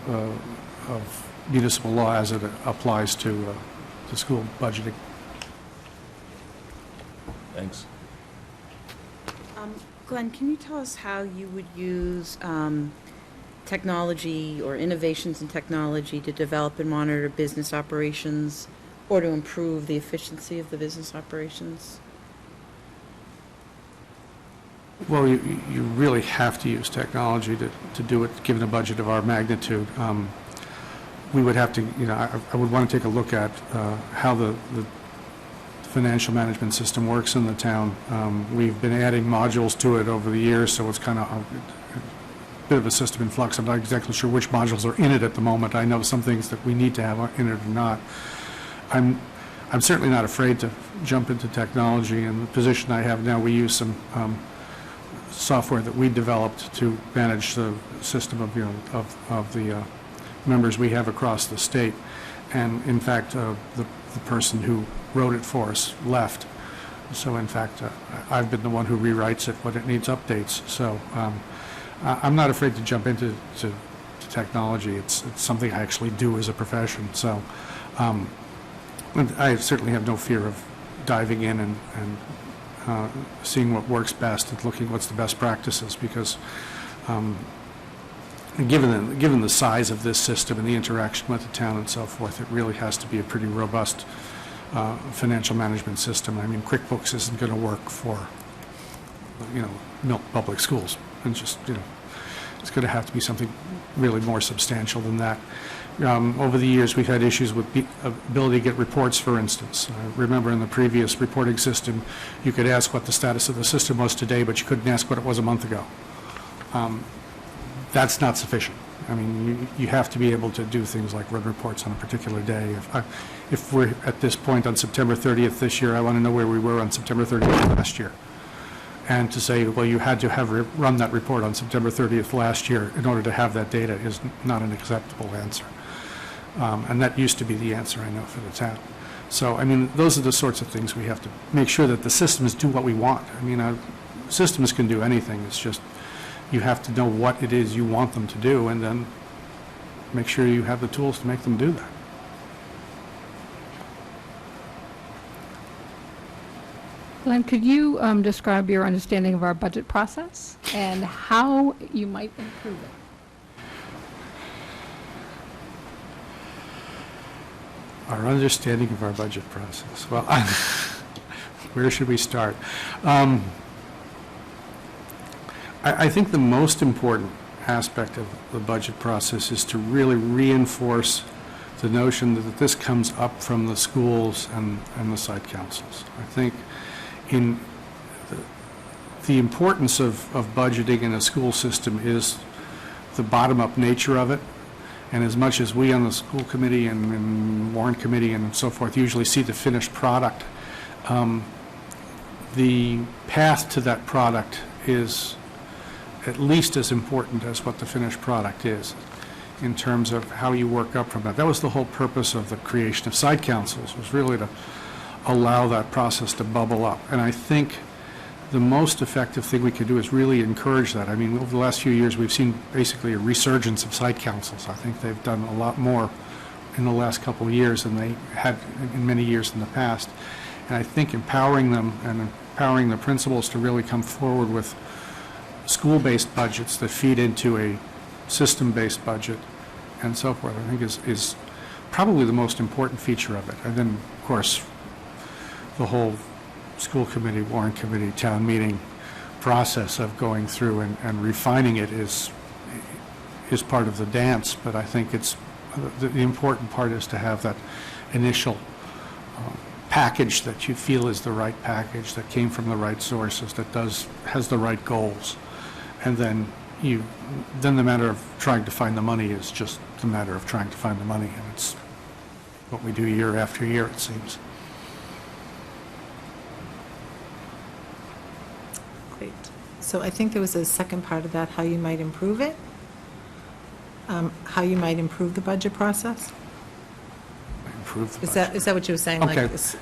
municipal law as it applies to school budgeting. Thanks. Glenn, can you tell us how you would use technology or innovations in technology to develop and monitor business operations, or to improve the efficiency of the business operations? Well, you really have to use technology to do it, given a budget of our magnitude. We would have to, I would want to take a look at how the financial management system works in the town. We've been adding modules to it over the years, so it's kind of a bit of a system in flux. I'm not exactly sure which modules are in it at the moment. I know some things that we need to have in it or not. I'm certainly not afraid to jump into technology. In the position I have now, we use some software that we developed to manage the system of, of the members we have across the state. And in fact, the person who wrote it for us left. So in fact, I've been the one who rewrites it when it needs updates. So I'm not afraid to jump into technology. It's something I actually do as a profession. So I certainly have no fear of diving in and seeing what works best and looking what's the best practices, because given the size of this system and the interaction with the town and so forth, it really has to be a pretty robust financial management system. I mean, QuickBooks isn't going to work for, Milton Public Schools. And just, it's going to have to be something really more substantial than that. Over the years, we've had issues with the ability to get reports, for instance. Remember in the previous reporting system, you could ask what the status of the system was today, but you couldn't ask what it was a month ago. That's not sufficient. I mean, you have to be able to do things like run reports on a particular day. If we're at this point on September 30th this year, I want to know where we were on September 30th last year. And to say, well, you had to have run that report on September 30th last year in order to have that data is not an acceptable answer. And that used to be the answer, I know, for the town. So, I mean, those are the sorts of things we have to make sure that the systems do what we want. I mean, systems can do anything. It's just you have to know what it is you want them to do, and then make sure you have the tools to make them do that. Glenn, could you describe your understanding of our budget process and how you might improve it? Our understanding of our budget process. Well, where should we start? I think the most important aspect of the budget process is to really reinforce the notion that this comes up from the schools and the site councils. I think in the importance of budgeting in a school system is the bottom-up nature of it. And as much as we on the school committee and warrant committee and so forth usually see the finished product, the path to that product is at least as important as what the finished product is in terms of how you work up from that. That was the whole purpose of the creation of site councils, was really to allow that process to bubble up. And I think the most effective thing we can do is really encourage that. I mean, over the last few years, we've seen basically a resurgence of site councils. I think they've done a lot more in the last couple of years than they had in many years in the past. And I think empowering them and empowering the principals to really come forward with school-based budgets that feed into a system-based budget and so forth, I think is probably the most important feature of it. And then, of course, the whole school committee, warrant committee, town meeting process of going through and refining it is part of the dance, but I think it's the important part is to have that initial package that you feel is the right package, that came from the right sources, that has the right goals. And then the matter of trying to find the money is just the matter of trying to find the money, and it's what we do year after year, it seems. Great. So I think there was a second part of that, how you might improve it? How you might improve the budget process? Improve the Is budget. that what you were saying? Okay. Like this,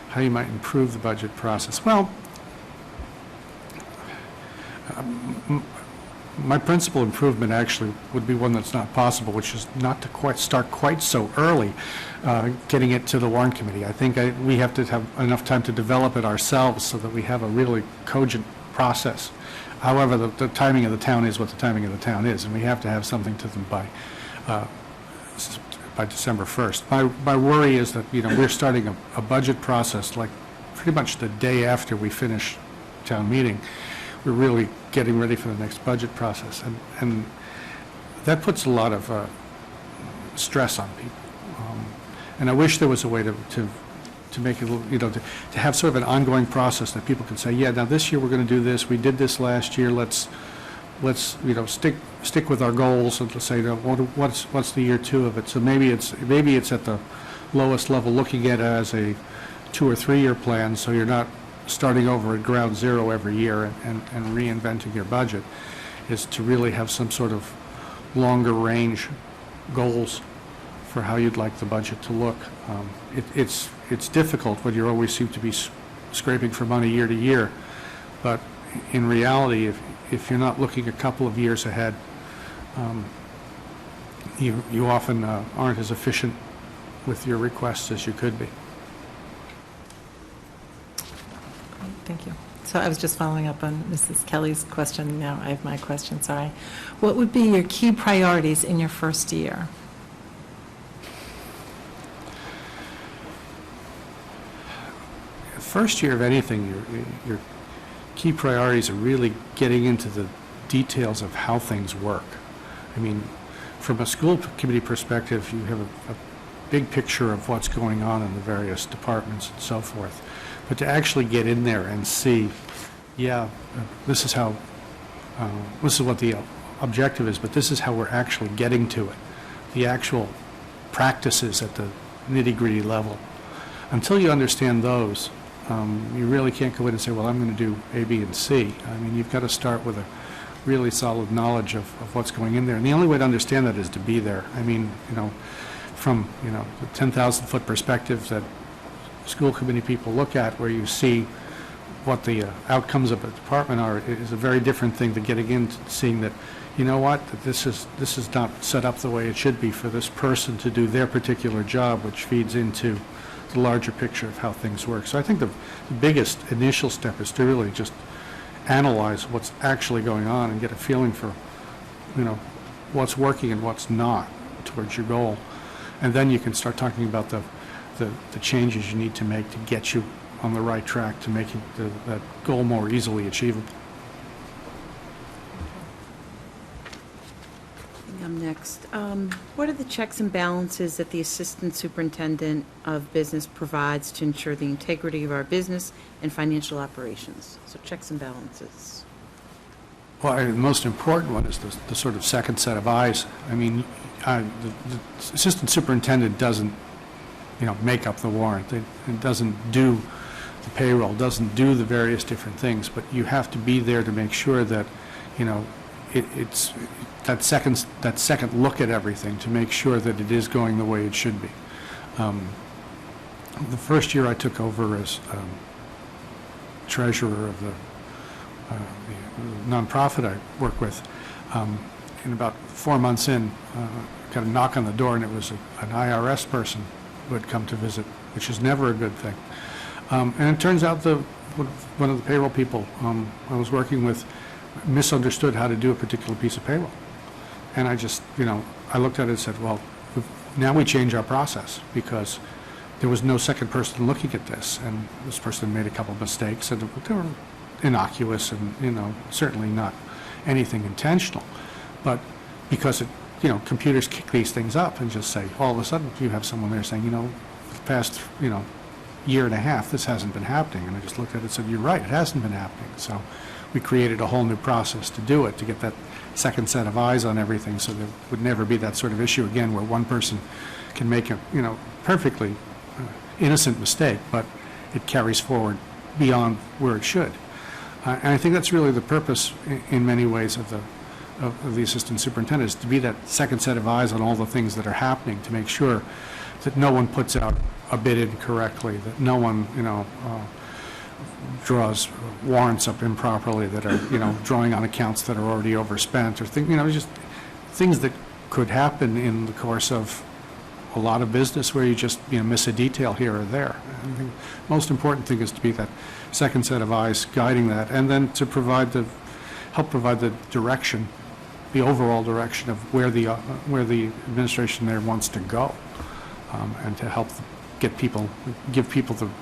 How you might improve the budget process. Well, my principal improvement actually would be one that's not possible, which is not to start quite so early, getting it to the warrant committee. I think we have to have enough time to develop it ourselves so that we have a really cogent process. However, the timing of the town is what the timing of the town is, and we have to have something to them by December 1st. My worry is that, we're starting a budget process like pretty much the day after we finish town meeting. We're really getting ready for the next budget process, and that puts a lot of stress on people. And I wish there was a way to make it, to have sort of an ongoing process that people can say, yeah, now this year we're going to do this, we did this last year, let's stick with our goals, and to say, what's the year 2 of it? So maybe it's at the lowest level, looking at it as a 2 or 3 year plan, so you're not starting over at ground zero every year and reinventing your budget, is to really have some sort of longer range goals for how you'd like the budget to look. It's difficult when you always seem to be scraping for money year to year, but in reality, if you're not looking a couple of years ahead, you often aren't as efficient with your requests as you could be. Thank you. So I was just following up on Mrs. Kelly's question. Now I have my question, sorry. What would be your key priorities in your first year? First year of anything, your key priorities are really getting into the details of how things work. I mean, from a school committee perspective, you have a big picture of what's going on in the various departments and so forth. But to actually get in there and see, this is what the objective is, but this is how we're actually getting to it. The actual practices at the nitty-gritty level. Until you understand those, you really can't go in and say, well, I'm going to do A, B, and C. I mean, you've got to start with a really solid knowledge of what's going in there. And the only way to understand that is to be there. I mean, from, the 10,000-foot perspective that school committee people look at, where you see what the outcomes of a department are, is a very different thing than getting into seeing that, that this is not set up the way it should be for this person to do their particular job, which feeds into the larger picture of how things work. So I think the biggest initial step is to really just analyze what's actually going on and get a feeling for, what's working and what's not towards your goal. And then you can start talking about the changes you need to make to get you on the right track to making that goal more easily achievable. I'm next. What are the checks and balances that the Assistant Superintendent of Business provides to ensure the integrity of our business and financial operations? So checks and balances. Well, the most important one is the sort of second set of eyes. I mean, the Assistant Superintendent doesn't, make up the warrant. It doesn't do the payroll, doesn't do the various different things, but you have to be there to make sure that, it's that second look at everything to make sure that it is going the way it should be. The first year I took over as treasurer of the nonprofit I work with, in about 4 months in, got a knock on the door, and it was an IRS person who had come to visit, which is never a good thing. And it turns out one of the payroll people I was working with misunderstood how to do a particular piece of payroll. And I just, I looked at it and said, well, now we change our process, because there was no second person looking at this, and this person made a couple of mistakes, and they were innocuous and, certainly not anything intentional. But because computers kick these things up and just say, all of a sudden you have someone there saying, for the past, year and a half, this hasn't been happening. And I just looked at it and said, you're right, it hasn't been happening. So we created a whole new process to do it, to get that second set of eyes on everything, so there would never be that sort of issue again where one person can make a, perfectly innocent mistake, but it carries forward beyond where it should. And I think that's really the purpose, in many ways, of the assistant superintendent, is to be that second set of eyes on all the things that are happening, to make sure that no one puts out a bid incorrectly, that no one, draws warrants up improperly that are, drawing on accounts that are already overspent, or just things that could happen in the course of a lot of business where you just, miss a detail here or there. I think the most important thing is to be that second set of eyes guiding that, and then to help provide the direction, the overall direction of where the administration there wants to go, and to help give people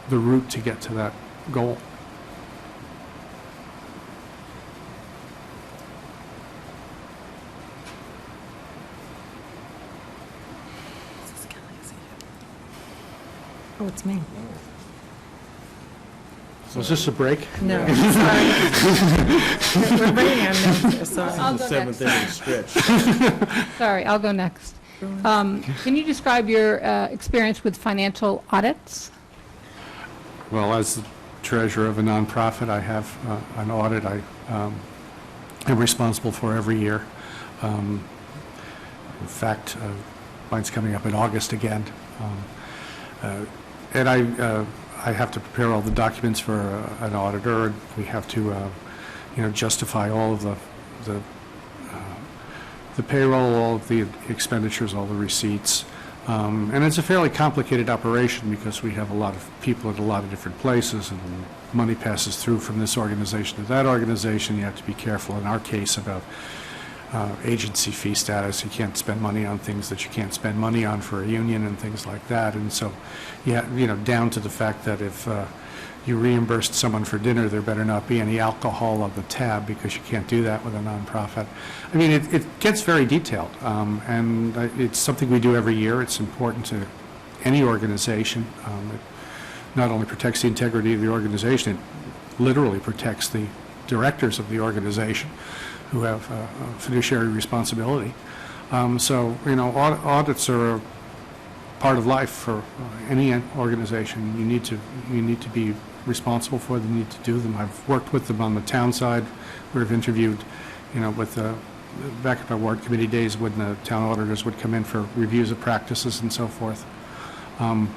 the route to get to that goal. Oh, it's me. Was this a break? No, sorry. We're writing our notes here, sorry. I'll go Seventh next. inning stretch. Sorry, I'll go next. Can you describe your experience with financial audits? Well, as the treasurer of a nonprofit, I have an audit I am responsible for every year. In fact, mine's coming up in August again. And I have to prepare all the documents for an auditor, and we have to, justify all of the payroll, all of the expenditures, all the receipts. And it's a fairly complicated operation because we have a lot of people at a lot of different places, and money passes through from this organization to that organization. You have to be careful, in our case, about agency fee status. You can't spend money on things that you can't spend money on for a union and things like that. And so, down to the fact that if you reimbursed someone for dinner, there better not be any alcohol on the tab, because you can't do that with a nonprofit. I mean, it gets very detailed, and it's something we do every year. It's important to any organization. It not only protects the integrity of the organization, it literally protects the directors of the organization, who have fiduciary responsibility. Audits are a part of life for any organization. You need to be responsible for them. You need to do them. I've worked with them on the town side. We've interviewed, back at my ward committee days, when the town auditors would come in for reviews of practices and so forth. I've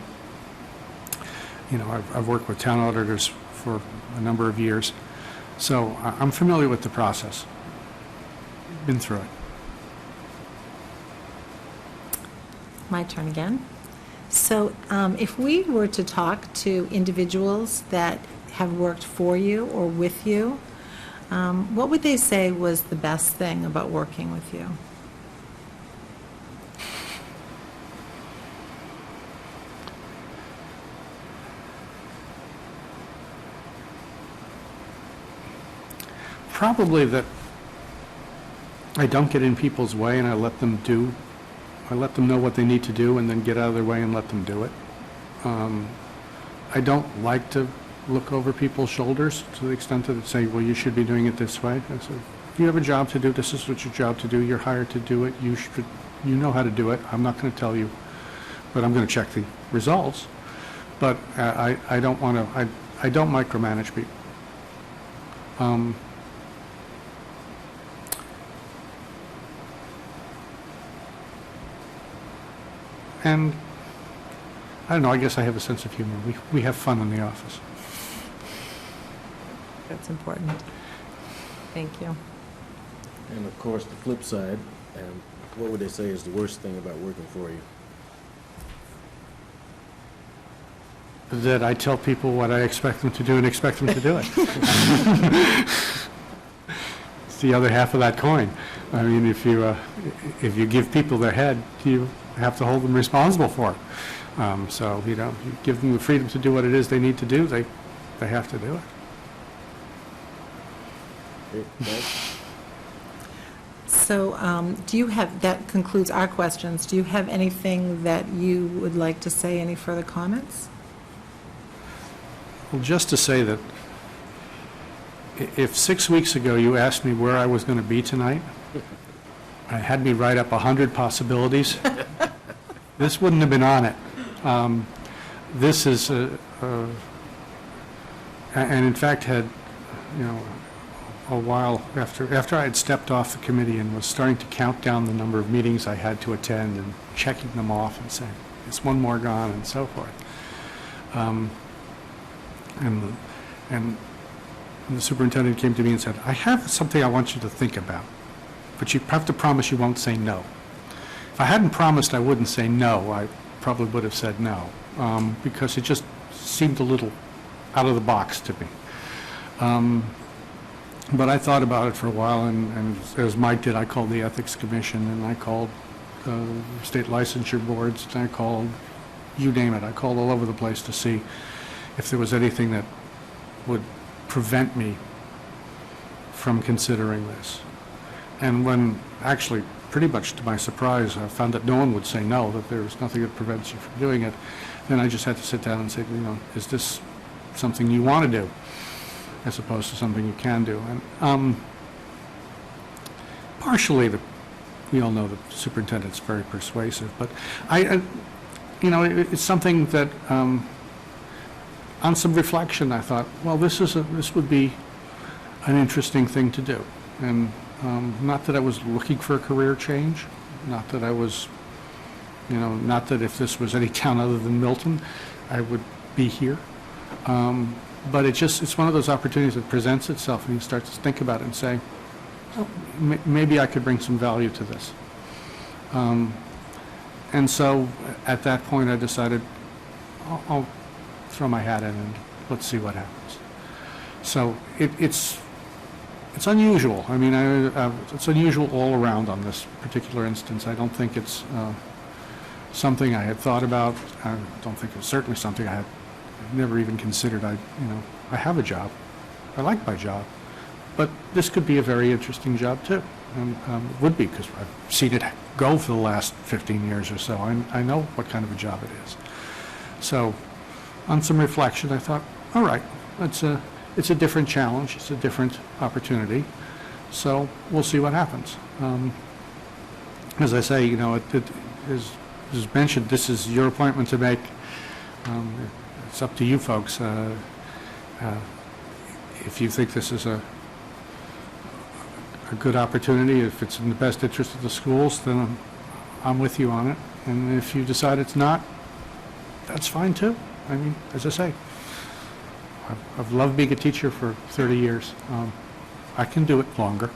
worked with town auditors for a number of years, so I'm familiar with the process. Been through it. My turn again. So if we were to talk to individuals that have worked for you or with you, what would they say was the best thing about working with you? Probably that I don't get in people's way, and I let them know what they need to do, and then get out of their way and let them do it. I don't like to look over people's shoulders to the extent that say, well, you should be doing it this way. I say, if you have a job to do, this is what your job to do. You're hired to do it. You know how to do it. I'm not going to tell you, but I'm going to check the results. But I don't want to. I don't micromanage people. And I don't know, I guess I have a sense of humor. We have fun in the office. That's important. Thank you. And of course, the flip side, what would they say is the worst thing about working for you? That I tell people what I expect them to do and expect them to do it. It's the other half of that coin. I mean, if you give people their head, you have to hold them responsible for it. So, you give them the freedom to do what it is they need to do, they have to do it. Okay, thanks. So that concludes our questions. Do you have anything that you would like to say, any further comments? Well, just to say that if 6 weeks ago you asked me where I was going to be tonight, I had me write up 100 possibilities, this wouldn't have been on it. This is, and in fact had, a while after I had stepped off the committee and was starting to count down the number of meetings I had to attend and checking them off and saying, it's one more gone and so forth. And the superintendent came to me and said, I have something I want you to think about, but you have to promise you won't say no. If I hadn't promised I wouldn't say no, I probably would have said no, because it just seemed a little out of the box to me. But I thought about it for a while, and as Mike did, I called the Ethics Commission, and I called state licensure boards, and I called, you name it, I called all over the place to see if there was anything that would prevent me from considering this. And when, actually, pretty much to my surprise, I found that no one would say no, that there was nothing that prevents you from doing it. Then I just had to sit down and say, is this something you want to do, as opposed to something you can do? And partially, we all know the superintendent's very persuasive, but it's something that, on some reflection, I thought, well, this would be an interesting thing to do. And not that I was looking for a career change, not that I was, not that if this was any town other than Milton, I would be here. But it's one of those opportunities that presents itself, and you start to think about it and say, oh, maybe I could bring some value to this. And so at that point, I decided I'll throw my hat in and let's see what happens. So it's unusual. I mean, it's unusual all around on this particular instance. I don't think it's something I had thought about. I don't think it's certainly something I had never even considered. I have a job. I like my job. But this could be a very interesting job, too. And it would be, because I've seen it go for the last 15 years or so. I know what kind of a job it is. So on some reflection, I thought, all right, it's a different challenge. It's a different opportunity. So we'll see what happens. As I say, it is mentioned, this is your appointment to make. It's up to you folks. If you think this is a good opportunity, if it's in the best interest of the schools, then I'm with you on it. And if you decide it's not, that's fine too. I mean, as I say, I've loved being a teacher for 30 years. I can do it longer.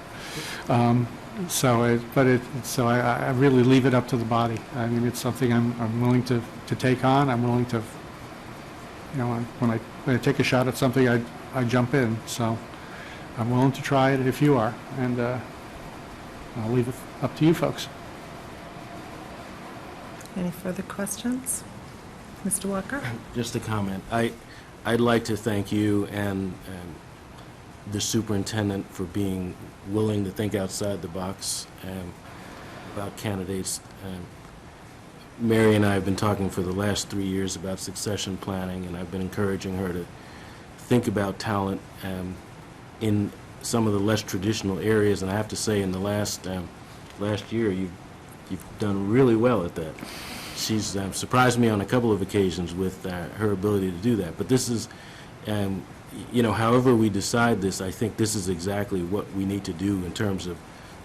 So I really leave it up to the body. I mean, it's something I'm willing to take on. I'm willing to, when I take a shot at something, I jump in. So I'm willing to try it if you are, and I'll leave it up to you folks. Any further questions? Mr. Walker? Just a comment. I'd like to thank you and the superintendent for being willing to think outside the box about candidates. Mary and I have been talking for the last 3 years about succession planning, and I've been encouraging her to think about talent in some of the less traditional areas. And I have to say, in the last year, you've done really well at that. She's surprised me on a couple of occasions with her ability to do that. But this is, however we decide this, I think this is exactly what we need to do in terms of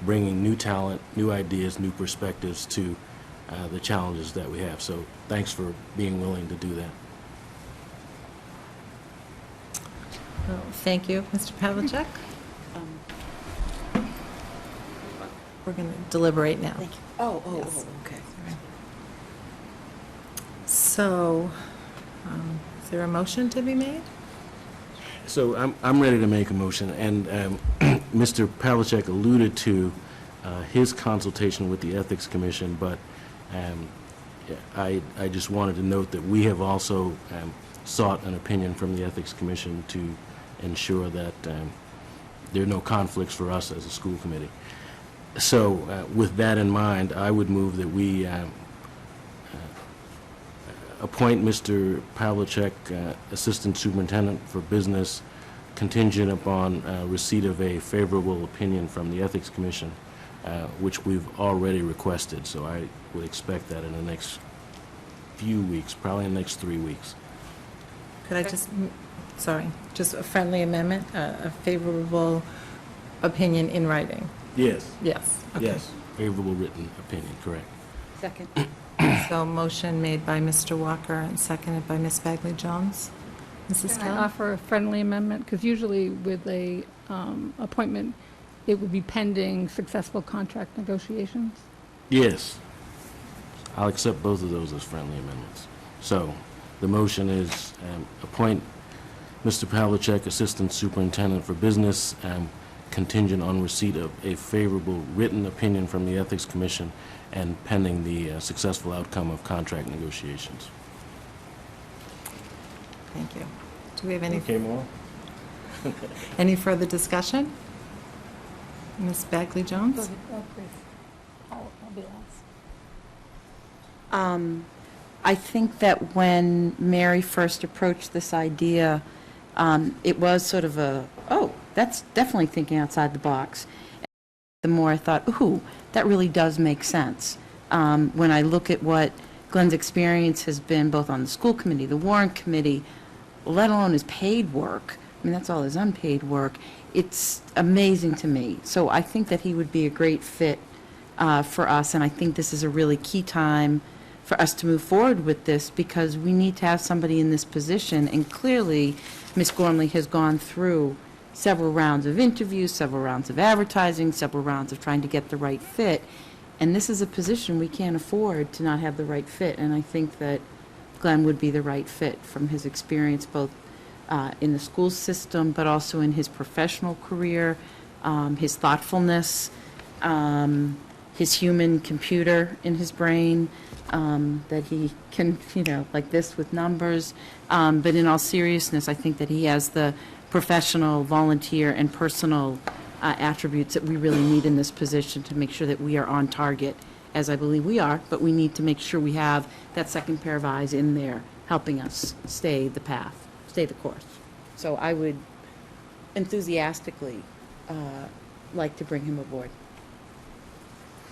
bringing new talent, new ideas, new perspectives to the challenges that we have. So thanks for being willing to do that. Well, thank you, Mr. Pavlicek. We're going to deliberate now. Thank you. Yes. Okay. So, is there a motion to be made? So I'm ready to make a motion, and Mr. Pavlicek alluded to his consultation with the Ethics Commission, but I just wanted to note that we have also sought an opinion from the Ethics Commission to ensure that there are no conflicts for us as a school committee. So with that in mind, I would move that we appoint Mr. Pavlicek Assistant Superintendent for Business, contingent upon receipt of a favorable opinion from the Ethics Commission, which we've already requested. So I would expect that in the next few weeks, probably in the next 3 weeks. Could I just a friendly amendment, a favorable opinion in writing? Yes. Yes. Okay. Yes. Favorable written opinion, correct. Second. So motion made by Mr. Walker and seconded by Ms. Bagley-Jones. Mrs. Can I Kelly? offer a friendly amendment? Because usually with a appointment, it would be pending successful contract negotiations. Yes. I'll accept both of those as friendly amendments. So the motion is appoint Mr. Pavlicek Assistant Superintendent for Business, contingent on receipt of a favorable written opinion from the Ethics Commission and pending the successful outcome of contract negotiations. Thank you. Do we have any? Okay, Maura? Any further discussion? Ms. Bagley-Jones? Oh, please. I'll I'll be last. I think that when Mary first approached this idea, it was sort of oh, that's definitely thinking outside the box. The more I thought, ooh, that really does make sense. When I look at what Glenn's experience has been both on the school committee, the warrant committee, let alone his paid work, I mean, that's all his unpaid work, it's amazing to me. So I think that he would be a great fit for us, and I think this is a really key time for us to move forward with this, because we need to have somebody in this position, and clearly, Ms. Gormley has gone through several rounds of interviews, several rounds of advertising, several rounds of trying to get the right fit, and this is a position we can't afford to not have the right fit, and I think that Glenn would be the right fit from his experience both in the school system, but also in his professional career, his thoughtfulness, his human computer in his brain, that he can, like this with numbers. But in all seriousness, I think that he has the professional, volunteer, and personal attributes that we really need in this position to make sure that we are on target, as I believe we are, but we need to make sure we have that second pair of eyes in there helping us stay the path, stay the course. So I would enthusiastically like to bring him aboard.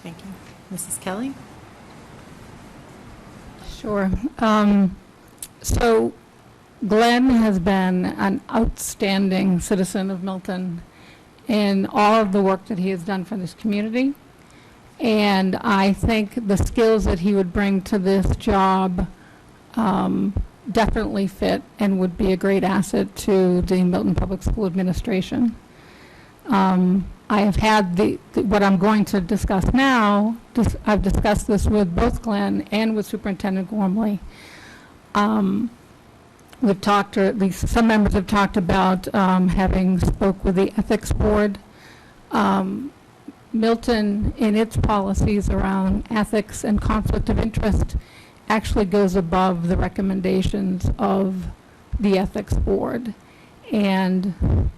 Thank you. Mrs. Kelly? Sure. So Glenn has been an outstanding citizen of Milton in all of the work that he has done for this community. And I think the skills that he would bring to this job definitely fit and would be a great asset to the Milton Public School Administration. I have had what I'm going to discuss now, I've discussed this with both Glenn and with Superintendent Gormley. We've talked, or at least some members have talked about having spoke with the Ethics Board. Milton, in its policies around ethics and conflict of interest, actually goes above the recommendations of the Ethics Board. And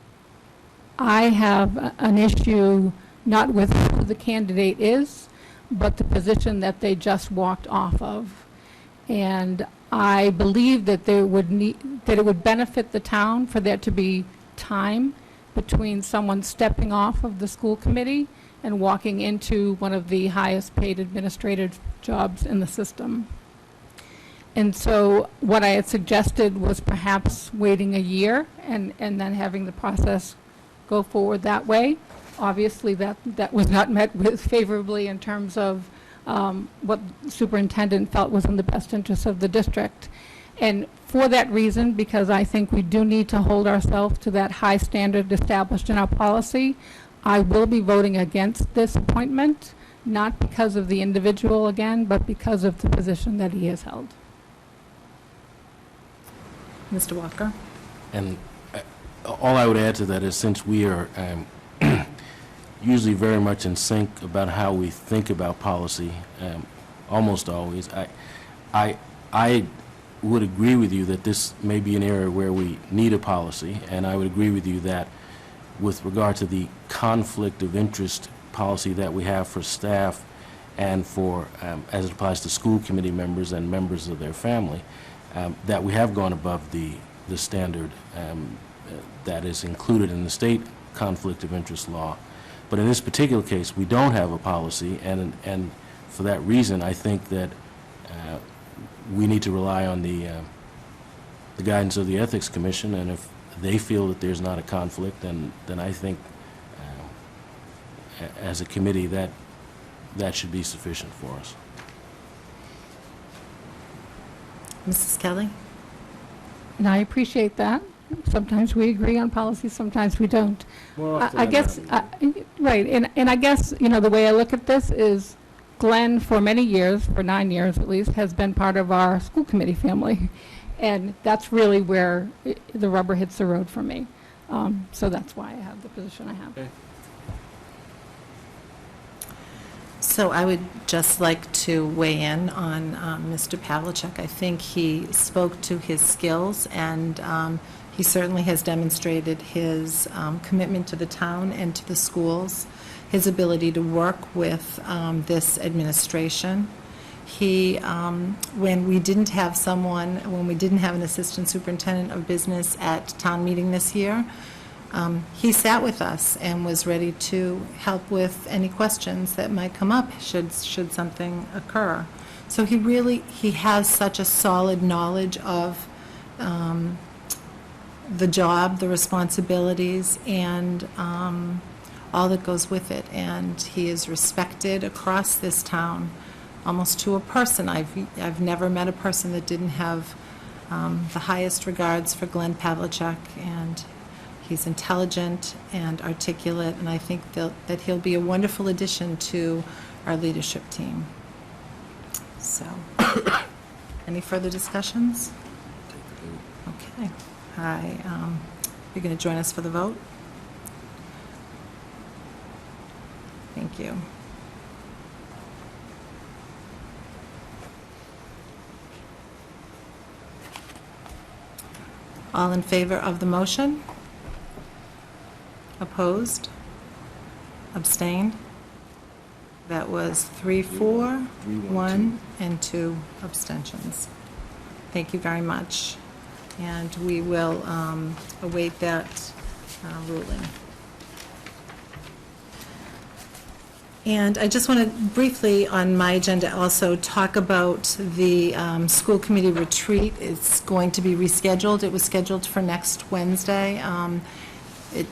I have an issue not with who the candidate is, but the position that they just walked off of. And I believe that it would benefit the town for there to be time between someone stepping off of the school committee and walking into one of the highest paid administrative jobs in the system. And so what I had suggested was perhaps waiting a year and then having the process go forward that way. Obviously, that was not met with favorably in terms of what the superintendent felt was in the best interest of the district. And for that reason, because I think we do need to hold ourselves to that high standard established in our policy, I will be voting against this appointment, not because of the individual again, but because of the position that he has held. Mr. Walker? And all I would add to that is, since we are usually very much in sync about how we think about policy, almost always, I would agree with you that this may be an area where we need a policy, and I would agree with you that with regard to the conflict of interest policy that we have for staff and for, as it applies to school committee members and members of their family, that we have gone above the standard that is included in the state conflict of interest law. But in this particular case, we don't have a policy, and for that reason, I think that we need to rely on the guidance of the Ethics Commission, and if they feel that there's not a conflict, then I think as a committee that should be sufficient for us. Mrs. Kelly? And I appreciate that. Sometimes we agree on policy, sometimes we don't. I guess, right, and I guess, the way I look at this is Glenn, for many years, for 9 years at least, has been part of our school committee family. And that's really where the rubber hits the road for me. So that's why I have the position I have. Okay. So I would just like to weigh in on Mr. Pavlicek. I think he spoke to his skills, and he certainly has demonstrated his commitment to the town and to the schools. his ability to work with this administration. He, when we didn't have an assistant superintendent of business at town meeting this year, he sat with us and was ready to help with any questions that might come up should something occur. So he has such a solid knowledge of the job, the responsibilities, and all that goes with it. And he is respected across this town, almost to a person. I've never met a person that didn't have the highest regards for Glenn Pavlicek, and he's intelligent and articulate, and I think that he'll be a wonderful addition to our leadership team. So, any further discussions? Okay. You're going to join us for the vote? Thank you. All in favor of the motion? Opposed? Abstained? That was 3-4, 1, and 2 abstentions. Thank you very much. And we will await that ruling. And I just want to briefly, on my agenda, also talk about the school committee retreat. It's going to be rescheduled. It was scheduled for next Wednesday. It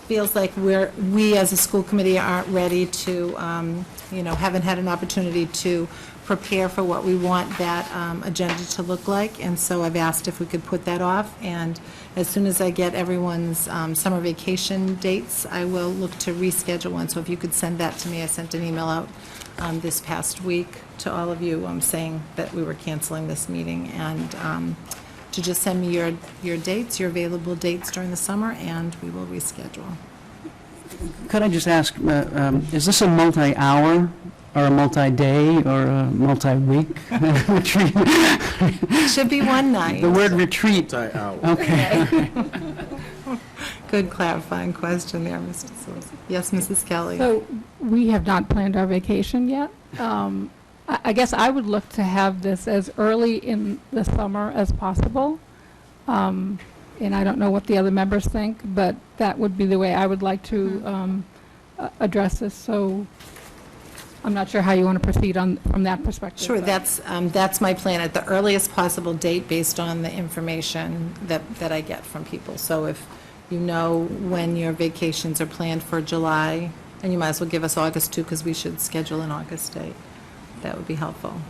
feels like we as a school committee aren't ready to, haven't had an opportunity to prepare for what we want that agenda to look like, and so I've asked if we could put that off, and as soon as I get everyone's summer vacation dates, I will look to reschedule one. So if you could send that to me. I sent an email out this past week to all of you saying that we were canceling this meeting, and to just send me your dates, your available dates during the summer, and we will reschedule. Could I just ask, is this a multi-hour, or a multi-day, or a multi-week retreat? Should be one night. The word retreat. Okay. Good clarifying question there, Mr. Souza. Yes, Mrs. Kelly? So we have not planned our vacation yet. I guess I would look to have this as early in the summer as possible. And I don't know what the other members think, but that would be the way I would like to address this. So I'm not sure how you want to proceed from that perspective. Sure, but- that's my plan, at the earliest possible date based on the information that I get from people. So if you know when your vacations are planned for July, and you might as well give us August too, because we should schedule an August date. That would be helpful.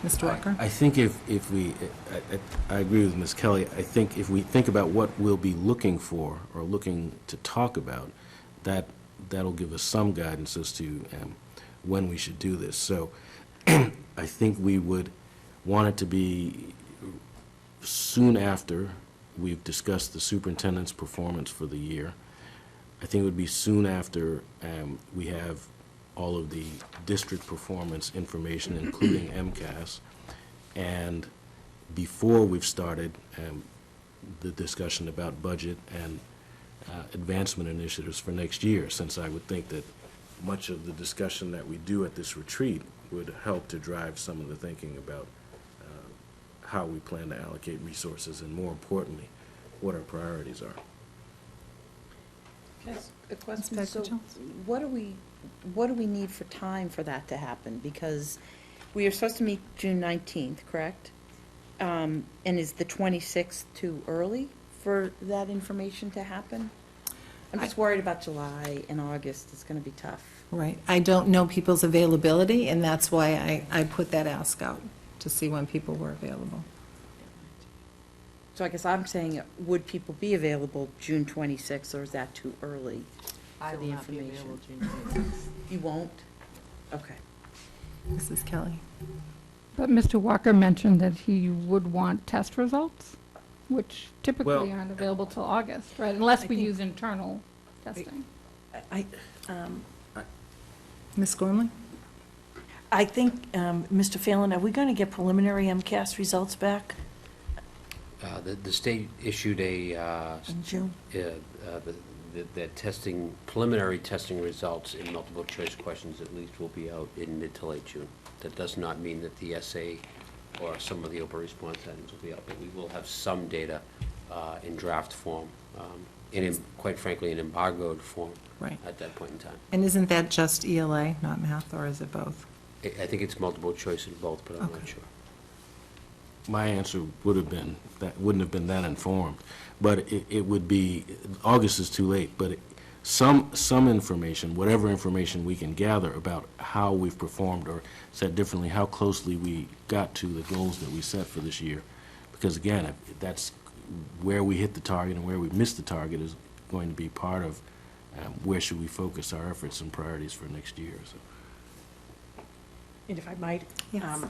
Mr. Walker? I think if we, I agree with Ms. Kelly, I think if we think about what we'll be looking for or looking to talk about, that'll give us some guidance as to when we should do this. So I think we would want it to be soon after we've discussed the superintendent's performance for the year. I think it would be soon after we have all of the district performance information, including MCAS, and before we've started the discussion about budget and advancement initiatives for next year, since I would think that much of the discussion that we do at this retreat would help to drive some of the thinking about how we plan to allocate resources, and more importantly, what our priorities are. Can I ask a question? Ms. So Becker-Jones? what do we need for time for that to happen? Because we are supposed to meet June 19th, correct? And is the 26th too early for that information to happen? I'm just worried about July and August. It's going to be tough. Right. I don't know people's availability, and that's why I put that ask out, to see when people were available. So I guess I'm saying, would people be available June 26th, or is that too early for the information? You won't? Okay. Mrs. Kelly? But Mr. Walker mentioned that he would want test results, which typically Well- aren't available till August, right? Unless I we think- use internal testing. Ms. Gormley? I think, Mr. Phelan, are we going to get preliminary MCAS results back The state issued a, in June? the the testing, preliminary testing results in multiple choice questions at least will be out in mid to late June. That does not mean that the essay or some of the open response items will be out, but we will have some data in draft form, quite frankly, in embargoed form Right. at that point in time. And isn't that just ELA, not math, or is it both? I think it's multiple choice in both, but I'm not Okay. sure. My answer would have been, that wouldn't have been that informed, but it would be, August is too late, but some information, whatever information we can gather about how we've performed, or said differently, how closely we got to the goals that we set for this year. Because again, that's where we hit the target and where we missed the target is going to be part of where should we focus our efforts and priorities for next year. So. And if I might, Yes.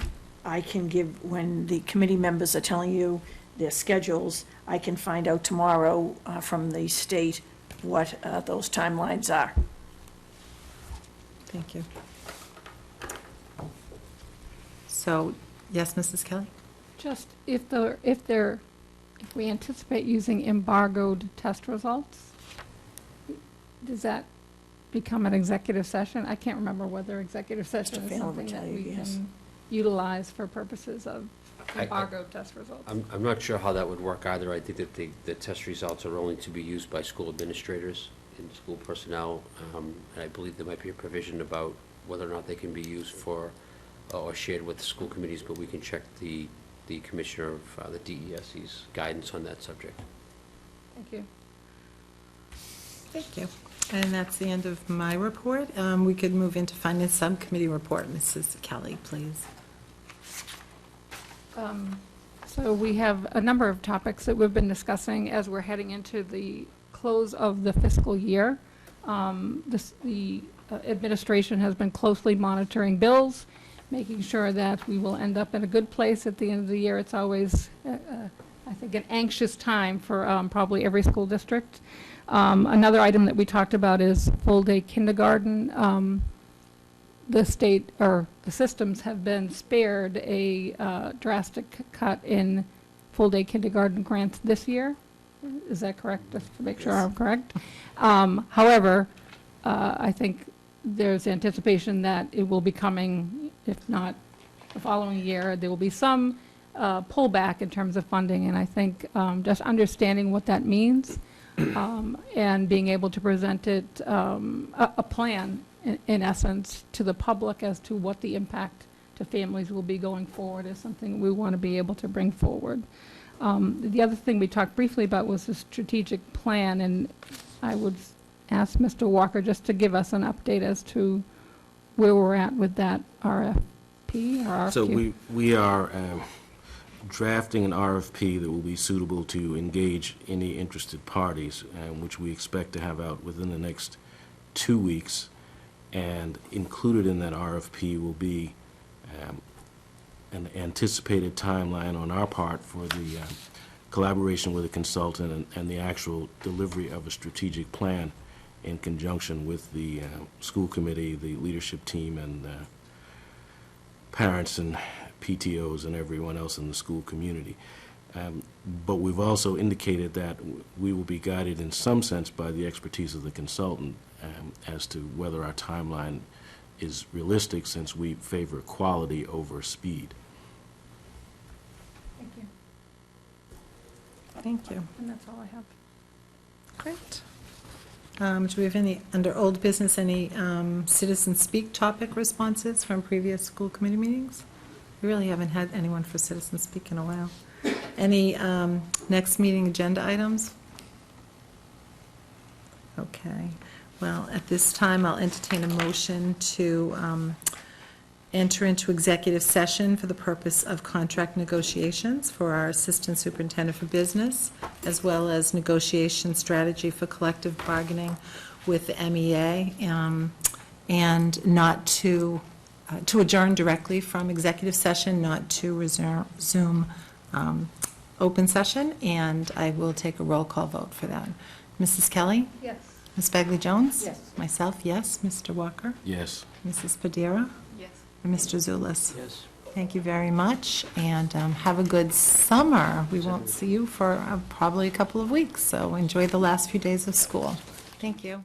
I can give, when the committee members are telling you their schedules, I can find out tomorrow from the state what those timelines are. Thank you. So, yes, Mrs. Kelly? Just if we anticipate using embargoed test results, does that become an executive session? I can't remember whether executive session is Phelan will something tell that you, we yes. can utilize for purposes of I- embargoed test results. I'm not sure how that would work either. I think that the test results are only to be used by school administrators and school personnel. And I believe there might be a provision about whether or not they can be used for, or shared with the school committees, but we can check the commissioner of the DESE's guidance on that subject. Thank you. Thank you. And that's the end of my report. We could move into Finance Subcommittee report. Mrs. Kelly, please. So we have a number of topics that we've been discussing as we're heading into the close of the fiscal year. The administration has been closely monitoring bills, making sure that we will end up in a good place at the end of the year. It's always, I think, an anxious time for probably every school district. Another item that we talked about is full-day kindergarten. The state, or the systems have been spared a drastic cut in full-day kindergarten grants this year. Is that correct? Just to make sure I'm correct. However, I think there's anticipation that it will be coming, if not the following year, there will be some pullback in terms of funding, and I think just understanding what that means and being able to present it, a plan, in essence, to the public as to what the impact to families will be going forward is something we want to be able to bring forward. The other thing we talked briefly about was the strategic plan, and I would ask Mr. Walker just to give us an update as to where we're at with that RFP or RFQ. So we are drafting an RFP that will be suitable to engage any interested parties, which we expect to have out within the next 2 weeks. And included in that RFP will be an anticipated timeline on our part for the collaboration with a consultant and the actual delivery of a strategic plan in conjunction with the school committee, the leadership team, and parents and PTOs and everyone else in the school community. But we've also indicated that we will be guided in some sense by the expertise of the consultant as to whether our timeline is realistic, since we favor quality over speed. Thank you. Thank you. And that's all I have. Great. Do we have any, under old business, any citizen speak topic responses from previous school committee meetings? We really haven't had anyone for citizen speak in a while. Any next meeting agenda items? Okay. Well, at this time, I'll entertain a motion to enter into executive session for the purpose of contract negotiations for our Assistant Superintendent for Business, as well as negotiation strategy for collective bargaining with the MEA, and not to adjourn directly from executive session, not to resume open session, and I will take a roll call vote for that. Mrs. Kelly? Yes. Ms. Bagley-Jones? Yes. Myself, yes. Mr. Walker? Yes. Mrs. Padera? Yes. And Mr. Zulus? Yes. Thank you very much, and have a good summer. We won't see you for probably a couple of weeks, so enjoy the last few days of school. Thank you.